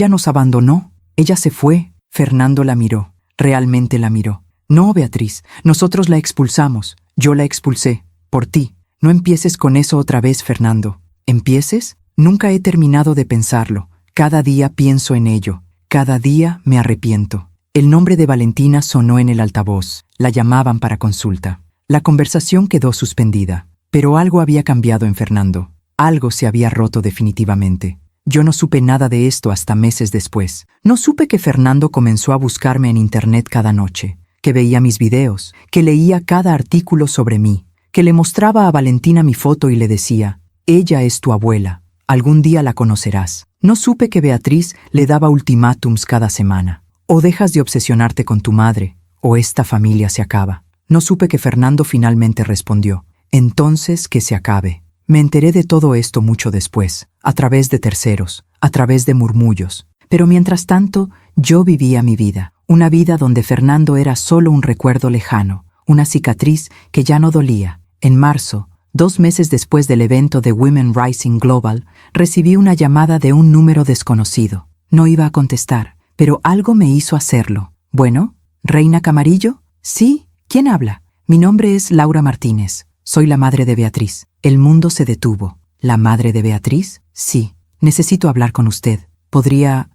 nos abandonó. Ella se fue». Fernando la miró. Realmente la miró. «No, Beatriz, nosotros la expulsamos. Yo la expulsé. Por ti. No empieces con eso otra vez, Fernando». «¿Empieces? Nunca he terminado de pensarlo. Cada día pienso en ello. Cada día me arrepiento». El nombre de Valentina sonó en el altavoz. La llamaban para consulta. La conversación quedó suspendida. Pero algo había cambiado en Fernando. Algo se había roto definitivamente. Yo no supe nada de esto hasta meses después. No supe que Fernando comenzó a buscarme en internet cada noche, que veía mis videos, que leía cada artículo sobre mí, que le mostraba a Valentina mi foto y le decía: «Ella es tu abuela. Algún día la conocerás». No supe que Beatriz le daba ultimátums cada semana. «O dejas de obsesionarte con tu madre, o esta familia se acaba». No supe que Fernando finalmente respondió: «Entonces que se acabe». Me enteré de todo esto mucho después, a través de terceros, a través de murmullos. Pero mientras tanto, yo vivía mi vida. Una vida donde Fernando era solo un recuerdo lejano, una cicatriz que ya no dolía. En marzo, 2 meses después del evento de Women Rising Global, recibí una llamada de un número desconocido. No iba a contestar, pero algo me hizo hacerlo. «Bueno, ¿Reina Camarillo?» «Sí, ¿quién habla?» «Mi nombre es Laura Martínez. Soy la madre de Beatriz». El mundo se detuvo. ¿La madre de Beatriz? «Sí. Necesito hablar con usted. ¿Podría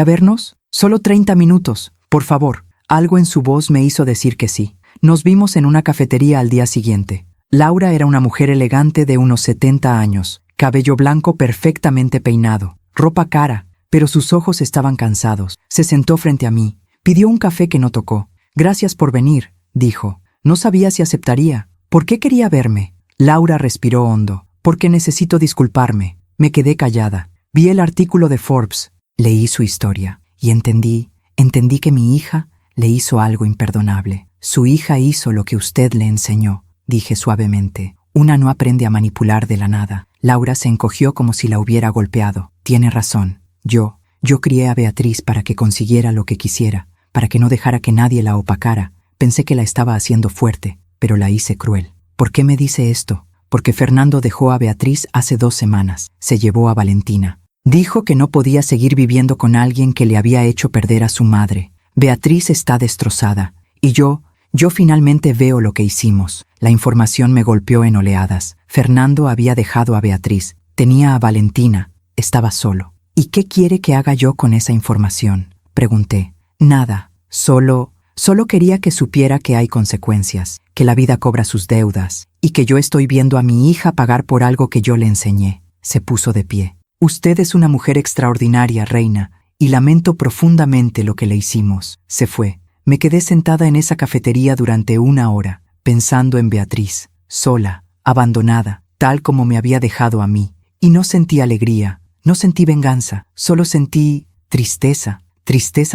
vernos? Solo 30 minutos. Por favor». Algo en su voz me hizo decir que sí. Nos vimos en una cafetería al día siguiente. Laura era una mujer elegante de unos 70 años, cabello blanco perfectamente peinado, ropa cara, pero sus ojos estaban cansados. Se sentó frente a mí, pidió un café que no tocó. «Gracias por venir», dijo. No sabía si aceptaría. ¿Por qué quería verme? Laura respiró hondo. «Porque necesito disculparme». Me quedé callada. Vi el artículo de Forbes, leí su historia y entendí que mi hija le hizo algo imperdonable. «Su hija hizo lo que usted le enseñó», dije suavemente. «Una no aprende a manipular de la nada». Laura se encogió como si la hubiera golpeado. «Tiene razón. Yo crié a Beatriz para que consiguiera lo que quisiera, para que no dejara que nadie la opacara. Pensé que la estaba haciendo fuerte, pero la hice cruel». «¿Por qué me dice esto?» «Porque Fernando dejó a Beatriz hace 2 semanas. Se llevó a Valentina. Dijo que no podía seguir viviendo con alguien que le había hecho perder a su madre. Beatriz está destrozada. Y yo finalmente veo lo que hicimos». La información me golpeó en oleadas. Fernando había dejado a Beatriz. Tenía a Valentina. Estaba solo. «¿Y qué quiere que haga yo con esa información?», pregunté. «Nada. Solo quería que supiera que hay consecuencias, que la vida cobra sus deudas, y que yo estoy viendo a mi hija pagar por algo que yo le enseñé». Se puso de pie. «Usted es una mujer extraordinaria, reina, y lamento profundamente lo que le hicimos». Se fue. Me quedé sentada en esa cafetería durante 1 hora, pensando en Beatriz, sola, abandonada, tal como me había dejado a mí. Y no sentí alegría, no sentí venganza, solo sentí tristeza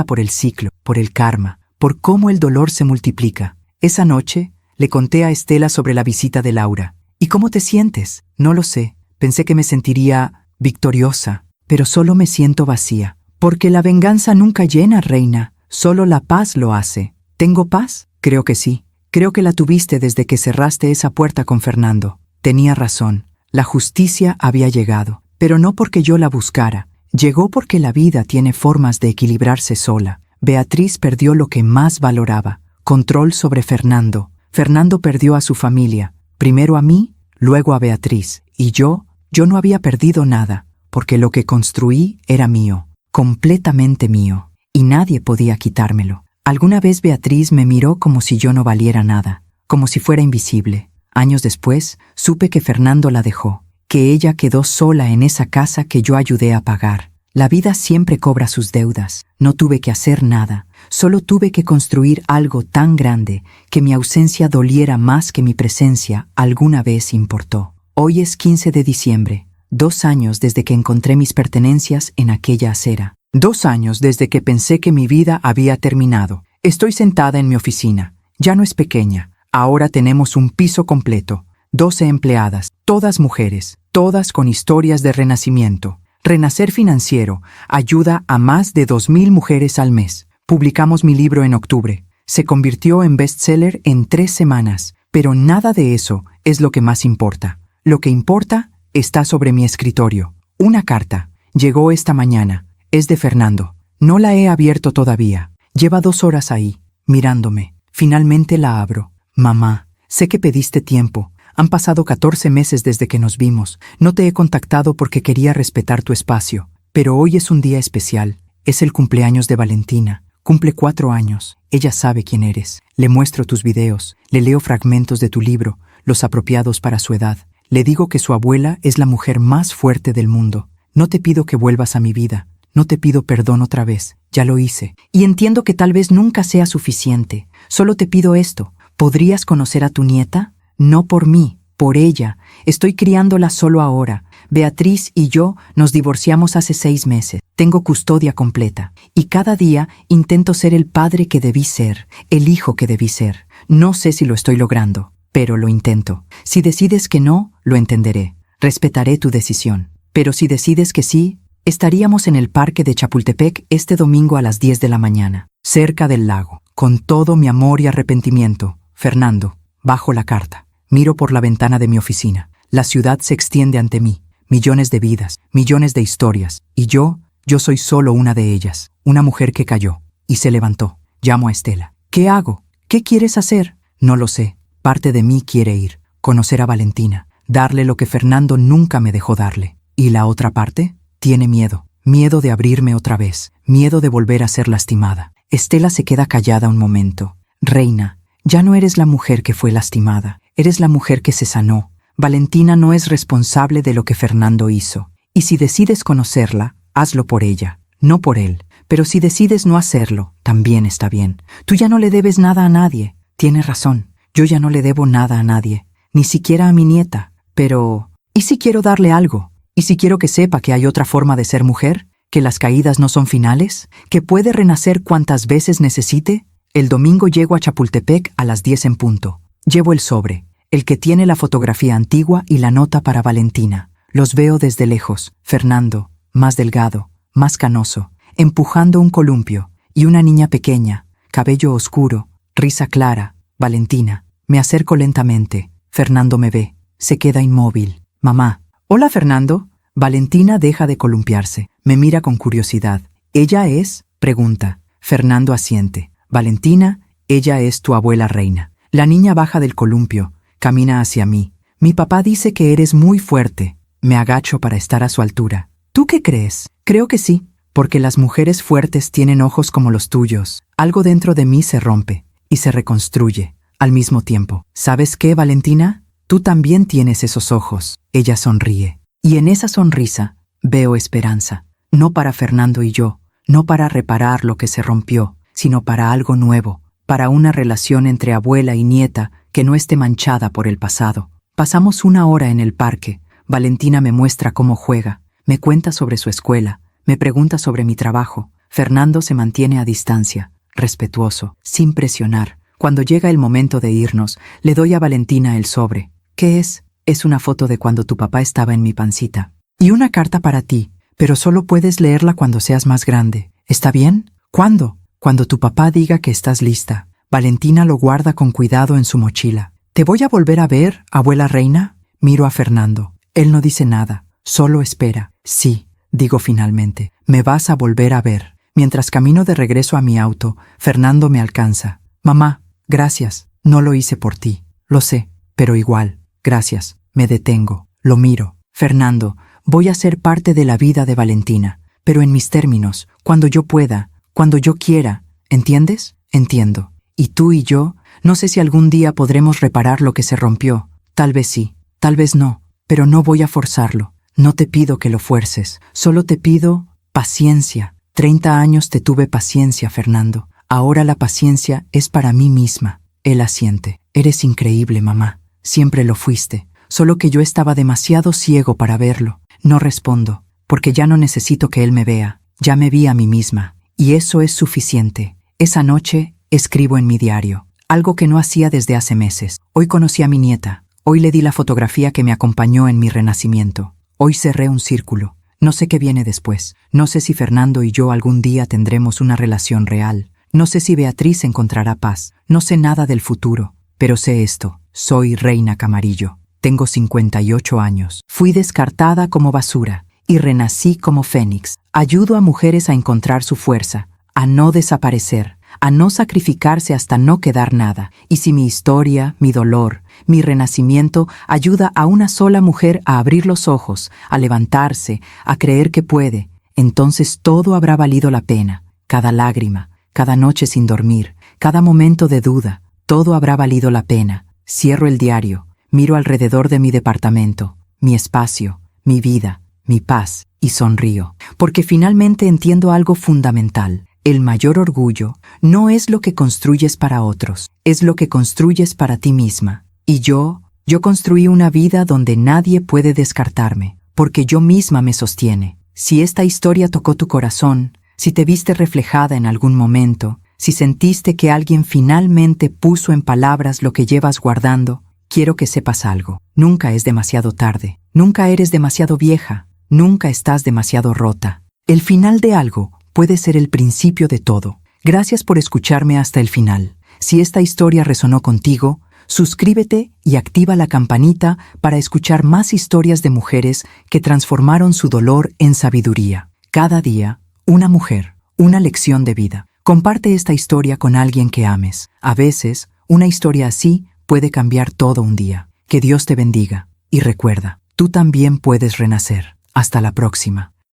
por el ciclo, por el karma, por cómo el dolor se multiplica. Esa noche le conté a Estela sobre la visita de Laura. «¿Y cómo te sientes?» «No lo sé. Pensé que me sentiría victoriosa, pero solo me siento vacía». «Porque la venganza nunca llena, reina. Solo la paz lo hace». «¿Tengo paz?» «Creo que sí. Creo que la tuviste desde que cerraste esa puerta con Fernando». Tenía razón. La justicia había llegado, pero no porque yo la buscara. Llegó porque la vida tiene formas de equilibrarse sola. Beatriz perdió lo que más valoraba, control sobre Fernando. Fernando perdió a su familia, primero a mí, luego a Beatriz. Y yo no había perdido nada, porque lo que construí era mío, completamente mío, y nadie podía quitármelo. Alguna vez Beatriz me miró como si yo no valiera nada, como si fuera invisible. Años después, supe que Fernando la dejó, que ella quedó sola en esa casa que yo ayudé a pagar. La vida siempre cobra sus deudas. No tuve que hacer nada, solo tuve que construir algo tan grande que mi ausencia doliera más que mi presencia alguna vez importó. Hoy es 15 de diciembre, 2 años desde que encontré mis pertenencias en aquella acera. 2 años desde que pensé que mi vida había terminado. Estoy sentada en mi oficina. Ya no es pequeña. Ahora tenemos un piso completo. 12 empleadas, todas mujeres, todas con historias de renacimiento. Renacer Financiero ayuda a más de 2,000 mujeres al mes. Publicamos mi libro en octubre. Se convirtió en bestseller en 3 semanas. Pero nada de eso es lo que más importa. Lo que importa está sobre mi escritorio. Una carta. Llegó esta mañana. Es de Fernando. No la he abierto todavía. Lleva 2 horas ahí, mirándome. Finalmente la abro. «Mamá, sé que pediste tiempo. Han pasado 14 meses desde que nos vimos. No te he contactado porque quería respetar tu espacio. Pero hoy es un día especial. Es el cumpleaños de Valentina. Cumple 4 años. Ella sabe quién eres. Le muestro tus videos. Le leo fragmentos de tu libro, los apropiados para su edad. Le digo que su abuela es la mujer más fuerte del mundo. No te pido que vuelvas a mi vida. No te pido perdón otra vez. Ya lo hice. Y entiendo que tal vez nunca sea suficiente. Solo te pido esto. ¿Podrías conocer a tu nieta? No por mí, por ella. Estoy criándola solo ahora. Beatriz y yo nos divorciamos hace 6 meses. Tengo custodia completa. Y cada día intento ser el padre que debí ser, el hijo que debí ser. No sé si lo estoy logrando, pero lo intento. Si decides que no, lo entenderé. Respetaré tu decisión. Pero si decides que sí, Estaríamos en el parque de Chapultepec este domingo a las 10 de la mañana, cerca del lago. Con todo mi amor y arrepentimiento, Fernando, bajo la carta. Miro por la ventana de mi oficina. La ciudad se extiende ante mí. Millones de vidas, millones de historias. Y yo soy solo una de ellas. Una mujer que cayó y se levantó. Llamo a Estela. ¿Qué hago? ¿Qué quieres hacer? No lo sé. Parte de mí quiere ir, conocer a Valentina, darle lo que Fernando nunca me dejó darle. ¿Y la otra parte? Tiene miedo. Miedo de abrirme otra vez. Miedo de volver a ser lastimada. Estela se queda callada un momento. Reina, ya no eres la mujer que fue lastimada. Eres la mujer que se sanó. Valentina no es responsable de lo que Fernando hizo. Y si decides conocerla, hazlo por ella, no por él. Pero si decides no hacerlo, también está bien. Tú ya no le debes nada a nadie. Tienes razón. Yo ya no le debo nada a nadie. Ni siquiera a mi nieta. Pero, ¿y si quiero darle algo? ¿Y si quiero que sepa que hay otra forma de ser mujer? ¿Que las caídas no son finales? ¿Que puede renacer cuantas veces necesite? El domingo llego a Chapultepec a las 10 en punto. Llevo el sobre, el que tiene la fotografía antigua y la nota para Valentina. Los veo desde lejos. Fernando, más delgado, más canoso, empujando un columpio, y una niña pequeña, cabello oscuro, risa clara. Valentina. Me acerco lentamente. Fernando me ve. Se queda inmóvil. Mamá. Hola, Fernando. Valentina deja de columpiarse. Me mira con curiosidad. ¿Ella es? Pregunta. Fernando asiente. Valentina, ella es tu abuela Reina. La niña baja del columpio. Camina hacia mí. Mi papá dice que eres muy fuerte. Me agacho para estar a su altura. ¿Tú qué crees? Creo que sí. Porque las mujeres fuertes tienen ojos como los tuyos. Algo dentro de mí se rompe. Y se reconstruye, al mismo tiempo. ¿Sabes qué, Valentina? Tú también tienes esos ojos. Ella sonríe. Y en esa sonrisa veo esperanza. No para Fernando y yo, no para reparar lo que se rompió, sino para algo nuevo, para una relación entre abuela y nieta que no esté manchada por el pasado. Pasamos una hora en el parque. Valentina me muestra cómo juega, me cuenta sobre su escuela, me pregunta sobre mi trabajo. Fernando se mantiene a distancia, respetuoso, sin presionar. Cuando llega el momento de irnos, le doy a Valentina el sobre. ¿Qué es? Es una foto de cuando tu papá estaba en mi pancita. Y una carta para ti, pero solo puedes leerla cuando seas más grande. ¿Está bien? ¿Cuándo? Cuando tu papá diga que estás lista. Valentina lo guarda con cuidado en su mochila. ¿Te voy a volver a ver, abuela Reina? Miro a Fernando. Él no dice nada, solo espera. Sí, digo finalmente, me vas a volver a ver. Mientras camino de regreso a mi auto, Fernando me alcanza. Mamá, gracias. No lo hice por ti. Lo sé, pero igual, gracias. Me detengo. Lo miro. Fernando, voy a ser parte de la vida de Valentina, pero en mis términos, cuando yo pueda, cuando yo quiera. ¿Entiendes? Entiendo. Y tú y yo, no sé si algún día podremos reparar lo que se rompió. Tal vez sí, tal vez no, pero no voy a forzarlo. No te pido que lo fuerces, solo te pido paciencia. 30 años te tuve paciencia, Fernando. Ahora la paciencia es para mí misma. Él asiente. Eres increíble, mamá. Siempre lo fuiste. Solo que yo estaba demasiado ciego para verlo. No respondo, porque ya no necesito que él me vea. Ya me vi a mí misma. Y eso es suficiente. Esa noche escribo en mi diario. Algo que no hacía desde hace meses. Hoy conocí a mi nieta. Hoy le di la fotografía que me acompañó en mi renacimiento. Hoy cerré un círculo. No sé qué viene después. No sé si Fernando y yo algún día tendremos una relación real. No sé si Beatriz encontrará paz. No sé nada del futuro. Pero sé esto. Soy Reina Camarillo. Tengo 58 años. Fui descartada como basura y renací como fénix. Ayudo a mujeres a encontrar su fuerza, a no desaparecer, a no sacrificarse hasta no quedar nada. Y si mi historia, mi dolor, mi renacimiento ayuda a una sola mujer a abrir los ojos, a levantarse, a creer que puede, entonces todo habrá valido la pena. Cada lágrima, cada noche sin dormir, cada momento de duda, todo habrá valido la pena. Cierro el diario, miro alrededor de mi departamento, mi espacio, mi vida, mi paz, y sonrío, porque finalmente entiendo algo fundamental. El mayor orgullo no es lo que construyes para otros, es lo que construyes para ti misma. Y yo construí una vida donde nadie puede descartarme, porque yo misma me sostiene. Si esta historia tocó tu corazón, si te viste reflejada en algún momento, si sentiste que alguien finalmente puso en palabras lo que llevas guardando, quiero que sepas algo. Nunca es demasiado tarde, nunca eres demasiado vieja. Nunca estás demasiado rota. El final de algo puede ser el principio de todo. Gracias por escucharme hasta el final. Si esta historia resonó contigo, suscríbete y activa la campanita para escuchar más historias de mujeres que transformaron su dolor en sabiduría. Cada día, una mujer, una lección de vida. Comparte esta historia con alguien que ames. A veces, una historia así puede cambiar todo un día. Que Dios te bendiga. Y recuerda, tú también puedes renacer. Hasta la próxima.